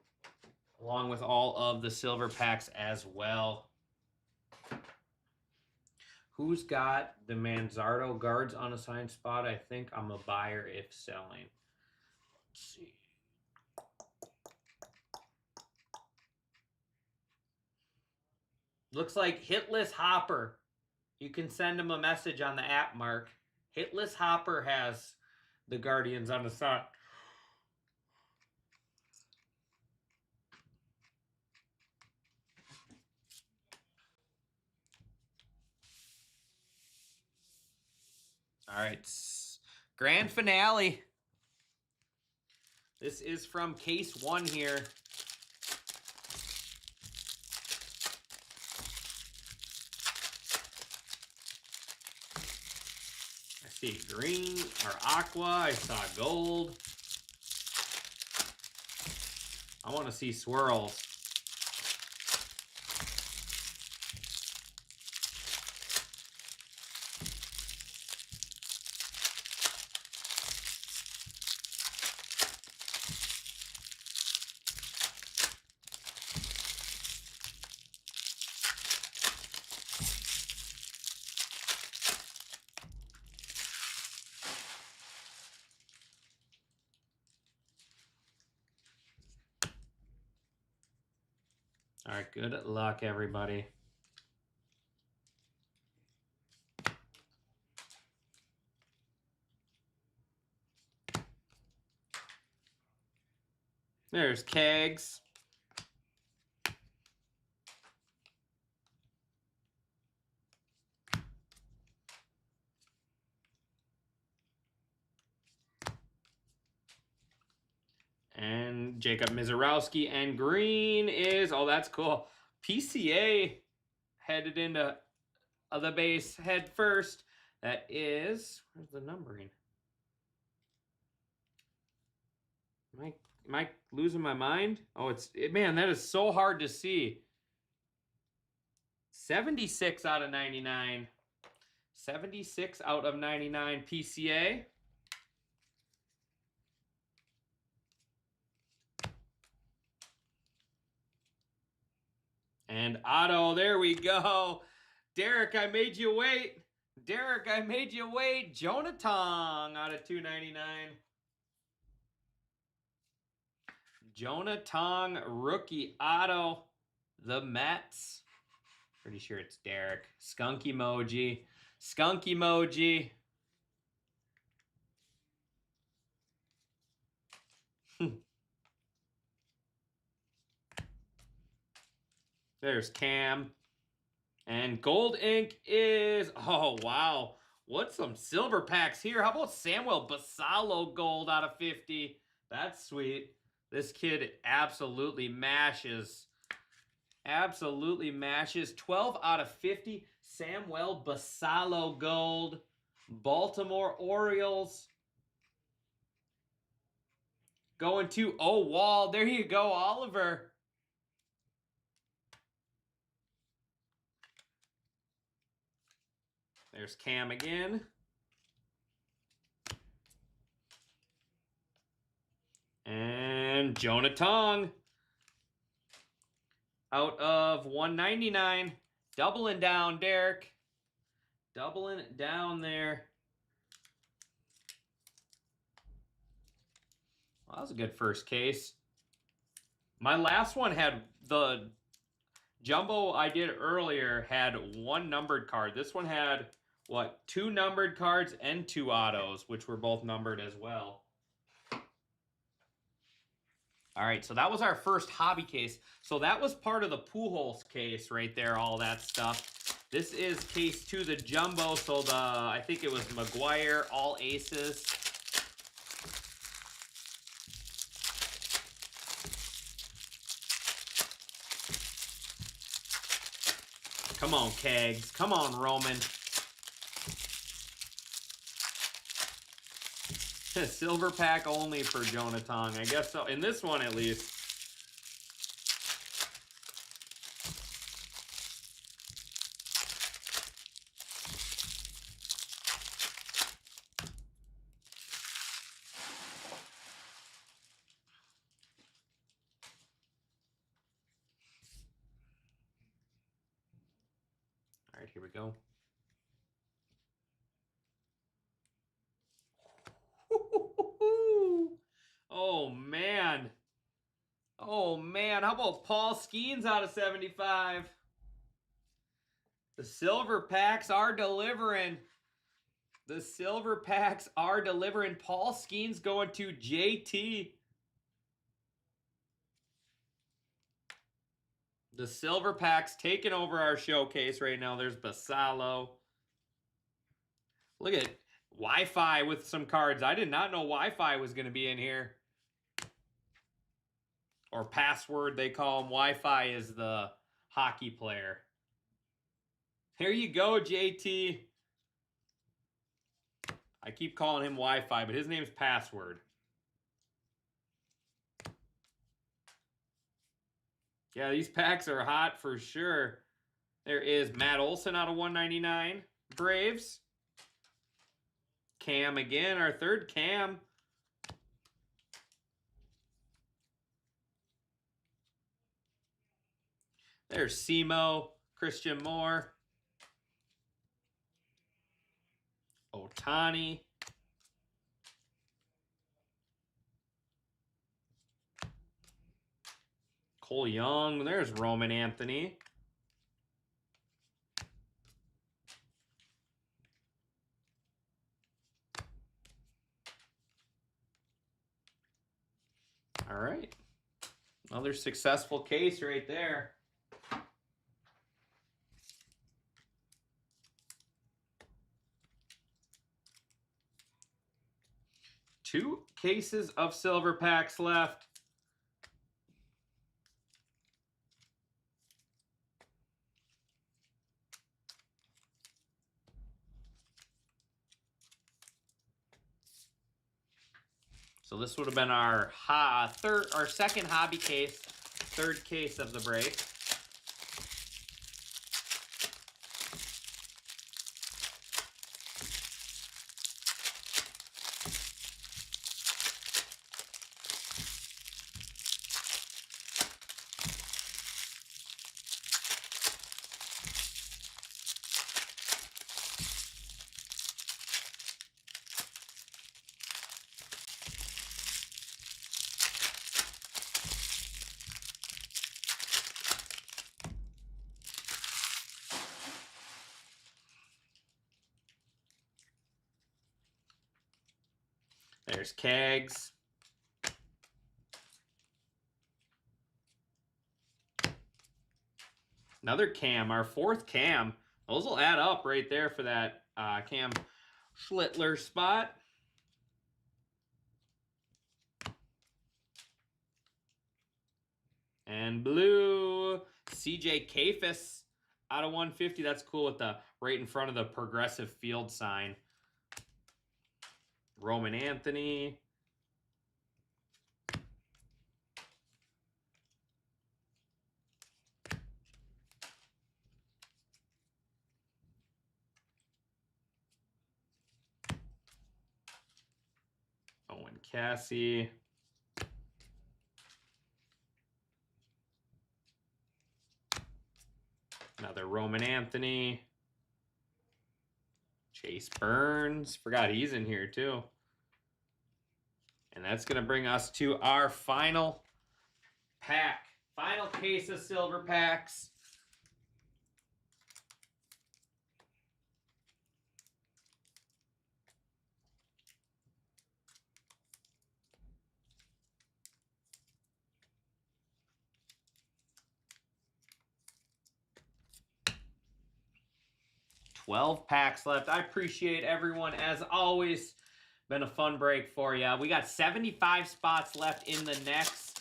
along with all of the silver packs as well. Who's got the Manzardo guards unassigned spot? I think I'm a buyer if selling. Let's see. Looks like Hitless Hopper. You can send him a message on the app, Mark. Hitless Hopper has the Guardians on the side. All right. Grand finale. This is from case 1 here. I see green or aqua. I saw gold. I want to see swirls. All right, good luck, everybody. There's kegs. And Jacob Mizorowski, and green is, oh, that's cool. PCA headed into the base head first. That is, where's the numbering? Am I losing my mind? Oh, man, that is so hard to see. 76 out of 99. 76 out of 99 PCA. And auto, there we go. Derek, I made you wait. Derek, I made you wait. Jonah Tong out of 299. Jonah Tong, rookie auto. The Mets. Pretty sure it's Derek. Skunk emoji. Skunk emoji. There's Cam. And gold ink is, oh, wow. What's some silver packs here? How about Samuel Basallo gold out of 50? That's sweet. This kid absolutely mashes. Absolutely mashes. 12 out of 50. Samuel Basallo gold. Baltimore Orioles. Going to Wall. There you go, Oliver. There's Cam again. And Jonah Tong. Out of 199. Doubling down, Derek. Doubling down there. Well, that was a good first case. My last one had the jumbo I did earlier had 1 numbered card. This one had, what, 2 numbered cards and 2 autos, which were both numbered as well. All right, so that was our first hobby case. So that was part of the Pujols case right there, all that stuff. This is case 2, the jumbo. So I think it was McGuire, all aces. Come on, Kegs. Come on, Roman. Silver pack only for Jonah Tong. I guess so. In this one, at least. All right, here we go. Oh, man. Oh, man. How about Paul Skeens out of 75? The silver packs are delivering. The silver packs are delivering. Paul Skeens going to JT. The silver packs taking over our showcase right now. There's Basallo. Look at Wi-Fi with some cards. I did not know Wi-Fi was going to be in here. or Password, they call him. Wi-Fi is the hockey player. Here you go, JT. I keep calling him Wi-Fi, but his name's Password. Yeah, these packs are hot for sure. There is Matt Olson out of 199. Braves. Cam again, our third Cam. There's Simo, Christian Moore. Otani. Cole Young. There's Roman Anthony. All right. Another successful case right there. Two cases of silver packs left. So this would have been our second hobby case, third case of the break. There's Kags. Another Cam, our fourth Cam. Those will add up right there for that Cam Schlittler spot. And blue, CJ Kafis out of 150. That's cool with the right in front of the Progressive Field sign. Roman Anthony. Owen Cassie. Another Roman Anthony. Chase Burns. Forgot he's in here too. And that's going to bring us to our final pack. Final case of silver packs. $12 packs left. I appreciate everyone as always. Been a fun break for you. We got 75 spots left in the next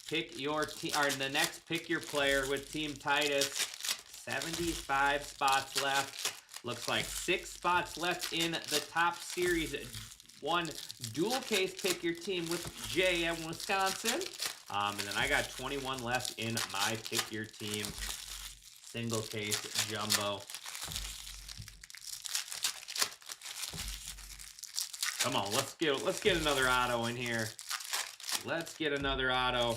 pick your team, or the next pick your player with Team Titus. 75 spots left. Looks like 6 spots left in the top series. One dual case pick your team with Jay at Wisconsin. And then I got 21 left in my pick your team single case jumbo. Come on, let's get another auto in here. Let's get another auto.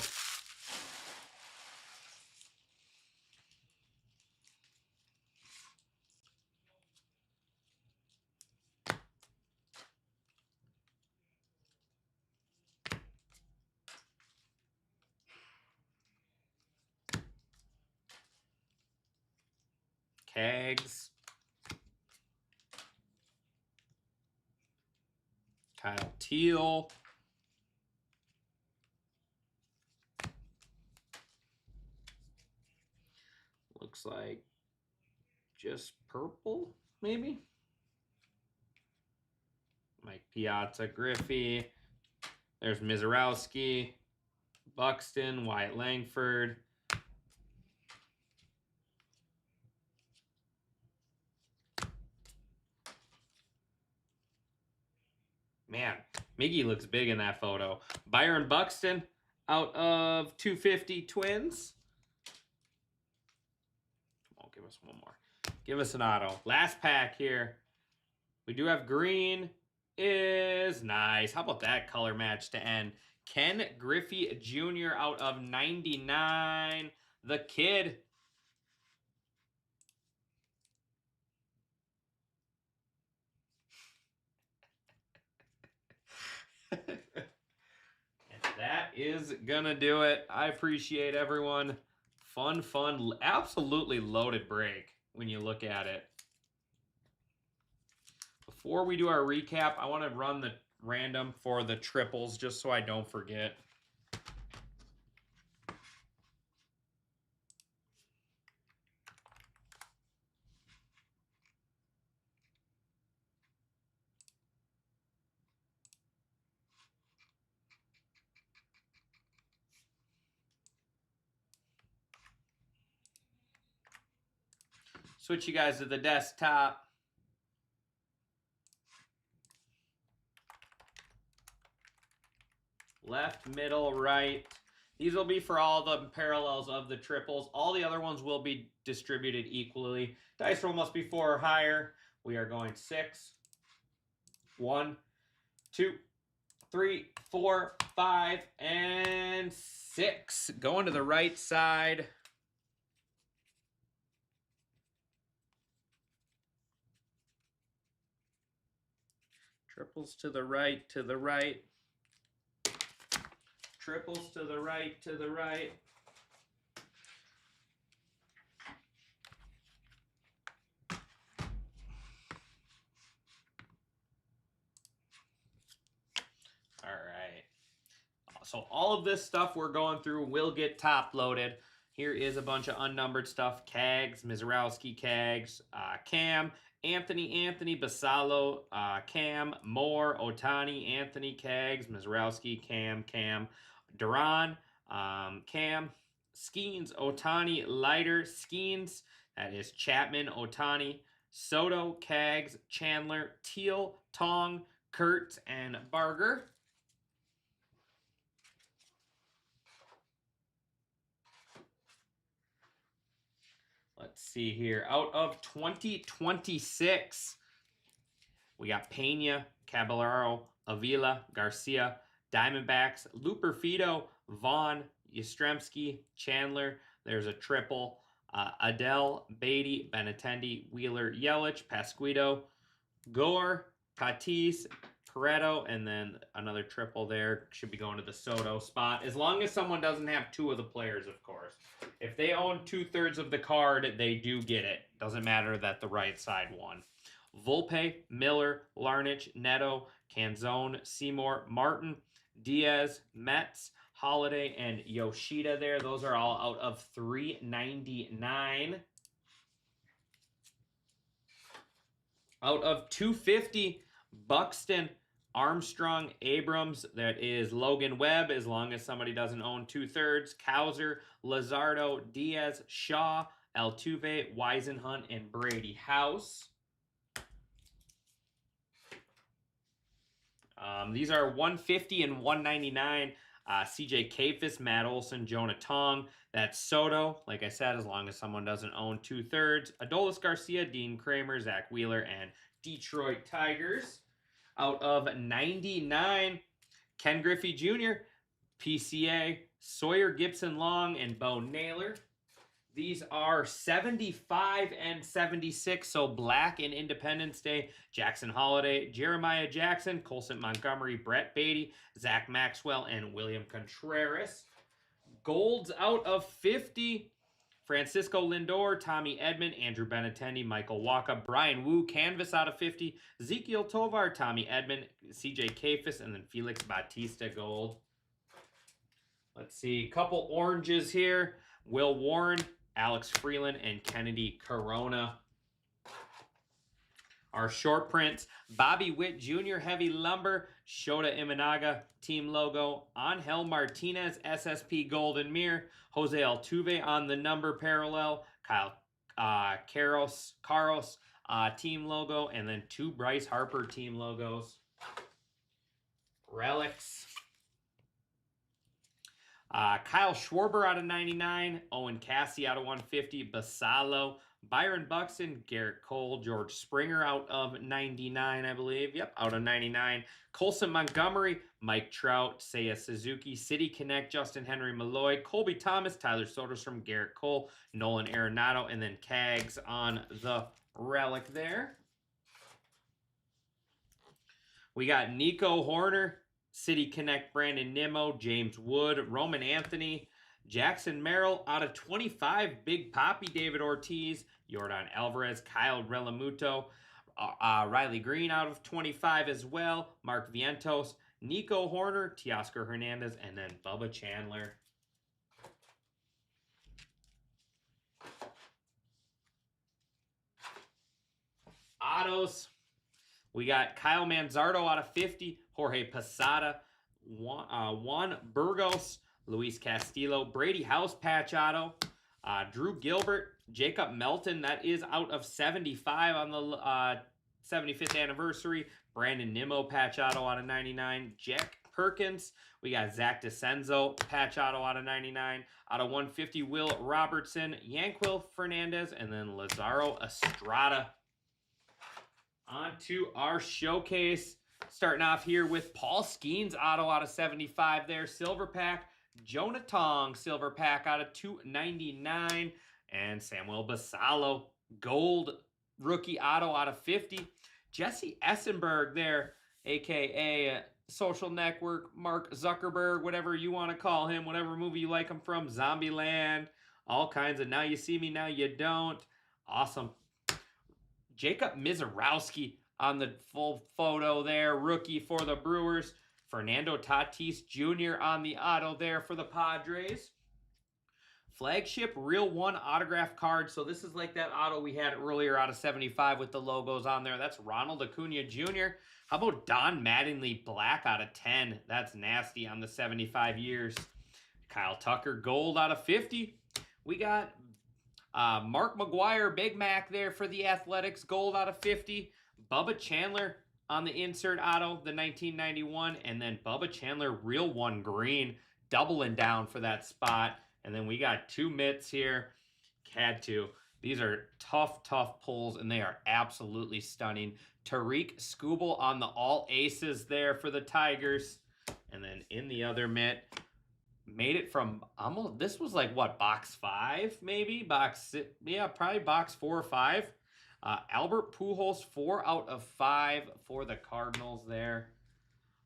Kags. Kyle Teal. Looks like just purple, maybe. Mike Piazza, Griffey. There's Mizorowski. Buxton, Wyatt Langford. Man, Miggy looks big in that photo. Byron Buxton out of 250 Twins. Come on, give us one more. Give us an auto. Last pack here. We do have green is nice. How about that color match to end? Ken Griffey Jr. out of 99. The kid. That is gonna do it. I appreciate everyone. Fun, absolutely loaded break when you look at it. Before we do our recap, I want to run the random for the triples just so I don't forget. Switch you guys to the desktop. Left, middle, right. These will be for all the parallels of the triples. All the other ones will be distributed equally. Dice roll must be 4 or higher. We are going 6. 1, 2, 3, 4, 5, and 6. Going to the right side. Triples to the right, to the right. Triples to the right, to the right. All right. So all of this stuff we're going through will get top loaded. Here is a bunch of unnumbered stuff. Cags, Mizrowski, Cags, Cam, Anthony, Basalo, Cam, Moore, Otani, Anthony, Cags, Mizrowski, Cam, Duran, Cam, Skeens, Otani, Leiter, Skeens. That is Chapman, Otani, Soto, Cags, Chandler, Teal, Tong, Kurtz, and Barger. Let's see here. Out of 2026, we got Pena, Caballero, Avila, Garcia, Diamondbacks, Looper Fido, Vaughn, Yastrzemski, Chandler. There's a triple. Adele, Beatty, Benintendi, Wheeler, Yelich, Pasquito, Gore, Tatis, Pareto, and then another triple there. Should be going to the Soto spot. As long as someone doesn't have 2 of the players, of course. If they own 2/3 of the card, they do get it. Doesn't matter that the right side won. Volpe, Miller, Larnach, Neto, Canzone, Seymour, Martin, Diaz, Metz, Holiday, and Yoshida there. Those are all out of 399. Out of 250, Buxton, Armstrong, Abrams. That is Logan Webb, as long as somebody doesn't own 2/3. Cowser, Lazardo, Diaz, Shaw, Altuve, Weisenhunt, and Brady House. These are 150 and 199. CJ Kafis, Matt Olson, Jonah Tong. That's Soto. Like I said, as long as someone doesn't own 2/3. Adolis Garcia, Dean Kramer, Zach Wheeler, and Detroit Tigers. Out of 99, Ken Griffey Jr., PCA, Sawyer Gibson Long, and Bo Naylor. These are 75 and 76, so Black and Independence Day, Jackson Holiday, Jeremiah Jackson, Colson Montgomery, Brett Beatty, Zach Maxwell, and William Contreras. Golds out of 50, Francisco Lindor, Tommy Edman, Andrew Benintendi, Michael Wacha, Brian Wu, Canvas out of 50, Ezekiel Tovar, Tommy Edman, CJ Kafis, and then Felix Bautista gold. Let's see, a couple oranges here. Will Warren, Alex Freeland, and Kennedy Corona. Our short prints, Bobby Witt Jr. Heavy Lumber, Shota Imanaga team logo, Angel Martinez SSP Golden Mirror, Jose Altuve on the number parallel, Kyle Caros team logo, and then 2 Bryce Harper team logos. Relics. Kyle Schwarber out of 99, Owen Cassie out of 150, Basalo, Byron Buxton, Garrett Cole, George Springer out of 99, I believe. Yep, out of 99. Colson Montgomery, Mike Trout, Seiya Suzuki, City Connect, Justin Henry Malloy, Colby Thomas, Tyler Soderstrom, Garrett Cole, Nolan Arenado, and then Cags on the relic there. We got Nico Horner, City Connect, Brandon Nimmo, James Wood, Roman Anthony, Jackson Merrill out of 25, Big Poppy, David Ortiz, Yordan Alvarez, Kyle Relamuto, Riley Green out of 25 as well, Mark Vientos, Nico Horner, Teoscar Hernandez, and then Bubba Chandler. Autos. We got Kyle Manzardo out of 50, Jorge Posada, Juan Burgos, Luis Castillo, Brady House patch auto, Drew Gilbert, Jacob Melton, that is out of 75 on the 75th anniversary, Brandon Nimmo patch auto out of 99, Jack Perkins, we got Zach DeCenzo patch auto out of 99, out of 150, Will Robertson, Yanquil Fernandez, and then Lazaro Estrada. On to our showcase. Starting off here with Paul Skeens auto out of 75 there. Silver pack. Jonah Tong silver pack out of 299. And Samuel Basalo gold rookie auto out of 50. Jesse Essenberg there, a.k.a. Social Network, Mark Zuckerberg, whatever you want to call him, whatever movie you like him from, Zombieland, all kinds of Now You See Me, Now You Don't. Awesome. Jacob Mizorowski on the full photo there, rookie for the Brewers. Fernando Tatis Jr. on the auto there for the Padres. Flagship Real One autograph card. So this is like that auto we had earlier out of 75 with the logos on there. That's Ronald Acuna Jr. How about Don Mattingly Black out of 10? That's nasty on the 75 years. Kyle Tucker Gold out of 50. We got Mark McGuire, Big Mac there for the Athletics, gold out of 50. Bubba Chandler on the insert auto, the 1991. And then Bubba Chandler, Real One green, doubling down for that spot. And then we got 2 mitts here. Had to. These are tough, tough pulls, and they are absolutely stunning. Tariq Skubal on the all aces there for the Tigers. And then in the other mitt, made it from almost, this was like what, box 5 maybe? Probably box 4 or 5. Albert Pujols, 4 out of 5 for the Cardinals there.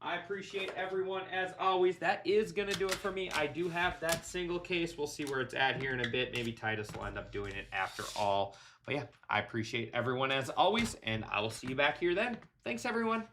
I appreciate everyone as always. That is going to do it for me. I do have that single case. We'll see where it's at here in a bit. Maybe Titus will end up doing it after all. But yeah, I appreciate everyone as always, and I will see you back here then. Thanks, everyone.